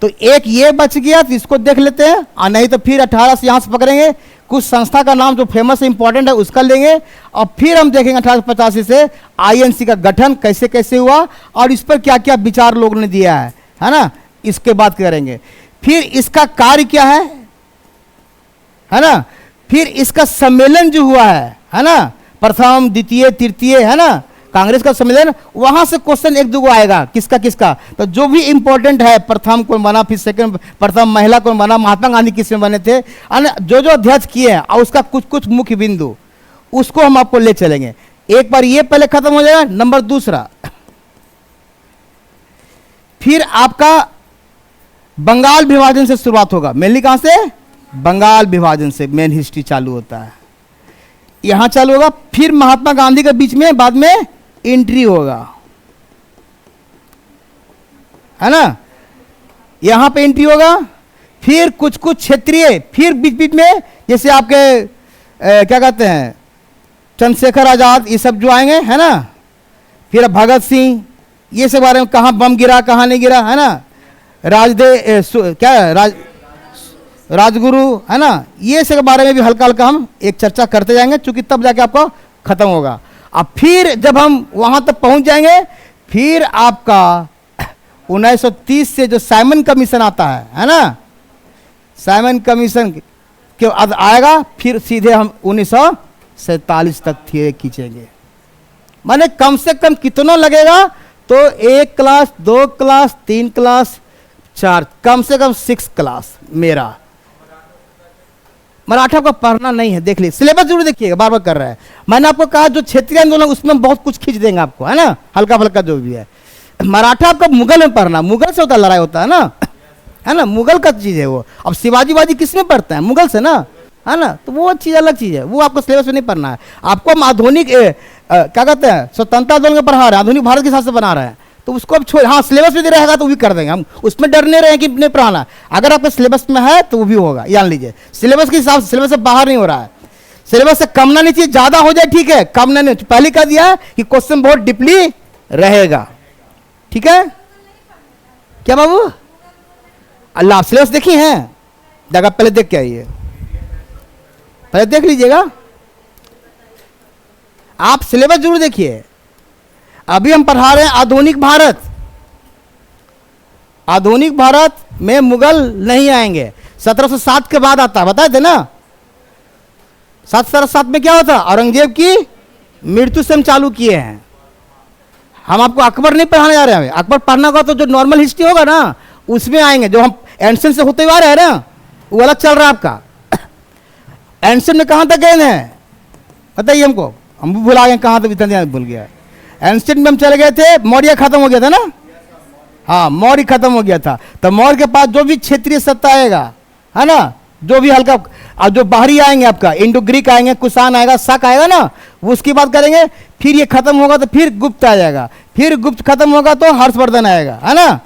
तो एक ये बच गया, तो इसको देख लेते हैं, और नहीं तो फिर 18 से यहां से पकड़ेंगे, कुछ संस्था का नाम जो फेमस इंपॉर्टेंट है उसका लेंगे, और फिर हम देखेंगे 1885 से INC का गठन कैसे कैसे हुआ और इस पर क्या क्या विचार लोगों ने दिया है ना। इसके बाद करेंगे फिर इसका कार्य क्या है ना। फिर इसका सम्मेलन जो हुआ है ना, प्रथम द्वितीय तृतीय, है ना, कांग्रेस का संविधान, वहां से क्वेश्चन एक दो आएगा, किसका किसका। तो जो भी इंपॉर्टेंट है, प्रथम कौन बना, फिर सेकंड, प्रथम महिला कौन बना, महात्मा गांधी किस में बने थे, जो जो अध्यक्ष किए हैं और उसका कुछ कुछ मुख्य बिंदु, उसको हम आपको ले चलेंगे। एक बार ये पहले खत्म हो जाएगा। नंबर दूसरा, फिर आपका बंगाल विभाजन से शुरुआत होगा। मेनली कहां से? बंगाल विभाजन से मेन हिस्ट्री चालू होता है, यहां चालू होगा। फिर महात्मा गांधी के बीच में बाद में एंट्री होगा, है ना, यहां पे एंट्री होगा। फिर कुछ कुछ क्षेत्रीय, फिर बीच बीच में जैसे आपके क्या कहते हैं, चंद्रशेखर आजाद, ये सब जो आएंगे, है ना। फिर भगत सिंह, ये सब बारे में, कहां बम गिरा कहां नहीं गिरा, है ना। राजगुरु, है ना, ये सब के बारे में भी हल्का हल्का हम एक चर्चा करते जाएंगे, क्योंकि तब जाके आपको खत्म होगा। अब फिर जब हम वहां तक पहुंच जाएंगे, फिर आपका 1930 से जो साइमन कमीशन आता है ना, साइमन कमीशन के बाद आएगा, फिर सीधे हम 1947 तक धीरे खींचेंगे। माने कम से कम कितना लगेगा, तो 1 क्लास, 2 क्लास, 3 क्लास, 4, कम से कम 6 क्लास मेरा। मराठा को पढ़ना नहीं है, देख लीजिए, सिलेबस जरूर देखिएगा, बार बार कर रहा है। मैंने आपको कहा जो क्षेत्रीय आंदोलन, उसमें बहुत कुछ खींच देंगे आपको, है ना, हल्का फल्का जो भी है। मराठा आपको मुगल में पढ़ना, मुगल से होता लड़ाई होता है ना, मुगल का चीज है वो। अब शिवाजी बाजी किसमें पढ़ते हैं? मुगल से ना, है ना, तो वो चीज अलग चीज है, वो आपको सिलेबस में नहीं पढ़ना है। आपको हम आधुनिक क्या कहते हैं, स्वतंत्रता आंदोलन को पढ़ा रहे हैं, आधुनिक भारत के हिसाब से बना रहे हैं, तो उसको अब छोड़, हाँ सिलेबस में दे रहेगा तो वो भी कर देंगे हम, उसमें डर नहीं रहे कि नहीं पढ़ाना। अगर आपके सिलेबस में है तो वो भी होगा, जान लीजिए। सिलेबस के हिसाब से, सिलेबस से बाहर नहीं हो रहा है, सिलेबस से कम ना नहीं चाहिए, ज्यादा हो जाए ठीक है, कम ना नहीं। पहले कह दिया कि क्वेश्चन बहुत डीपली रहेगा, ठीक है। क्या बाबू, अल्लाह, सिलेबस देखी है? जगह पहले देख के आइए, पहले देख लीजिएगा, आप सिलेबस जरूर देखिए। अभी हम पढ़ा रहे हैं आधुनिक भारत, आधुनिक भारत में मुगल नहीं आएंगे, 1707 के बाद आता है, बताए थे ना। 1707 में क्या होता? औरंगजेब की मृत्यु से हम चालू किए हैं। हम आपको अकबर नहीं पढ़ाने जा रहे हैं, अकबर पढ़ना का तो जो नॉर्मल हिस्ट्री होगा ना, उसमें आएंगे। जो हम एंशिएंट से होते हुए आ रहे हैं ना, वो अलग चल रहा है आपका। एंशिएंट में कहां तक गए हैं बताइए हमको, हम भी भुला गए कहां तक, इतना भूल गया। एंशिएंट में हम चले गए थे, मौर्य खत्म हो गया था ना, हाँ मौर्य खत्म हो गया था। तो मौर्य के पास जो भी क्षेत्रीय सत्ता आएगा, है ना, जो भी हल्का, और जो बाहरी आएंगे आपका, इंडो ग्रीक आएंगे, कुषाण आएगा, शक आएगा ना, वो उसकी बात करेंगे। फिर ये खत्म होगा तो फिर गुप्त आ जाएगा, फिर गुप्त खत्म होगा तो हर्षवर्धन आएगा, है ना।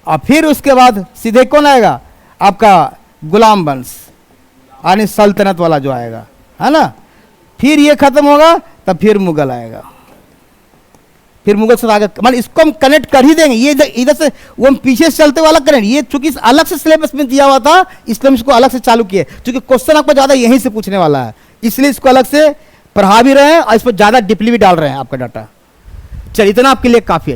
और फिर उसके बाद सीधे कौन आएगा? आपका गुलाम वंश, यानी सल्तनत वाला जो आएगा, है ना। फिर ये खत्म होगा तब फिर मुगल आएगा, फिर मुगल से आगे, मान इसको हम कनेक्ट कर ही देंगे। ये इधर से वो हम पीछे से चलते वाला कनेक्ट, ये चूंकि अलग से सिलेबस में दिया हुआ था, इसलिए हम इसको अलग से चालू किए, क्योंकि क्वेश्चन आपको ज्यादा यहीं से पूछने वाला है, इसलिए इसको अलग से पढ़ा भी रहे हैं और इस पर ज्यादा डीपली भी डाल रहे हैं आपका डाटा। चलिए, इतना आपके लिए काफी है।